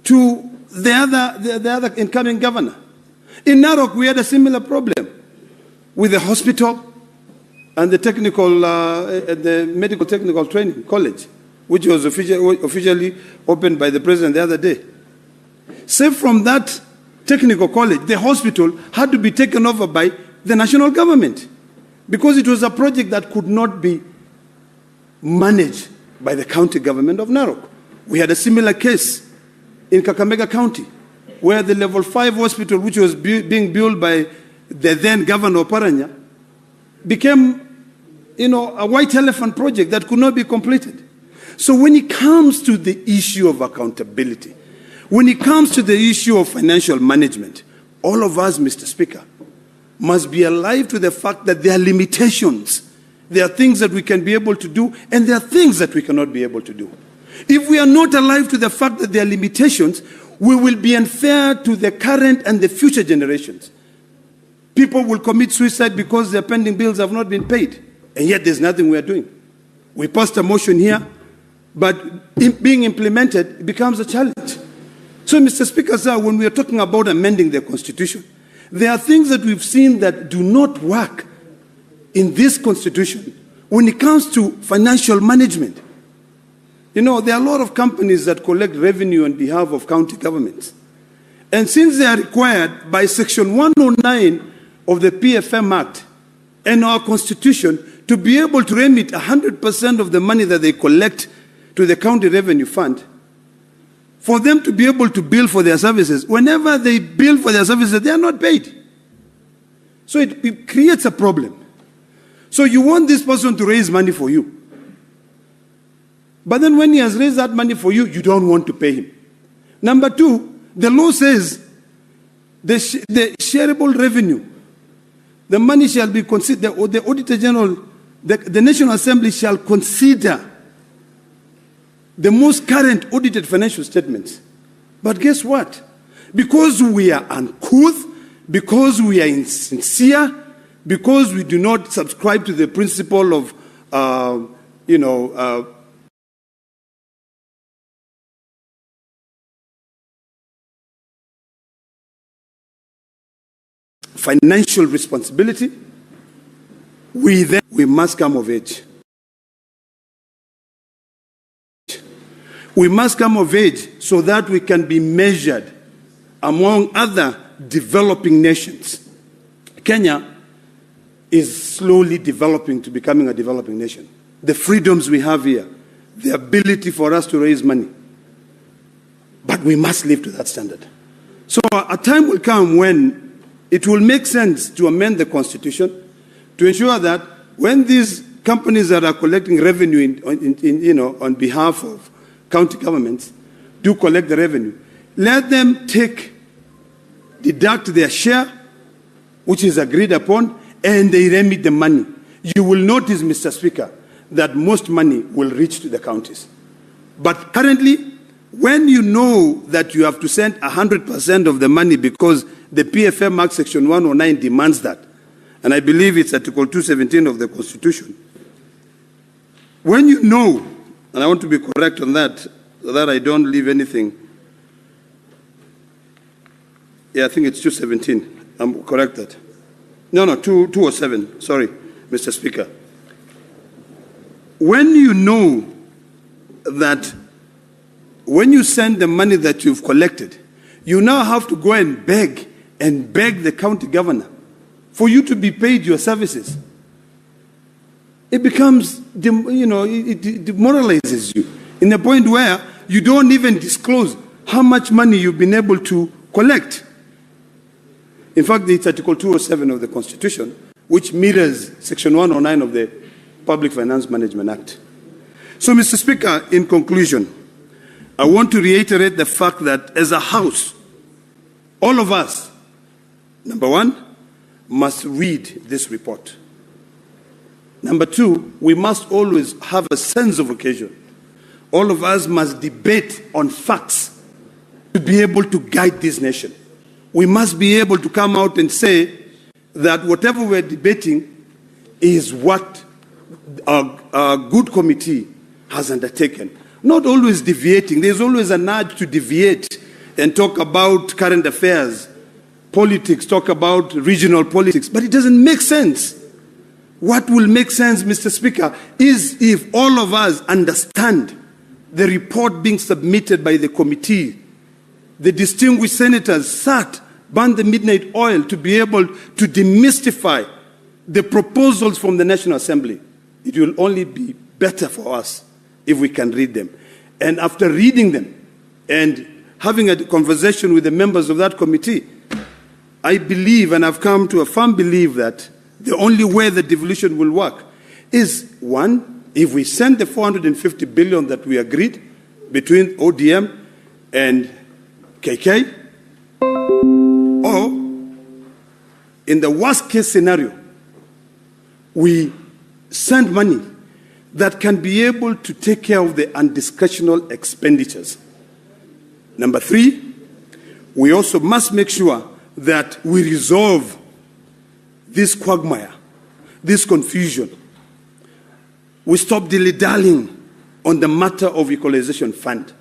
to the other incoming governor. In Narok, we had a similar problem with the hospital and the medical technical training college, which was officially opened by the president the other day. Save from that technical college, the hospital had to be taken over by the national government because it was a project that could not be managed by the county government of Narok. We had a similar case in Kakamega County, where the level 5 hospital, which was being built by the then governor Oparanya, became, a white elephant project that could not be completed. So when it comes to the issue of accountability, when it comes to the issue of financial management, all of us, Mr. Speaker, must be alive to the fact that there are limitations. There are things that we can be able to do, and there are things that we cannot be able to do. If we are not alive to the fact that there are limitations, we will be unfair to the current and the future generations. People will commit suicide because their pending bills have not been paid, and yet there's nothing we are doing. We passed a motion here, but being implemented becomes a challenge. So, Mr. Speaker, sir, when we are talking about amending the Constitution, there are things that we've seen that do not work in this Constitution when it comes to financial management. There are a lot of companies that collect revenue on behalf of county governments. And since they are required by Section 109 of the PFM Act and our Constitution to be able to remit 100% of the money that they collect to the county revenue fund, for them to be able to bill for their services, whenever they bill for their services, they are not paid. So it creates a problem. So you want this person to raise money for you. But then when he has raised that money for you, you don't want to pay him. Number two, the law says the shareable revenue, the money shall be considered, the Auditor General, the National Assembly shall consider the most current audited financial statements. But guess what? Because we are uncouth, because we are insincere, because we do not subscribe to the principle of, financial responsibility, we must come of age. We must come of age so that we can be measured among other developing nations. Kenya is slowly developing to becoming a developing nation. The freedoms we have here, the ability for us to raise money. But we must live to that standard. So a time will come when it will make sense to amend the Constitution to ensure that when these companies that are collecting revenue on behalf of county governments do collect the revenue, let them deduct their share, which is agreed upon, and they remit the money. You will notice, Mr. Speaker, that most money will reach to the counties. But currently, when you know that you have to send 100% of the money because the PFM Act Section 109 demands that, and I believe it's Article 217 of the Constitution, when you know, and I want to be correct on that, so that I don't leave anything. Yeah, I think it's 217. I'm correct that. No, 207. Sorry, Mr. Speaker. When you know that when you send the money that you've collected, you now have to go and beg the county governor for you to be paid your services. It becomes, it demoralizes you in the point where you don't even disclose how much money you've been able to collect. In fact, it's Article 207 of the Constitution, which mirrors Section 109 of the Public Finance Management Act. So, Mr. Speaker, in conclusion, I want to reiterate the fact that as a House, all of us, number one, must read this report. Number two, we must always have a sense of occasion. All of us must debate on facts to be able to guide this nation. We must be able to come out and say that whatever we're debating is what a good committee has undertaken. Not always deviating. There's always a nudge to deviate and talk about current affairs, politics, talk about regional politics, but it doesn't make sense. What will make sense, Mr. Speaker, is if all of us understand the report being submitted by the committee. The distinguished senators sat, burned the midnight oil to be able to demystify the proposals from the National Assembly. It will only be better for us if we can read them. And after reading them and having a conversation with the members of that committee, I believe, and I've come to a firm belief, that the only way the devolution will work is, one, if we send the 450 billion that we agreed between ODM and KK, or in the worst case scenario, we send money that can be able to take care of the undiscretional expenditures. Number three, we also must make sure that we resolve this quagmire, this confusion. We stop dilly-dallying on the matter of equalization fund.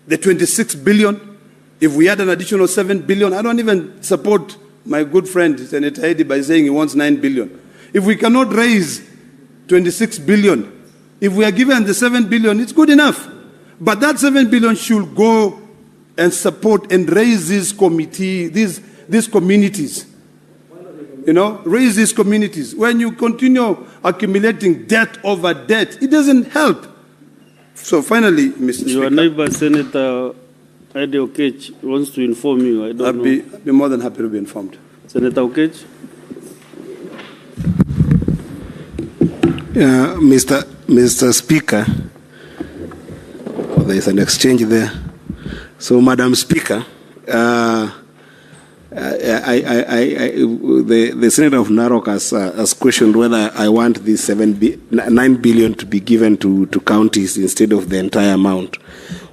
The 26 billion, if we add an additional 7 billion, I don't even support my good friend Senator Eddy by saying he wants 9 billion. If we cannot raise 26 billion, if we are given the 7 billion, it's good enough. But that 7 billion should go and support and raise these communities. Raise these communities. When you continue accumulating debt over debt, it doesn't help. So finally, Mr. Speaker. Your neighbor, Senator Eddy Okech, wants to inform you. I'd be more than happy to be informed. Senator Okech. Mr. Speaker, there is an exchange there. So, Madam Speaker, the Senator of Narok has questioned whether I want this 9 billion to be given to counties instead of the entire amount.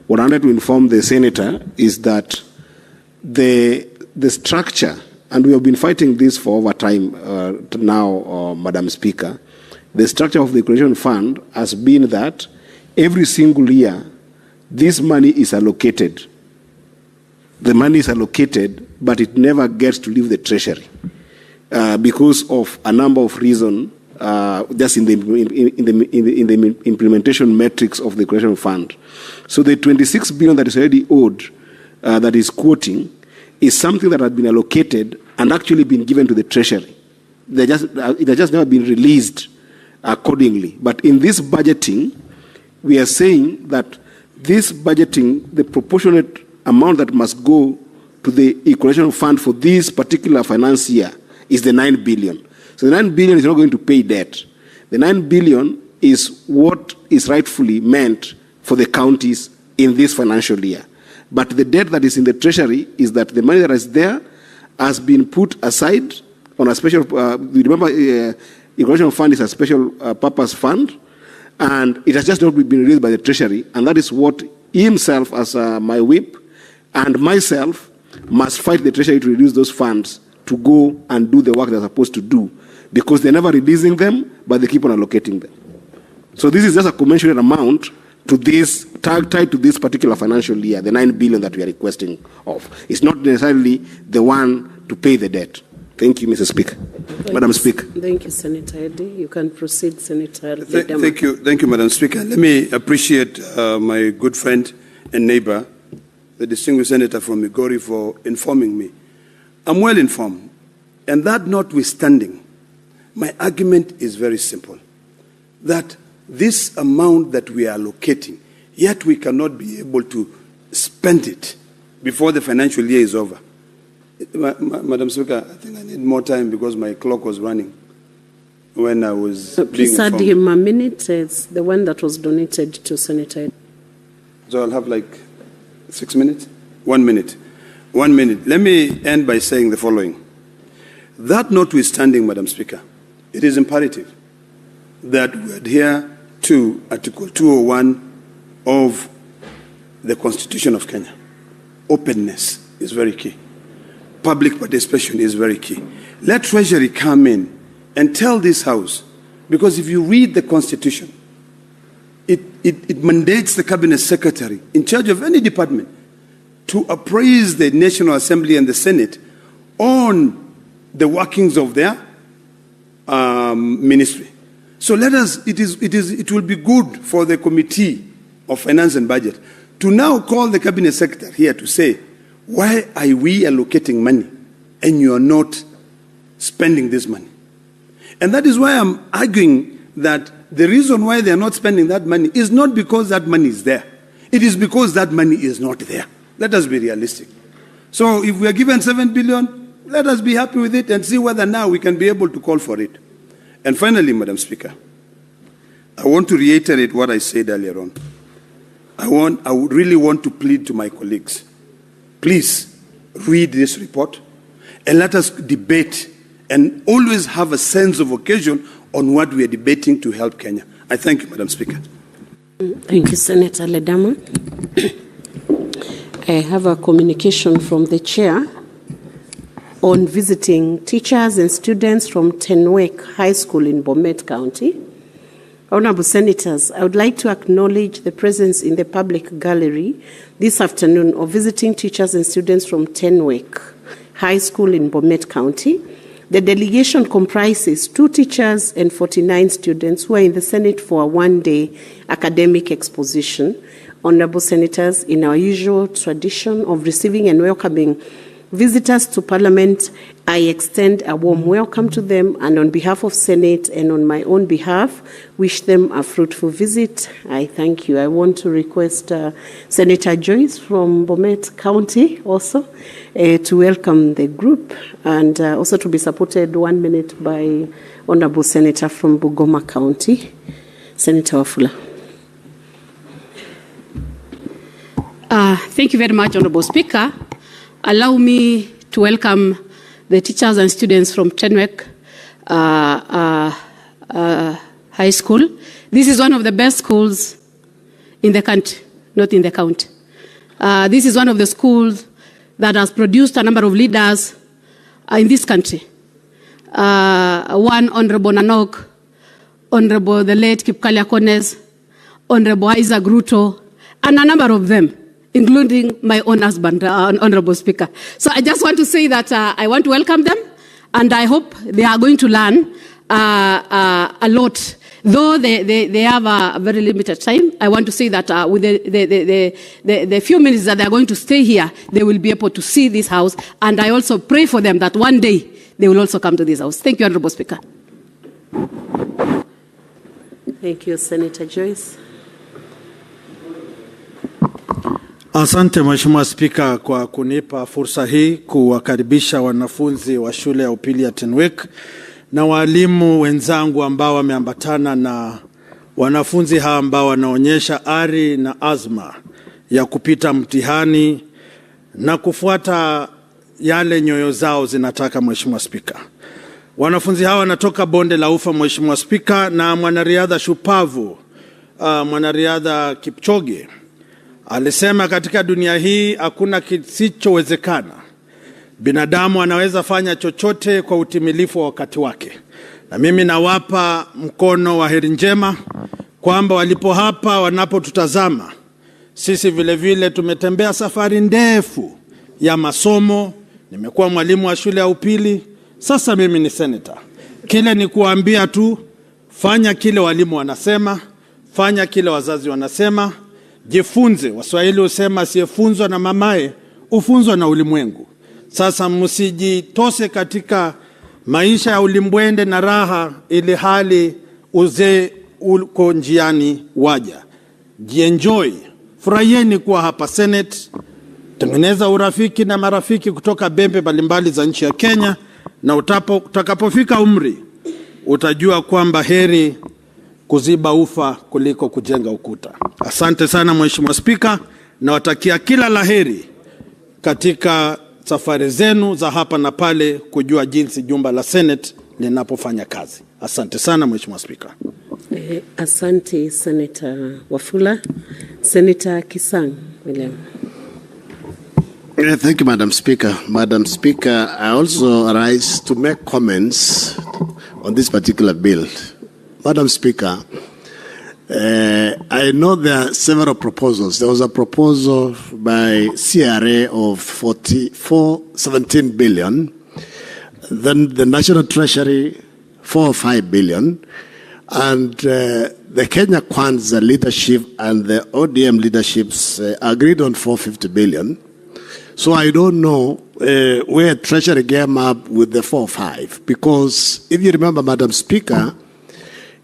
What I wanted to inform the Senator is that the structure, and we have been fighting this for over time now, Madam Speaker, the structure of the Equalization Fund has been that every single year, this money is allocated. The money is allocated, but it never gets to leave the treasury because of a number of reasons, just in the implementation metrics of the Equalization Fund. So the 26 billion that is already owed, that is quoting, is something that had been allocated and actually been given to the Treasury. It has just never been released accordingly. But in this budgeting, we are saying that this budgeting, the proportionate amount that must go to the equalization fund for this particular finance year is the 9 billion. So the 9 billion is not going to pay debt. The 9 billion is what is rightfully meant for the counties in this financial year. But the debt that is in the Treasury is that the money that is there has been put aside on a special, remember, equalization fund is a special purpose fund, and it has just not been released by the Treasury, and that is what he himself, as my whip, and myself must fight the Treasury to reduce those funds to go and do the work they're supposed to do, because they're never releasing them, but they keep on allocating them. So this is just a commensurate amount to this, tied to this particular financial year, the 9 billion that we are requesting of. It's not necessarily the one to pay the debt. Thank you, Mr. Speaker. Madam Speaker. Thank you, Senator Eddy. You can proceed, Senator. Thank you, Madam Speaker. Let me appreciate my good friend and neighbor, the distinguished senator from Migori, for informing me. I'm well informed, and that notwithstanding, my argument is very simple, that this amount that we are allocating, yet we cannot be able to spend it before the financial year is over. Madam Speaker, I think I need more time because my clock was running when I was please add him a minute. It's the one that was donated to Senator. So I'll have like 6 minutes? 1 minute. 1 minute. Let me end by saying the following. That notwithstanding, Madam Speaker, it is imperative that we adhere to Article 201 of the Constitution of Kenya. Openness is very key. Public participation is very key. Let Treasury come in and tell this House, because if you read the Constitution, it mandates the Cabinet Secretary in charge of any department to appraise the National Assembly and the Senate on the workings of their ministry. So let us, it will be good for the Committee of Finance and Budget to now call the Cabinet Secretary here to say, why are we allocating money and you are not spending this money? And that is why I'm arguing that the reason why they are not spending that money is not because that money is there. It is because that money is not there. Let us be realistic. So if we are given 7 billion, let us be happy with it and see whether now we can be able to call for it. And finally, Madam Speaker, I want to reiterate what I said earlier on. I would really want to plead to my colleagues. Please read this report and let us debate and always have a sense of occasion on what we are debating to help Kenya. I thank you, Madam Speaker. Thank you, Senator Ledama. I have a communication from the chair on visiting teachers and students from Tenwek High School in Bomet County. Honorable Senators, I would like to acknowledge the presence in the public gallery this afternoon of visiting teachers and students from Tenwek High School in Bomet County. The delegation comprises 2 teachers and 49 students who are in the Senate for a one-day academic exposition. Honorable Senators, in our usual tradition of receiving and welcoming visitors to Parliament, I extend a warm welcome to them, and on behalf of Senate and on my own behalf, wish them a fruitful visit. I thank you. I want to request Senator Joyce from Bomet County also to welcome the group, and also to be supported 1 minute by Honorable Senator from Bungoma County, Senator Wafula. Thank you very much, Honorable Speaker. Allow me to welcome the teachers and students from Tenwek High School. This is one of the best schools in the country, not in the county. This is one of the schools that has produced a number of leaders in this country. One, Honorable Nanok, Honorable the late Kipkalia Kones, Honorable Isaac Ruto, and a number of them, including my own husband, Honorable Speaker. So I just want to say that I want to welcome them, and I hope they are going to learn a lot. Though they have a very limited time, I want to say that with the few minutes that they are going to stay here, they will be able to see this house. And I also pray for them that one day they will also come to this house. Thank you, Honorable Speaker. Thank you, Senator Joyce. Asante Mheshimiwa Spika kwa kunipa fursa hii kuwakaribisha wanafunzi wa shule ya upili ya Tenwek na walimu wenzangu ambao wameambatana na wanafunzi hawa ambao wanaonyesha ari na azma ya kupita mtihani na kufuata yale nyoyo zao zinataka. Mheshimiwa Spika, wanafunzi hawa wanatoka bonde la Ufa, Mheshimiwa Spika, na mwanariadha shupavu mwanariadha Kipchoge alisema katika dunia hii hakuna kisichowezekana. Binadamu anaweza fanya chochote kwa utimilifu wa wakati wake. Na mimi nawapa mkono wa heri njema kwamba walipo hapa wanapotutazama, sisi vile vile tumetembea safari ndefu ya masomo. Nimekuwa mwalimu wa shule ya upili, sasa mimi ni senator. Kile ni kuambia tu, fanya kile walimu wanasema, fanya kile wazazi wanasema, jifunze. Waswahili husema asiyefunzwa na mamaye ufunzwa na ulimwengu. Sasa msijitose katika maisha ya ulimbwende na raha ili hali uzee uko njiani waja. Jienjoy, furahieni kuwa hapa Senate, tengeneza urafiki na marafiki kutoka bembe mbalimbali za nchi ya Kenya, na utakapofika umri utajua kwamba heri kuziba ufa kuliko kujenga ukuta. Asante sana Mheshimiwa Spika, na watakia kila laheri katika safari zenu za hapa na pale kujua jinsi jumba la Senate linapofanya kazi. Asante sana Mheshimiwa Spika. Asante Senator Wafula. Senator Kisang William. Thank you, Madam Speaker. Madam Speaker, I also arise to make comments on this particular bill. Madam Speaker, I know there are several proposals. There was a proposal by CRA of 17 billion, then the National Treasury 4 or 5 billion, and the Kenya Kwanza leadership and the ODM leaderships agreed on 450 billion. So I don't know where Treasury came up with the 4 or 5, because if you remember, Madam Speaker,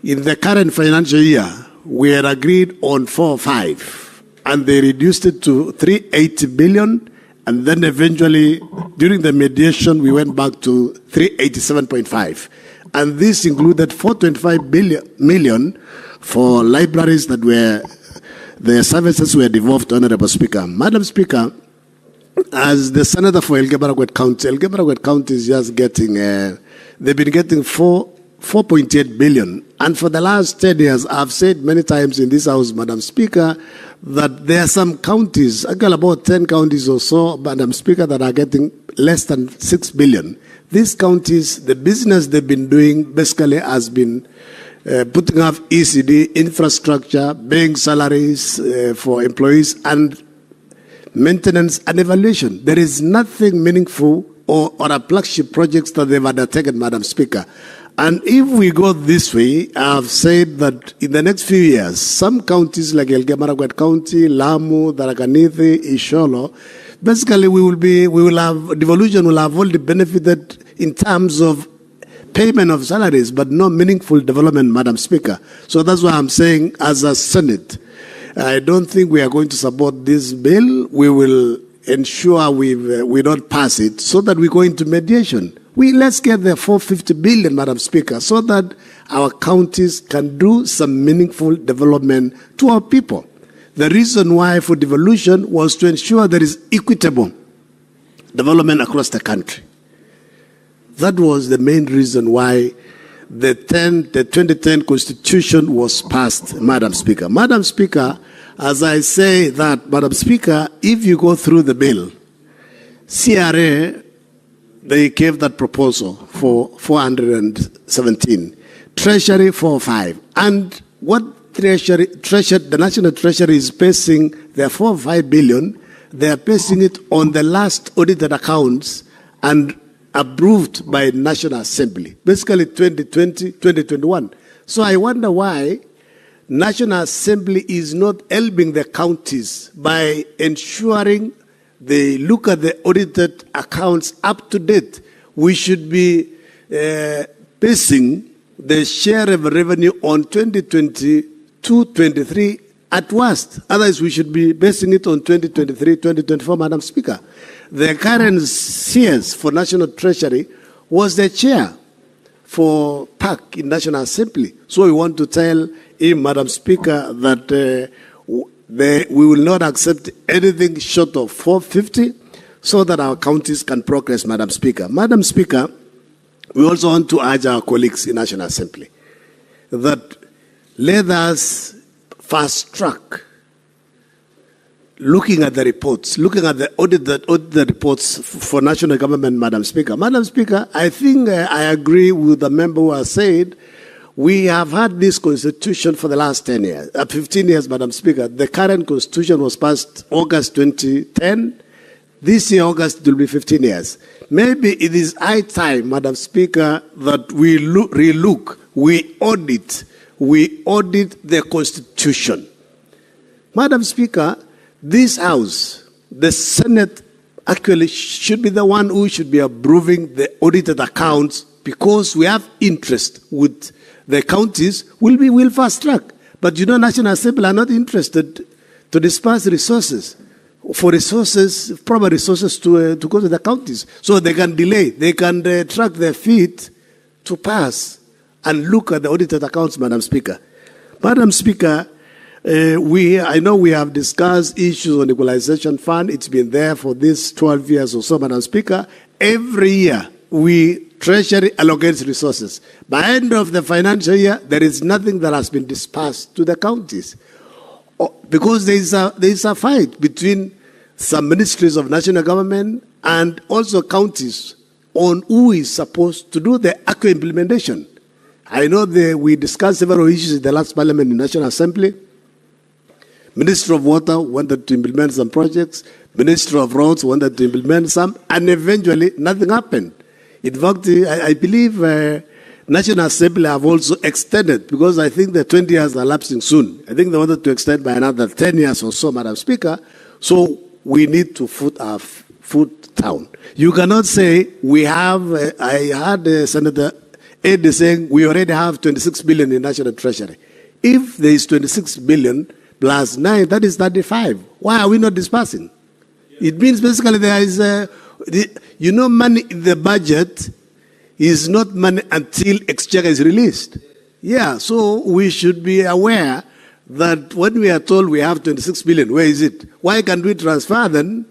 in the current financial year, we had agreed on 4 or 5, and they reduced it to 380 billion, and then eventually, during the mediation, we went back to 387.5. And this included 425 million for libraries that were, their services were devolved to Honorable Speaker. Madam Speaker, as the senator for Elgeyo-Marakwet County is just getting, they've been getting 4.8 billion. And for the last 10 years, I've said many times in this house, Madam Speaker, that there are some counties, again about 10 counties or so, Madam Speaker, that are getting less than 6 billion. These counties, the business they've been doing basically has been putting up ECD, infrastructure, paying salaries for employees, and maintenance and evaluation. There is nothing meaningful or a flagship projects that they've undertaken, Madam Speaker. And if we go this way, I've said that in the next few years, some counties like Elgeyo-Marakwet County, Lamu, Tharaka Nithi, Isiolo, basically devolution will have only benefited in terms of payment of salaries, but no meaningful development, Madam Speaker. So that's why I'm saying, as a Senate, I don't think we are going to support this bill. We will ensure we don't pass it so that we go into mediation. Let's get the 450 billion, Madam Speaker, so that our counties can do some meaningful development to our people. The reason why for devolution was to ensure there is equitable development across the country. That was the main reason why the 2010 Constitution was passed, Madam Speaker. Madam Speaker, as I say that, Madam Speaker, if you go through the bill, CRA, they gave that proposal for 417. Treasury 405. And what the National Treasury is basing their 4 or 5 billion, they are basing it on the last audited accounts and approved by National Assembly, basically 2020, 2021. So I wonder why National Assembly is not helping the counties by ensuring they look at the audited accounts up to date. We should be basing the share of revenue on 2022-23 at worst. Otherwise, we should be basing it on 2023-2024, Madam Speaker. The current CS for National Treasury was the chair for PAC in National Assembly. So we want to tell him, Madam Speaker, that we will not accept anything short of 450 so that our counties can progress, Madam Speaker. Madam Speaker, we also want to urge our colleagues in National Assembly that let us fast track looking at the reports, looking at the audited reports for national government, Madam Speaker. Madam Speaker, I think I agree with the member who has said we have had this constitution for the last 10 years, 15 years, Madam Speaker. The current constitution was passed August 2010. This year, August, it will be 15 years. Maybe it is high time, Madam Speaker, that we relook, we audit the constitution. Madam Speaker, this House, the Senate, actually should be the one who should be approving the audited accounts because we have interest with the counties. We'll fast track. But you know, National Assembly are not interested to disperse resources, proper resources to go to the counties. So they can delay, they can track their feet to pass and look at the audited accounts, Madam Speaker. Madam Speaker, I know we have discussed issues on equalization fund. It's been there for these 12 years or so, Madam Speaker. Every year, Treasury allocates resources. By the end of the financial year, there is nothing that has been dispersed to the counties. Because there is a fight between some ministries of national government and also counties on who is supposed to do the actual implementation. I know we discussed several issues in the last parliament in National Assembly. Minister of Water wanted to implement some projects. Minister of Roads wanted to implement some. And eventually, nothing happened. In fact, I believe National Assembly have also extended, because I think the 20 years are lapsing soon. I think they wanted to extend by another 10 years or so, Madam Speaker. So we need to put our foot down. You cannot say we have, I heard Senator Ed saying we already have 26 billion in National Treasury. If there is 26 billion plus 9, that is 35. Why are we not dispersing? It means basically there is, money in the budget is not money until exchequer is released. Yeah, so we should be aware that when we are told we have 26 billion, where is it? Why can't we transfer then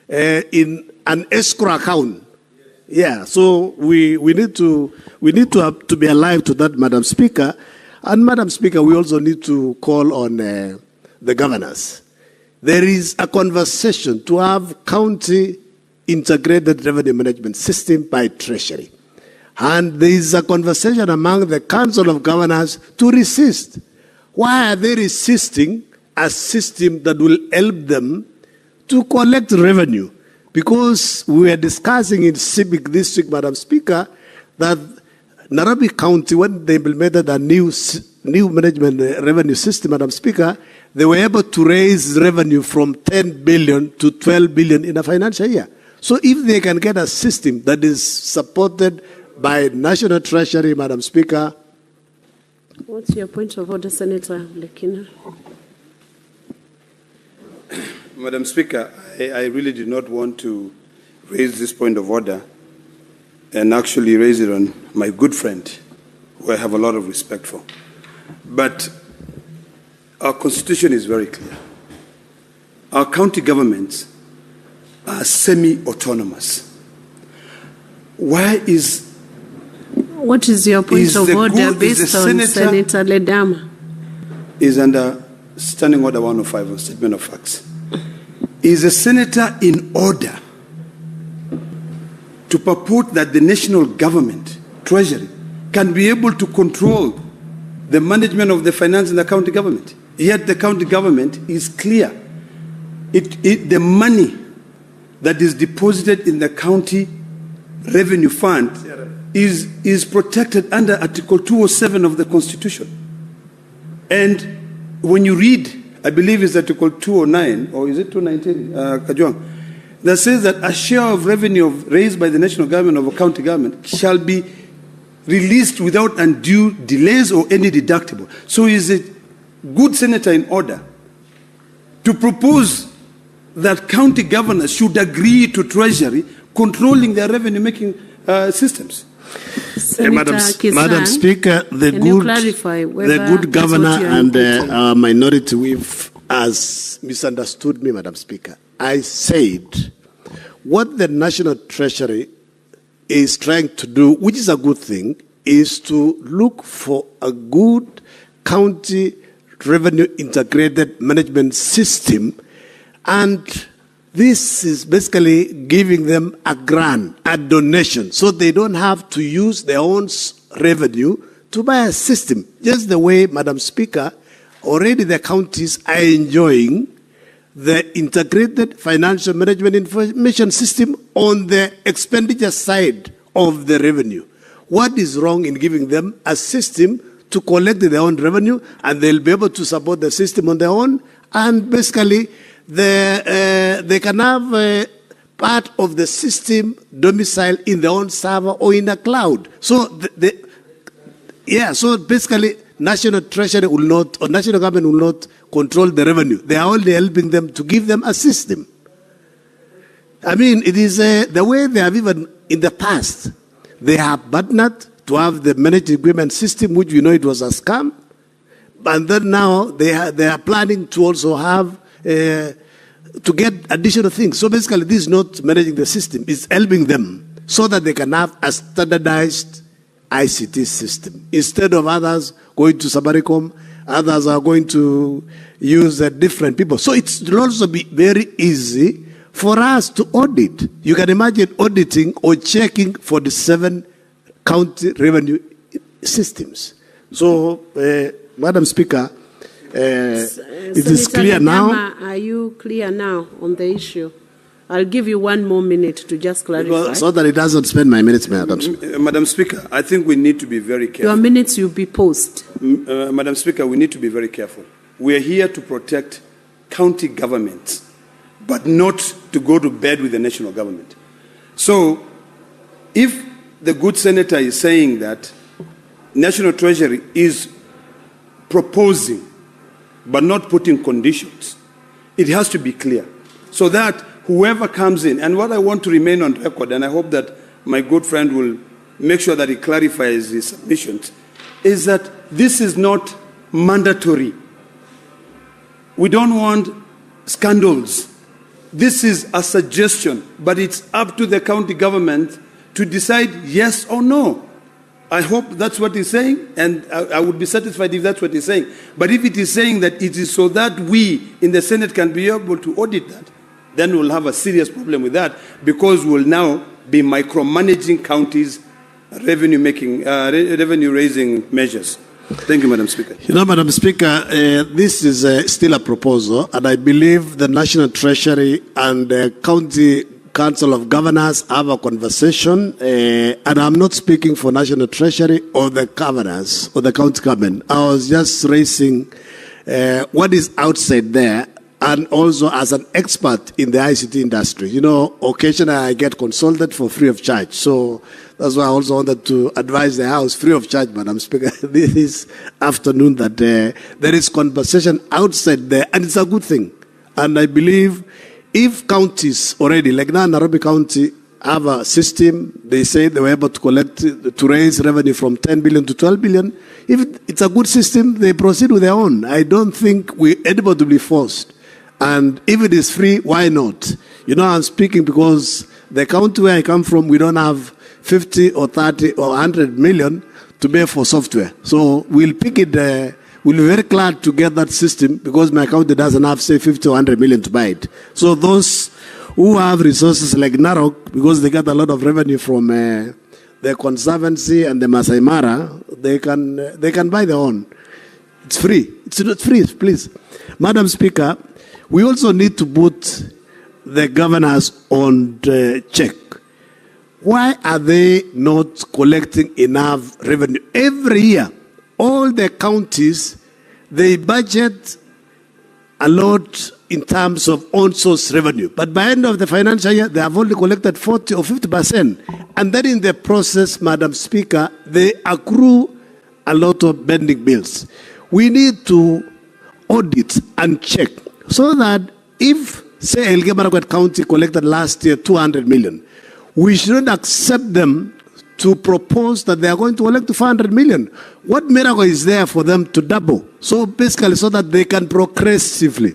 in an escrow account? Yeah, so we need to be alive to that, Madam Speaker. And Madam Speaker, we also need to call on the governors. There is a conversation to have county integrated revenue management system by Treasury. And there is a conversation among the Council of Governors to resist. Why are they resisting a system that will help them to collect revenue? Because we were discussing in Civic this week, Madam Speaker, that Nairobi County, when they implemented a new management revenue system, Madam Speaker, they were able to raise revenue from 10 billion to 12 billion in a financial year. So if they can get a system that is supported by National Treasury, Madam Speaker. What's your point of order, Senator Lekina? Madam Speaker, I really did not want to raise this point of order and actually raise it on my good friend, who I have a lot of respect for. But our constitution is very clear. Our county governments are semi-autonomous. What is your point of order based on Senator Ledama? Is under Standing Order 105 of Statement of Facts. Is a senator in order to purport that the national government, Treasury, can be able to control the management of the finance in the county government? Yet the county government is clear. The money that is deposited in the county revenue fund is protected under Article 207 of the Constitution. And when you read, I believe it's Article 209, or is it 219, Kajwang, that says that a share of revenue raised by the national government or county government shall be released without undue delays or any deductible. So is it good, Senator, in order to propose that county governors should agree to Treasury controlling their revenue-making systems? Madam Speaker, the good governor and our minority whip has misunderstood me, Madam Speaker. I said what the National Treasury is trying to do, which is a good thing, is to look for a good county revenue integrated management system, and this is basically giving them a grant, a donation, so they don't have to use their own revenue to buy a system. Just the way, Madam Speaker, already the counties are enjoying the integrated financial management information system on the expenditure side of the revenue. What is wrong in giving them a system to collect their own revenue, and they'll be able to support the system on their own, and basically they can have part of the system domicile in their own server or in a cloud. So, so basically, National Treasury will not, or national government will not control the revenue. They are only helping them to give them a system. I mean, it is the way they have even in the past. They have partnered to have the managed agreement system, which we know it was a scam. And then now they are planning to also have to get additional things. So basically, this is not managing the system; it's helping them so that they can have a standardized ICT system instead of others going to Safaricom. Others are going to use different people. So it will also be very easy for us to audit. You can imagine auditing or checking for the 7 county revenue systems. So, Madam Speaker, it is clear now. Are you clear now on the issue? I'll give you 1 more minute to just clarify. So that it doesn't spend my minutes, Madam Speaker. Madam Speaker, I think we need to be very careful. Your minutes will be paused. Madam Speaker, we need to be very careful. We are here to protect county governments, but not to go to bed with the national government. So, if the good senator is saying that National Treasury is proposing but not putting conditions, it has to be clear so that whoever comes in, and what I want to remain on record, and I hope that my good friend will make sure that he clarifies his submissions, is that this is not mandatory. We don't want scandals. This is a suggestion, but it's up to the county government to decide yes or no. I hope that's what he's saying, and I would be satisfied if that's what he's saying. But if it is saying that it is so that we in the Senate can be able to audit that, then we'll have a serious problem with that, because we'll now be micromanaging counties' revenue-raising measures. Thank you, Madam Speaker. You know, Madam Speaker, this is still a proposal, and I believe the National Treasury and the County Council of Governors have a conversation, and I'm not speaking for National Treasury or the governors or the county government. I was just raising what is outside there, and also as an expert in the ICT industry. You know, occasionally I get consulted for free of charge. So that's why I also wanted to advise the House free of charge, Madam Speaker, this afternoon, that there is conversation outside there, and it's a good thing. And I believe if counties already, like now Nairobi County, have a system, they say they were able to collect, to raise revenue from 10 billion to 12 billion. If it's a good system, they proceed with their own. I don't think anybody will be forced. And if it is free, why not? You know, I'm speaking because the county where I come from, we don't have 50 or 30 or 100 million to pay for software. So we'll pick it, we'll be very glad to get that system, because my county doesn't have, say, 50 or 100 million to buy it. So those who have resources like Narok, because they get a lot of revenue from the Conservancy and the Masai Mara, they can buy their own. It's free. It's not free, please. Madam Speaker, we also need to put the governors on the check. why are they not collecting enough revenue? Every year, all the counties, they budget a lot in terms of on-source revenue. But by the end of the financial year, they have only collected 40 or 50%. And then in the process, Madam Speaker, they accrue a lot of pending bills. We need to audit and check so that if, say, Elgeyo Marakwet County collected last year 200 million, we shouldn't accept them to propose that they are going to collect to 500 million. What miracle is there for them to double? So basically, so that they can progressively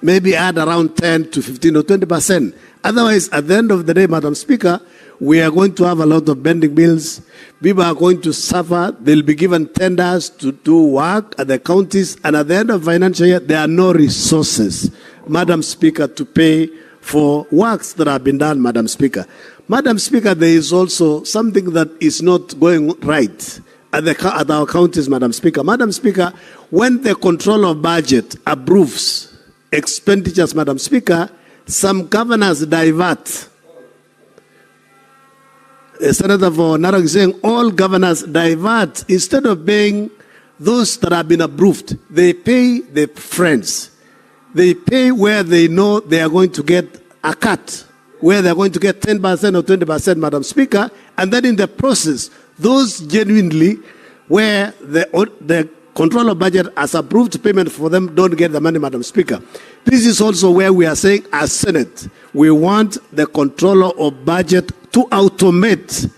maybe add around 10 to 15 or 20%. Otherwise, at the end of the day, Madam Speaker, we are going to have a lot of pending bills. People are going to suffer. They'll be given tenders to do work at the counties. And at the end of financial year, there are no resources, Madam Speaker, to pay for works that have been done, Madam Speaker. Madam Speaker, there is also something that is not going right at our counties, Madam Speaker. Madam Speaker, when the control of budget approves expenditures, Madam Speaker, some governors divert. Senator for Narok is saying all governors divert. Instead of paying those that have been approved, they pay their friends. They pay where they know they are going to get a cut, where they are going to get 10% or 20%, Madam Speaker, and then in the process, those genuinely where the control of budget has approved payment for them don't get the money, Madam Speaker. This is also where we are saying as Senate, we want the controller of budget to automate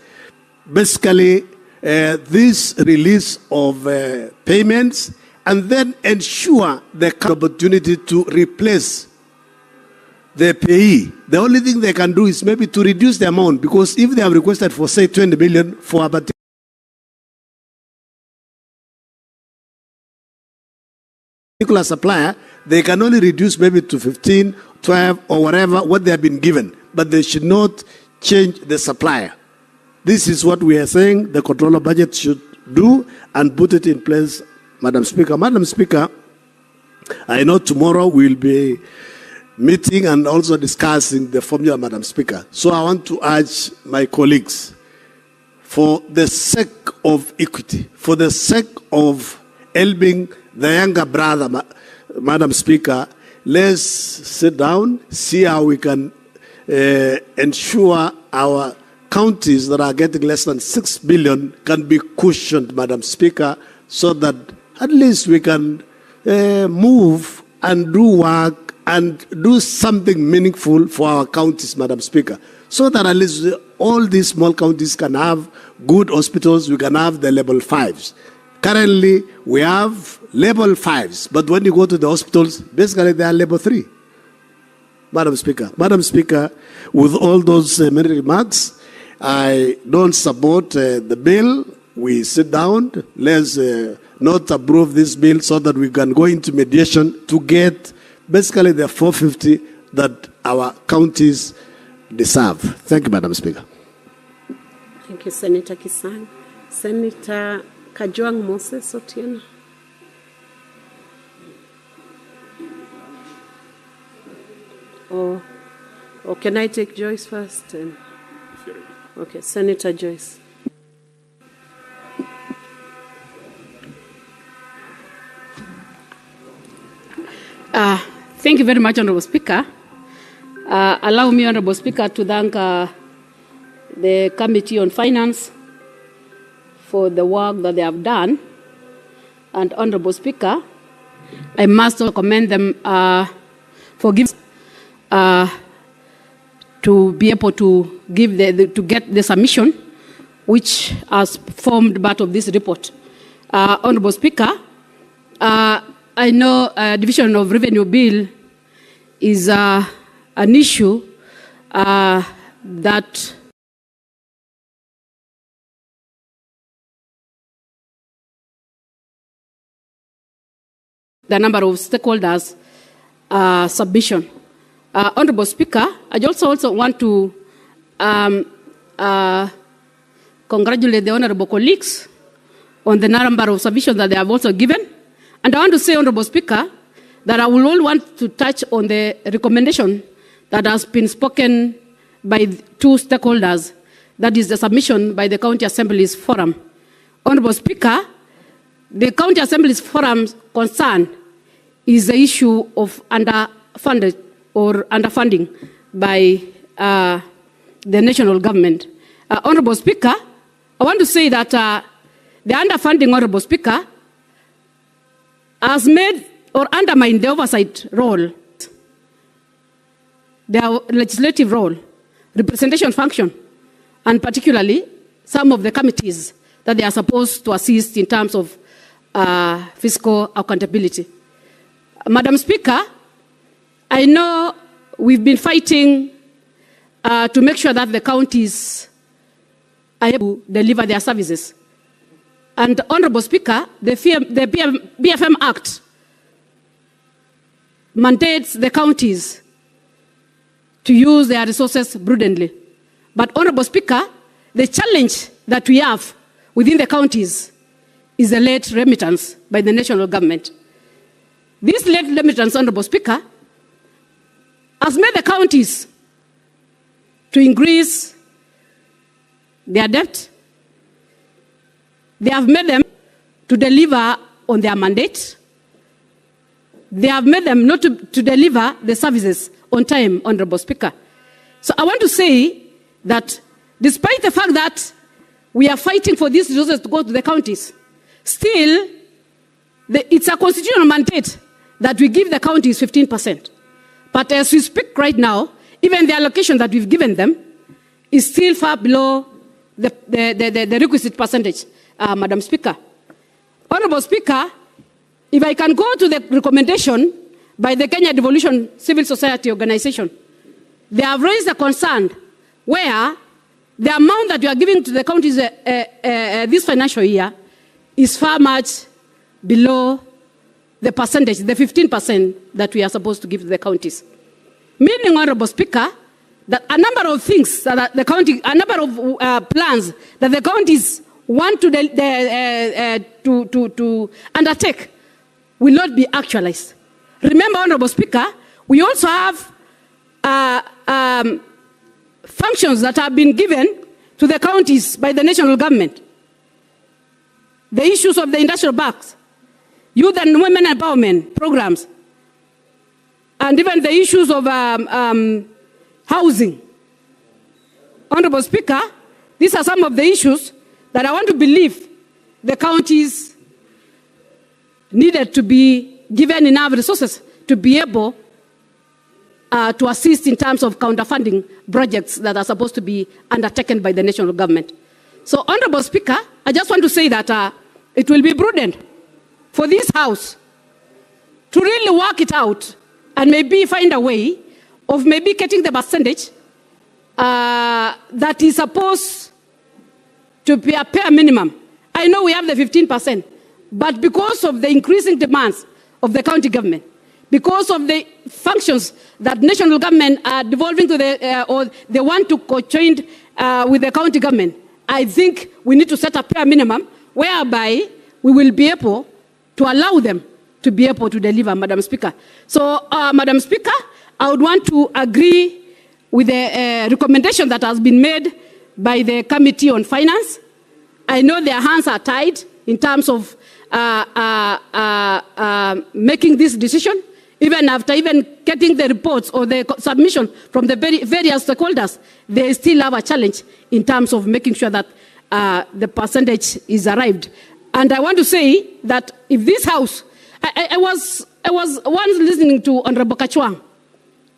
basically this release of payments and then ensure the opportunity to replace the payee. The only thing they can do is maybe to reduce the amount, because if they have requested for, say, 20 million for a particular supplier, they can only reduce maybe to 15, 12, or whatever, what they have been given. But they should not change the supplier. This is what we are saying the controller budget should do and put it in place, Madam Speaker. Madam Speaker, I know tomorrow we'll be meeting and also discussing the formula, Madam Speaker. So I want to urge my colleagues, for the sake of equity, for the sake of helping the younger brother, Madam Speaker, let's sit down, see how we can ensure our counties that are getting less than 6 billion can be cushioned, Madam Speaker, so that at least we can move and do work and do something meaningful for our counties, Madam Speaker, so that at least all these small counties can have good hospitals, we can have the level 5s. Currently, we have level 5s, but when you go to the hospitals, basically they are level 3. Madam Speaker. Madam Speaker, with all those many remarks, I don't support the bill. We sit down, let's not approve this bill so that we can go into mediation to get basically the 450 that our counties deserve. Thank you, Madam Speaker. Thank you, Senator Kisang. Senator Kajwang Moses Otieno. Or can I take Joyce first? Okay, Senator Joyce. Thank you very much, Honorable Speaker. Allow me, Honorable Speaker, to thank the Committee on Finance for the work that they have done. And Honorable Speaker, I must also commend them for giving to be able to give to get the submission, which has formed part of this report. Honorable Speaker, I know division of revenue bill is an issue that the number of stakeholders submission. Honorable Speaker, I also want to congratulate the honorable colleagues on the number of submissions that they have also given. And I want to say, Honorable Speaker, that I will all want to touch on the recommendation that has been spoken by two stakeholders, that is the submission by the County Assembly's Forum. Honorable Speaker, the County Assembly's Forum's concern is the issue of underfunded or underfunding by the national government. Honorable Speaker, I want to say that the underfunding, Honorable Speaker, has made or undermined the oversight role, the legislative role, representation function, and particularly some of the committees that they are supposed to assist in terms of fiscal accountability. Madam Speaker, I know we've been fighting to make sure that the counties are able to deliver their services. And Honorable Speaker, the BFM Act mandates the counties to use their resources prudently. But Honorable Speaker, the challenge that we have within the counties is the late remittance by the national government. This late remittance, Honorable Speaker, has made the counties to increase their debt. They have made them to deliver on their mandate. They have made them not to deliver the services on time, Honorable Speaker. So I want to say that despite the fact that we are fighting for these resources to go to the counties, still it's a constitutional mandate that we give the counties 15%. But as we speak right now, even the allocation that we've given them is still far below the requisite percentage, Madam Speaker. Honorable Speaker, if I can go to the recommendation by the Kenya Devolution Civil Society Organization, they have raised a concern where the amount that you are giving to the counties this financial year is far much below the percentage, the 15% that we are supposed to give to the counties. Meaning, Honorable Speaker, that a number of things that the county, a number of plans that the counties want to undertake will not be actualized. Remember, Honorable Speaker, we also have functions that have been given to the counties by the national government. The issues of the industrial parks, youth and women empowerment programs, and even the issues of housing. Honorable Speaker, these are some of the issues that I want to believe the counties needed to be given enough resources to be able to assist in terms of counterfunding projects that are supposed to be undertaken by the national government. So, Honorable Speaker, I just want to say that it will be prudent for this House to really work it out and maybe find a way of maybe getting the percentage that is supposed to be a bare minimum. I know we have the 15%, but because of the increasing demands of the county government, because of the functions that national government are devolving to the, or they want to co-join with the county government, I think we need to set a bare minimum whereby we will be able to allow them to be able to deliver, Madam Speaker. So, Madam Speaker, I would want to agree with the recommendation that has been made by the Committee on Finance. I know their hands are tied in terms of making this decision, even after getting the reports or the submission from the various stakeholders, they still have a challenge in terms of making sure that the percentage is arrived. And I want to say that if this House, I was once listening to Honorable Kachwang,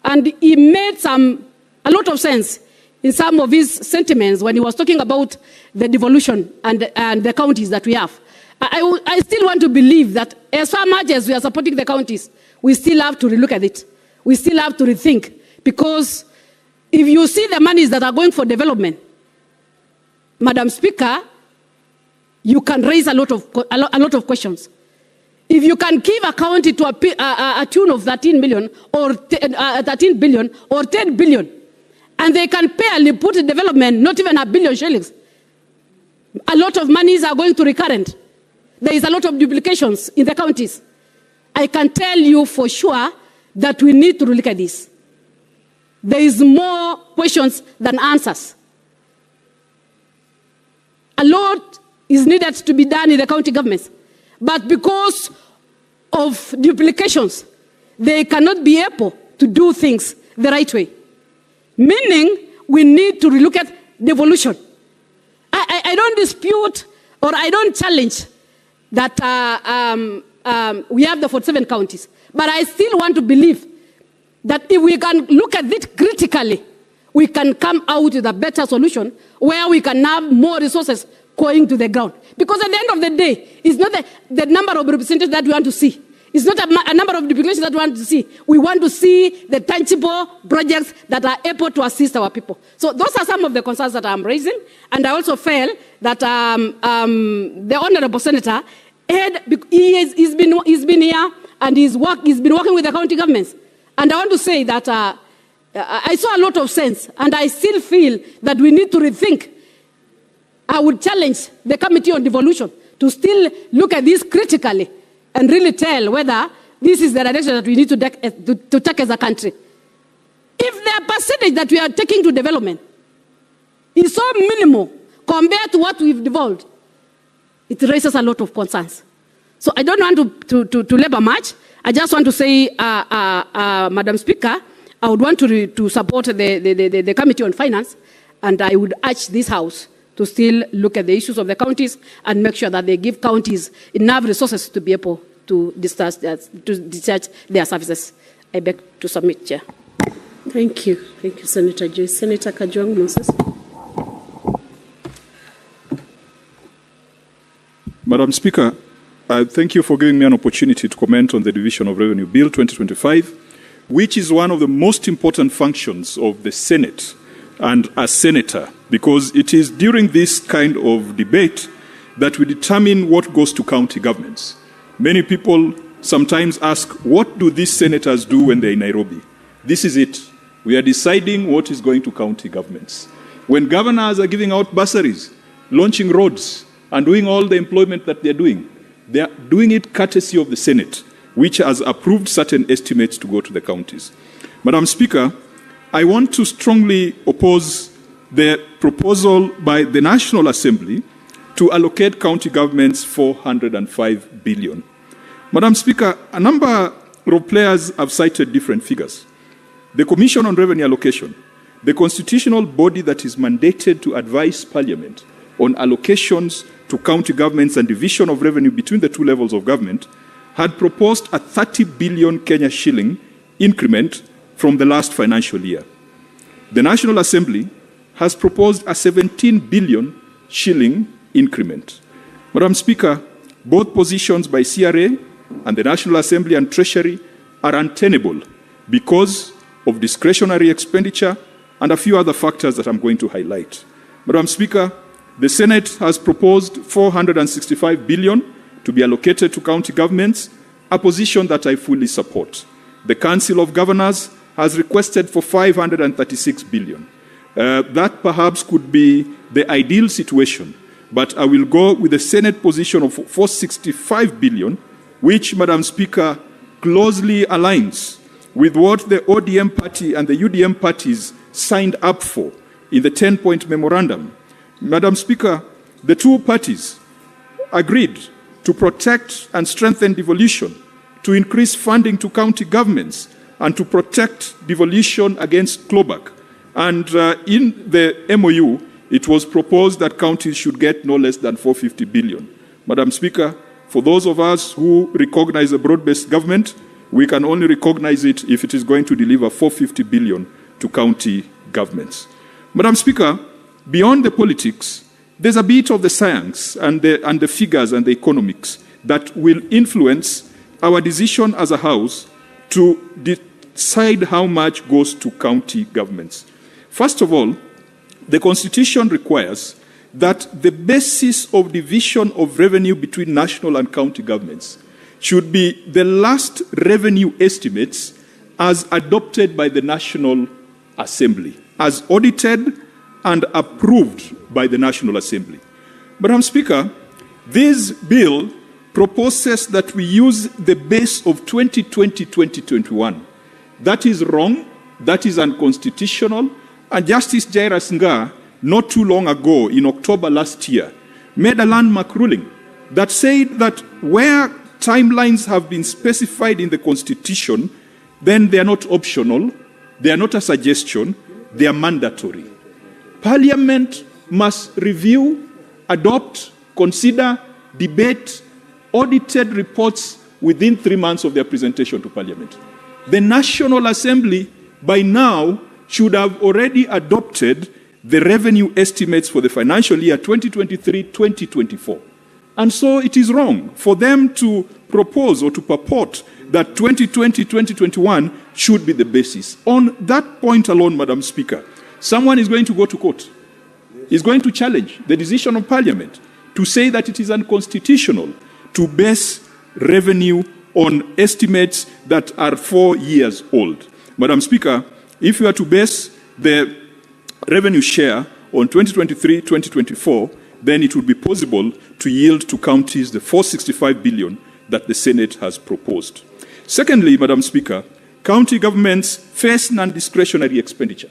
and he made a lot of sense in some of his sentiments when he was talking about the devolution and the counties that we have. I still want to believe that as far as we are supporting the counties, we still have to relook at it. We still have to rethink, because if you see the monies that are going for development, Madam Speaker, you can raise a lot of questions. If you can give a county to a tune of 13 million or 13 billion or 10 billion, and they can barely put in development, not even $1 billion shillings, a lot of monies are going to recurrent. There is a lot of duplications in the counties. I can tell you for sure that we need to look at this. there is more questions than answers. A lot is needed to be done in the county governments, but because of duplications, they cannot be able to do things the right way. Meaning, we need to relook at devolution. I don't dispute or I don't challenge that we have the 47 counties, but I still want to believe that if we can look at it critically, we can come out with a better solution where we can have more resources going to the ground. Because at the end of the day, it's not the number of representatives that we want to see. It's not a number of duplications that we want to see. We want to see the tangible projects that are able to assist our people. So those are some of the concerns that I'm raising. And I also feel that the Honorable Senator, he's been here and he's been working with the county governments. And I want to say that I saw a lot of sense, and I still feel that we need to rethink. I would challenge the Committee on Devolution to still look at this critically and really tell whether this is the direction that we need to take as a country. If the percentage that we are taking to development is so minimal compared to what we've devolved, it raises a lot of concerns. So I don't want to labor much. I just want to say, Madam Speaker, I would want to support the Committee on Finance, and I would urge this House to still look at the issues of the counties and make sure that they give counties enough resources to be able to discharge their services. I beg to submit, Chair. Thank you. Thank you, Senator Joyce. Senator Kajwang Moses. Madam Speaker, I thank you for giving me an opportunity to comment on the Division of Revenue Bill 2025, which is one of the most important functions of the Senate and a senator, because it is during this kind of debate that we determine what goes to county governments. Many people sometimes ask, what do these senators do when they're in Nairobi? This is it. We are deciding what is going to county governments. When governors are giving out bursaries, launching roads, and doing all the employment that they're doing, they are doing it courtesy of the Senate, which has approved certain estimates to go to the counties. Madam Speaker, I want to strongly oppose the proposal by the National Assembly to allocate county governments 405 billion. Madam Speaker, a number of players have cited different figures. The Commission on Revenue Allocation, the constitutional body that is mandated to advise Parliament on allocations to county governments and division of revenue between the two levels of government, had proposed a 30 billion Kenya shilling increment from the last financial year. The National Assembly has proposed a 17 billion shilling increment. Madam Speaker, both positions by CRA and the National Assembly and Treasury are untenable because of discretionary expenditure and a few other factors that I'm going to highlight. Madam Speaker, the Senate has proposed 465 billion to be allocated to county governments, a position that I fully support. The Council of Governors has requested for 536 billion. That perhaps could be the ideal situation, but I will go with the Senate position of 465 billion, which, Madam Speaker, closely aligns with what the ODM party and the UDM parties signed up for in the 10-point memorandum. Madam Speaker, the two parties agreed to protect and strengthen devolution, to increase funding to county governments, and to protect devolution against clawback. And in the MOU, it was proposed that counties should get no less than 450 billion. Madam Speaker, for those of us who recognize a broad-based government, we can only recognize it if it is going to deliver 450 billion to county governments. Madam Speaker, beyond the politics, there's a bit of the science and the figures and the economics that will influence our decision as a House to decide how much goes to county governments. First of all, the Constitution requires that the basis of division of revenue between national and county governments should be the last revenue estimates as adopted by the National Assembly, as audited and approved by the National Assembly. Madam Speaker, this bill proposes that we use the base of 2020-2021. That is wrong, That is unconstitutional. And Justice Jairus Nga, not too long ago, in October last year, made a landmark ruling that said that where timelines have been specified in the Constitution, then they are not optional, they are not a suggestion, they are mandatory. Parliament must review, adopt, consider, debate, audited reports within 3 months of their presentation to Parliament. The National Assembly, by now, should have already adopted the revenue estimates for the financial year 2023-2024. And so it is wrong for them to propose or to purport that 2020-2021 should be the basis. On that point alone, Madam Speaker, someone is going to go to court. Is going to challenge the decision of Parliament to say that it is unconstitutional to base revenue on estimates that are 4 years old. Madam Speaker, if you are to base the revenue share on 2023-2024, then it would be possible to yield to counties the 465 billion that the Senate has proposed. Secondly, Madam Speaker, county governments face non-discretionary expenditure.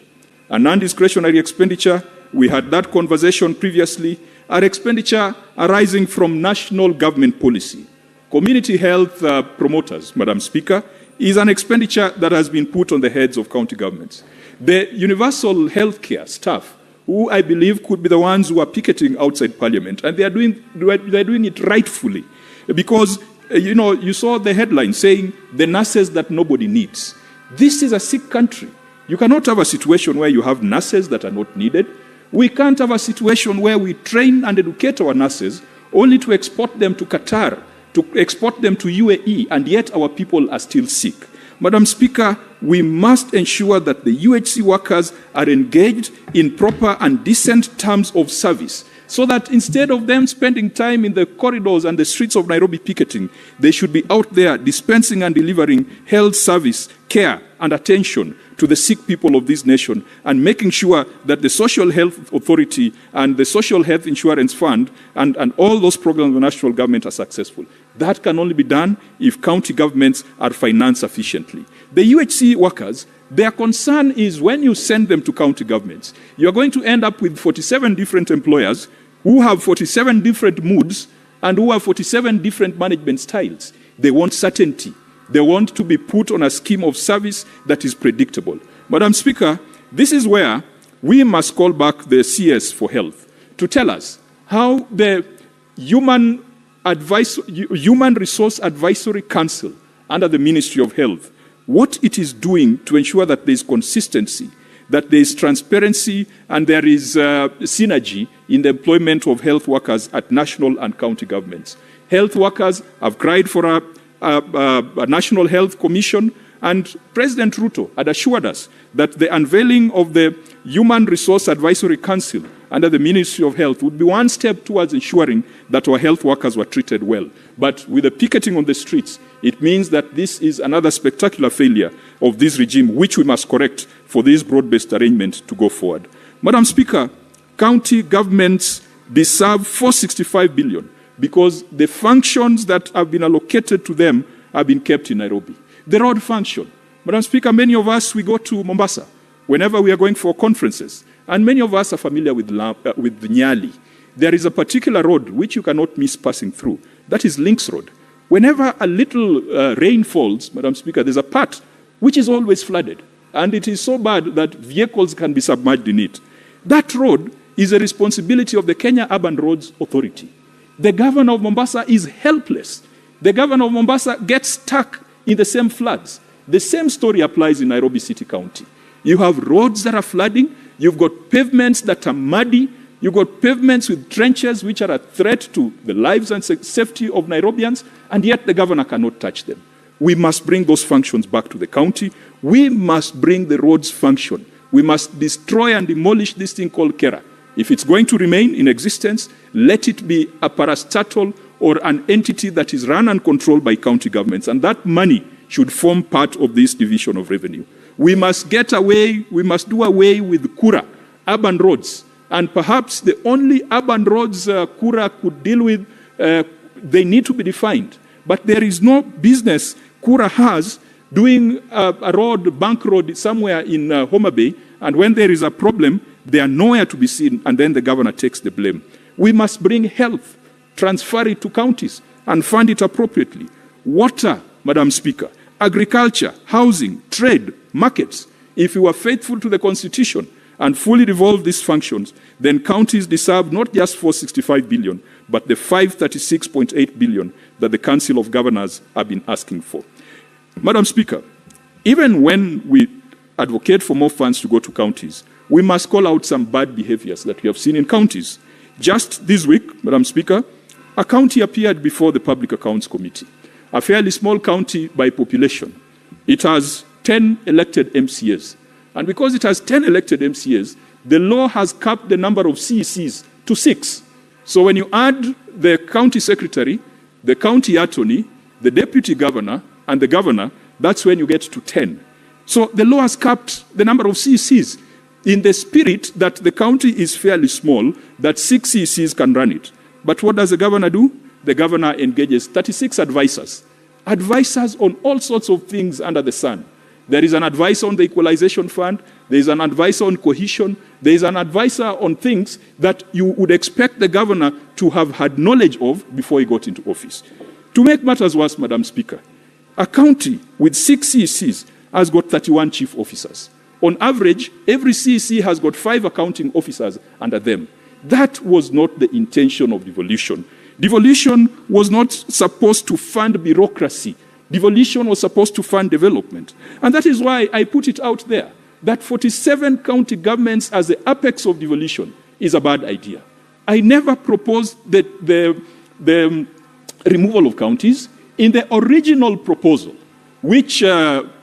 A non-discretionary expenditure, we had that conversation previously, are expenditure arising from national government policy. Community health promoters, Madam Speaker, is an expenditure that has been put on the heads of county governments. The universal health care staff, who I believe could be the ones who are picketing outside Parliament, and they're doing it rightfully, because you saw the headline saying the nurses that nobody needs. This is a sick country. You cannot have a situation where you have nurses that are not needed. We can't have a situation where we train and educate our nurses only to export them to Qatar, to export them to UAE, and yet our people are still sick. Madam Speaker, we must ensure that the UHC workers are engaged in proper and decent terms of service, so that instead of them spending time in the corridors and the streets of Nairobi picketing, they should be out there dispensing and delivering health service, care, and attention to the sick people of this nation, and making sure that the Social Health Authority and the Social Health Insurance Fund and all those programs of the national government are successful. That can only be done if county governments are financed sufficiently. The UHC workers, their concern is when you send them to county governments, you're going to end up with 47 different employers who have 47 different moods and who have 47 different management styles. They want certainty. They want to be put on a scheme of service that is predictable. Madam Speaker, this is where we must call back the CS for Health to tell us how the Human Resource Advisory Council under the Ministry of Health, what it is doing to ensure that there is consistency, that there is transparency, and there is synergy in the employment of health workers at national and county governments. Health workers have cried for a National Health Commission, and President Ruto had assured us that the unveiling of the Human Resource Advisory Council under the Ministry of Health would be one step towards ensuring that our health workers were treated well. But with the picketing on the streets, it means that this is another spectacular failure of this regime, which we must correct for this broad-based arrangement to go forward. Madam Speaker, county governments deserve 465 billion because the functions that have been allocated to them have been kept in Nairobi. The road function. Madam Speaker, many of us, we go to Mombasa whenever we are going for conferences, and many of us are familiar with Nyali. There is a particular road which you cannot miss passing through. That is Links Road. Whenever a little rain falls, Madam Speaker, there's a part which is always flooded, and it is so bad that vehicles can be submerged in it. That road is a responsibility of the Kenya Urban Roads Authority. The governor of Mombasa is helpless. The governor of Mombasa gets stuck in the same floods. The same story applies in Nairobi City County. You have roads that are flooding. You've got pavements that are muddy. You've got pavements with trenches which are a threat to the lives and safety of Nairobians, and yet the governor cannot touch them. We must bring those functions back to the county. We must bring the roads function. We must destroy and demolish this thing called KERA. If it's going to remain in existence, let it be a parastatal or an entity that is run and controlled by county governments, and that money should form part of this division of revenue. We must do away with KURA, urban roads, and perhaps the only urban roads KURA could deal with, they need to be defined. But there is no business KURA has doing a road, bank road somewhere in Homa Bay, and when there is a problem, they are nowhere to be seen, and then the governor takes the blame. We must bring health, transfer it to counties, and fund it appropriately. Water, Madam Speaker, agriculture, housing, trade, markets. If we were faithful to the Constitution and fully devolve these functions, then counties deserve not just 465 billion, but the 536.8 billion that the Council of Governors have been asking for. Madam Speaker, even when we advocate for more funds to go to counties, we must call out some bad behaviors that we have seen in counties. Just this week, Madam Speaker, a county appeared before the Public Accounts Committee, a fairly small county by population. It has 10 elected MCAs. And because it has 10 elected MCAs, the law has capped the number of CECs to 6. So when you add the county secretary, the county attorney, the deputy governor, and the governor, that's when you get to 10. So the law has capped the number of CECs in the spirit that the county is fairly small, that 6 CECs can run it. But what does the governor do? The governor engages 36 advisors on all sorts of things under the sun. There is an advisor on the equalization fund, there is an advisor on cohesion, there is an advisor on things that you would expect the governor to have had knowledge of before he got into office. To make matters worse, Madam Speaker, a county with 6 CECs has got 31 chief officers. On average, every CEC has got 5 accounting officers under them. That was not the intention of devolution. Devolution was not supposed to fund bureaucracy. Devolution was supposed to fund development. And that is why I put it out there that 47 county governments as the apex of devolution is a bad idea. I never proposed the removal of counties. In the original proposal, which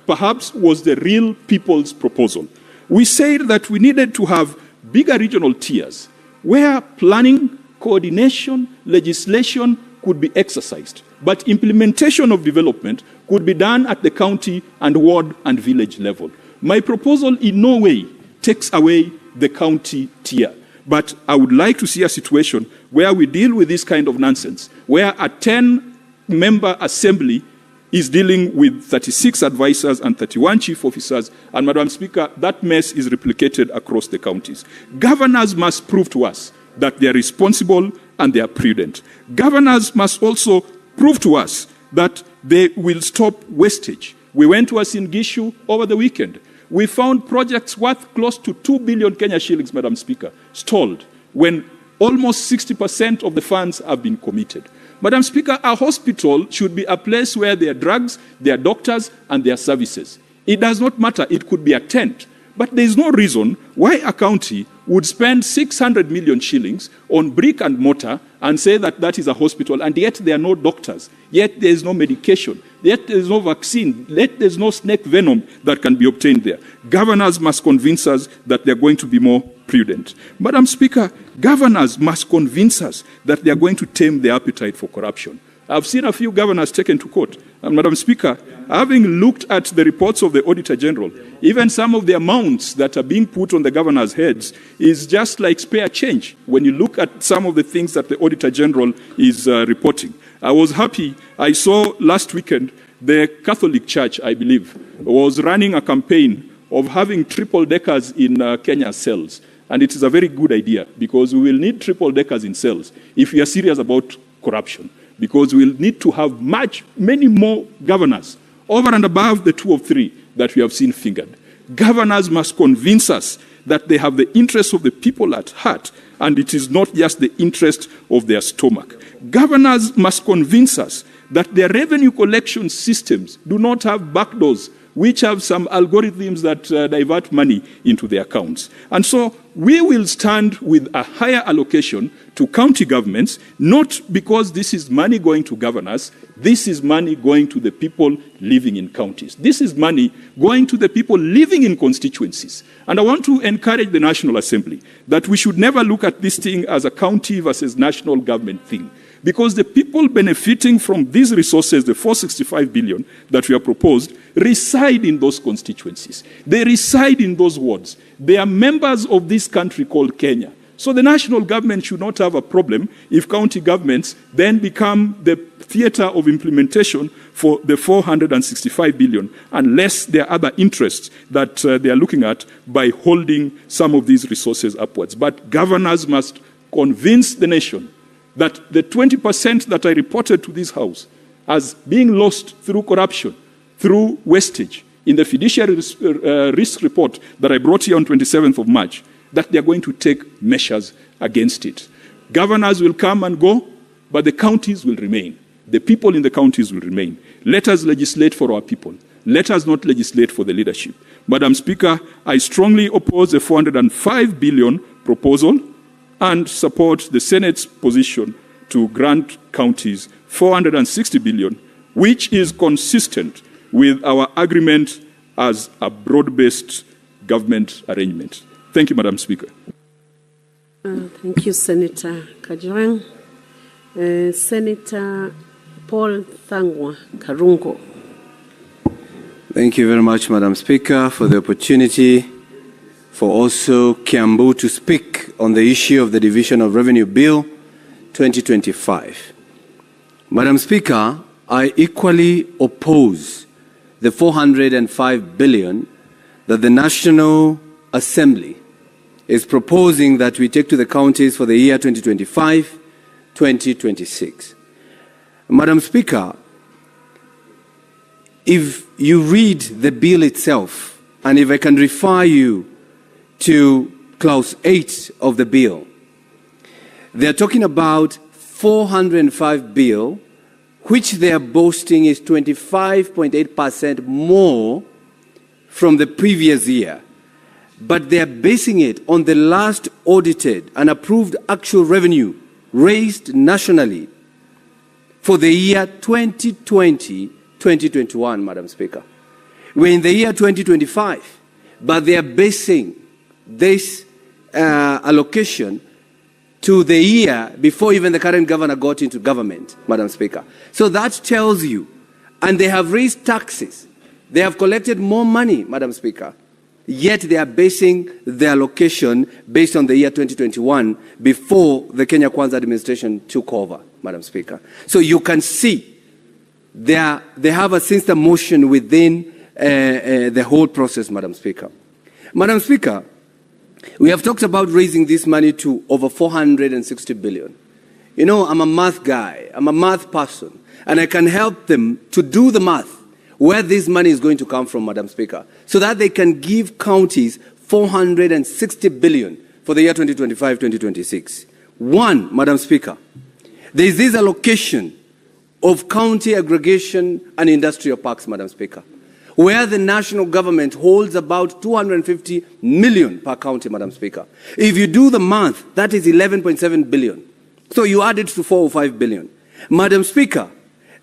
perhaps was the real people's proposal, we said that we needed to have bigger regional tiers where planning, coordination, legislation could be exercised, but implementation of development could be done at the county and ward and village level. My proposal in no way takes away the county tier, but I would like to see a situation where we deal with this kind of nonsense, where a 10-member assembly is dealing with 36 advisors and 31 chief officers, and Madam Speaker, that mess is replicated across the counties. Governors must prove to us that they are responsible and they are prudent. Governors must also prove to us that they will stop wastage. We went to Uasin Gishu over the weekend. We found projects worth close to 2 billion Kenya shillings, Madam Speaker, stalled when almost 60% of the funds have been committed. Madam Speaker, a hospital should be a place where there are drugs, there are doctors, and there are services. It does not matter. It could be a tent. But there is no reason why a county would spend 600 million shillings on brick and mortar and say that that is a hospital, and yet there are no doctors, yet there is no medication, yet there is no vaccine, yet there is no snake venom that can be obtained there. Governors must convince us that they are going to be more prudent. Madam Speaker, governors must convince us that they are going to tame their appetite for corruption. I've seen a few governors taken to court. And Madam Speaker, having looked at the reports of the Auditor General, even some of the amounts that are being put on the governors' heads is just like spare change when you look at some of the things that the Auditor General is reporting. I was happy. I saw last weekend the Catholic Church, I believe, was running a campaign of having triple-deckers in Kenya cells. And it is a very good idea because we will need triple-deckers in cells if we are serious about corruption. Because we'll need to have many more governors over and above the 2 or 3 that we have seen fingered. Governors must convince us that they have the interests of the people at heart, and it is not just the interest of their stomach. Governors must convince us that their revenue collection systems do not have backdoors which have some algorithms that divert money into their accounts. And so we will stand with a higher allocation to county governments, not because this is money going to governors, this is money going to the people living in counties. This is money going to the people living in constituencies. And I want to encourage the National Assembly that we should never look at this thing as a county versus national government thing. Because the people benefiting from these resources, the 465 billion that we have proposed, reside in those constituencies. They reside in those wards. They are members of this country called Kenya. So the national government should not have a problem if county governments then become the theater of implementation for the 465 billion, unless there are other interests that they are looking at by holding some of these resources upwards. But governors must convince the nation that the 20% that I reported to this House as being lost through corruption, through wastage, in the fiduciary risk report that I brought here on 27th of March, that they are going to take measures against it. Governors will come and go, but the counties will remain. The people in the counties will remain. Let us legislate for our people. Let us not legislate for the leadership. Madam Speaker, I strongly oppose the 405 billion proposal and support the Senate's position to grant counties 460 billion, which is consistent with our agreement as a broad-based government arrangement. Thank you, Madam Speaker. Thank you, Senator Kajwang. Senator Paul Thangwa Karungo. Thank you very much, Madam Speaker, for the opportunity for also Kiambu to speak on the issue of the Division of Revenue Bill 2025. Madam Speaker, I equally oppose the 405 billion that the National Assembly is proposing that we take to the counties for the year 2025-2026. Madam Speaker, if you read the bill itself, and if I can refer you to clause 8 of the bill, they are talking about 405 billion, which they are boasting is 25.8% more from the previous year. But they are basing it on the last audited and approved actual revenue raised nationally for the year 2020-2021, Madam Speaker. We're in the year 2025, but they are basing this allocation to the year before even the current governor got into government, Madam Speaker. So that tells you, and they have raised taxes. They have collected more money, Madam Speaker, yet they are basing their allocation based on the year 2021 before the Kenya Kwanza administration took over, Madam Speaker. So you can see they have a sinister motion within the whole process, Madam Speaker. Madam Speaker, we have talked about raising this money to over 460 billion. You know, I'm a math guy, I'm a math person, and I can help them to do the math where this money is going to come from, Madam Speaker, so that they can give counties 460 billion for the year 2025-2026. One, Madam Speaker, there is this allocation of county aggregation and industrial parks, Madam Speaker, where the national government holds about 250 million per county, Madam Speaker. If you do the math, that is 11.7 billion. So you add it to 405 billion. Madam Speaker,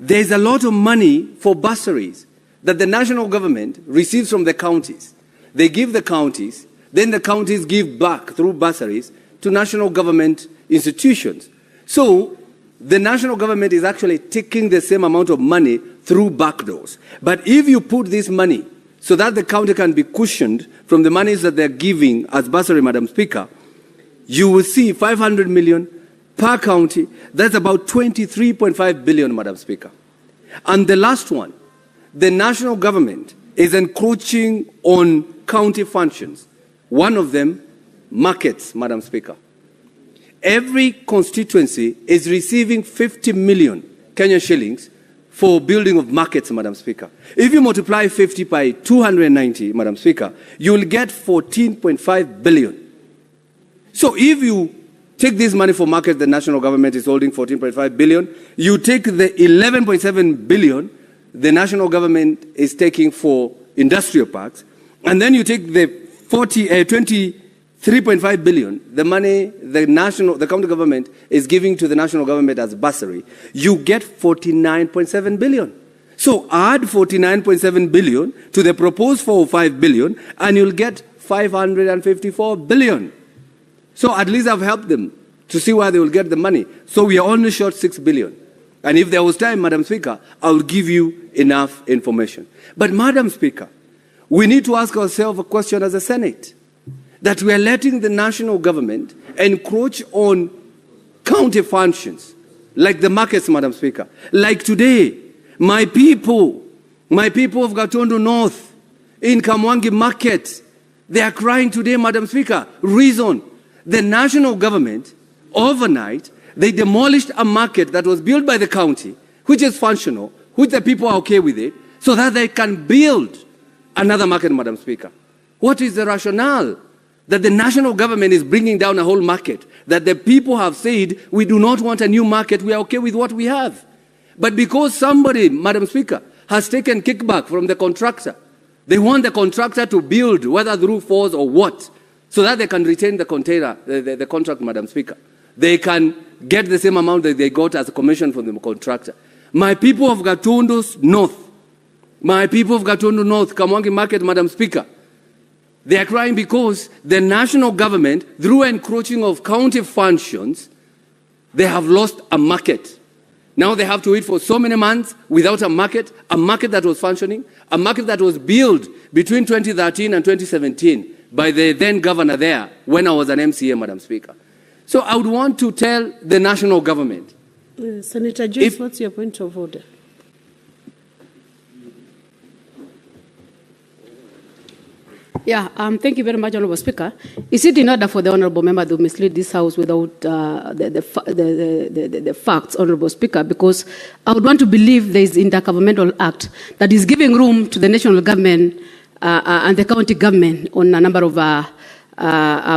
there's a lot of money for bursaries that the national government receives from the counties. They give the counties, then the counties give back through bursaries to national government institutions. So the national government is actually taking the same amount of money through back doors. But if you put this money so that the county can be cushioned from the monies that they're giving as bursary, Madam Speaker, you will see 500 million per county. That's about 23.5 billion, Madam Speaker. And the last one, the national government is encroaching on county functions. One of them, markets, Madam Speaker. Every constituency is receiving 50 million Kenyan shillings for building of markets, Madam Speaker. If you multiply 50 by 290, Madam Speaker, you will get 14.5 billion. So if you take this money for markets, the national government is holding 14.5 billion. You take the 11.7 billion the national government is taking for industrial parks, and then you take the 23.5 billion, the money the county government is giving to the national government as bursary, you get 49.7 billion. So add 49.7 billion to the proposed 405 billion, and you'll get 554 billion. So at least I've helped them to see where they will get the money. So we are only short 6 billion. And if there was time, Madam Speaker, I will give you enough information. But Madam Speaker, we need to ask ourselves a question as a Senate. that we are letting the national government encroach on county functions, like the markets, Madam Speaker. Like today, my people of Gatundu North, in Kamwangi Market, they are crying today, Madam Speaker. Reason, the national government, overnight, they demolished a market that was built by the county, which is functional, which the people are okay with it, so that they can build another market, Madam Speaker. What is the rationale that the national government is bringing down a whole market, that the people have said, we do not want a new market, we are okay with what we have. But because somebody, Madam Speaker, has taken kickback from the contractor, they want the contractor to build, whether the roof falls or what, so that they can retain the container, the contract, Madam Speaker. They can get the same amount that they got as a commission from the contractor. My people of Gatundu North, Kamwangi Market, Madam Speaker, they are crying because the national government, through encroaching of county functions, they have lost a market. Now they have to wait for so many months without a market that was functioning, a market that was built between 2013 and 2017 by the then governor there when I was an MCA, Madam Speaker. So I would want to tell the national government. Senator Joyce, what's your point of order? Yeah, thank you very much, Honourable Speaker. Is it in order for the Honourable Member to mislead this House without the facts, Honourable Speaker? Because I would want to believe there is intergovernmental act that is giving room to the national government and the county government on a number of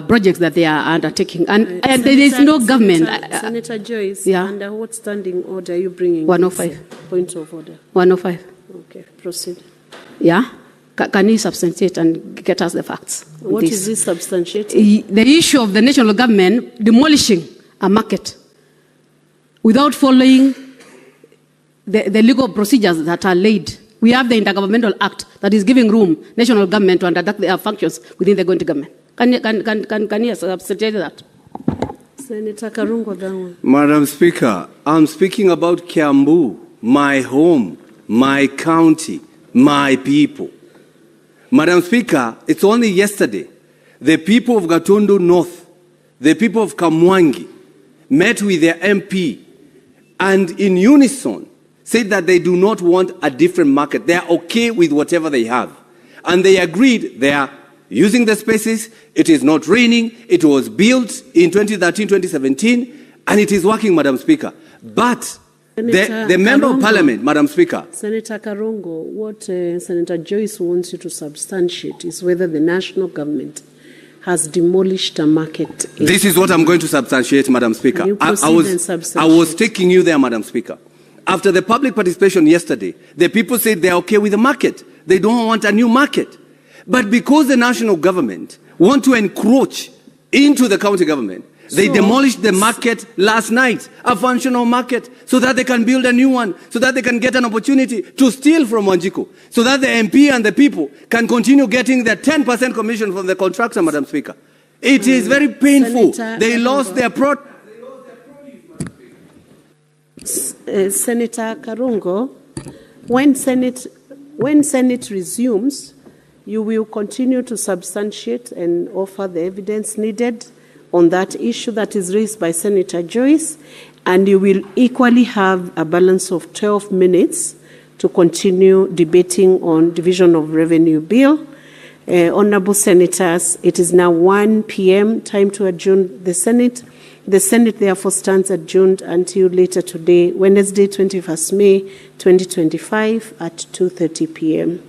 projects that they are undertaking. And there is no government. Senator Joyce, yeah. Under what standing order are you bringing 105. Point of order? 105. Okay, proceed. Yeah? Can you substantiate and get us the facts? What is this substantiating? The issue of the national government demolishing a market without following the legal procedures that are laid. We have the Intergovernmental Act that is giving room national government to undertake their functions within the county government. Can you substantiate that? Senator Karungo Dangwa. Madam Speaker, I'm speaking about Kiambu, my home, my county, my people. Madam Speaker, it's only yesterday the people of Gatundu North, the people of Kamwangi, met with their MP and in unison said that they do not want a different market. They are okay with whatever they have. And they agreed they are using the spaces. It is not raining. It was built in 2013, 2017, and it is working, Madam Speaker. But the Member of Parliament, Madam Speaker. Senator Karongo, what Senator Joyce wants you to substantiate is whether the national government has demolished a market. This is what I'm going to substantiate, Madam Speaker. I was taking you there, Madam Speaker. After the public participation yesterday, the people said they're okay with the market. They don't want a new market. But because the national government want to encroach into the county government, they demolished the market last night, a functional market, so that they can build a new one, so that they can get an opportunity to steal from Wanjiku, so that the MP and the people can continue getting their 10% commission from the contractor, Madam Speaker. It is very painful. They lost their product. Senator Karungo, when Senate resumes, you will continue to substantiate and offer the evidence needed on that issue that is raised by Senator Joyce, and you will equally have a balance of 12 minutes to continue debating on Division of Revenue Bill. Honorable Senators, it is now 1 p.m., time to adjourn the Senate. The Senate therefore stands adjourned until later today, Wednesday, 21st May 2025 at 2:30 p.m.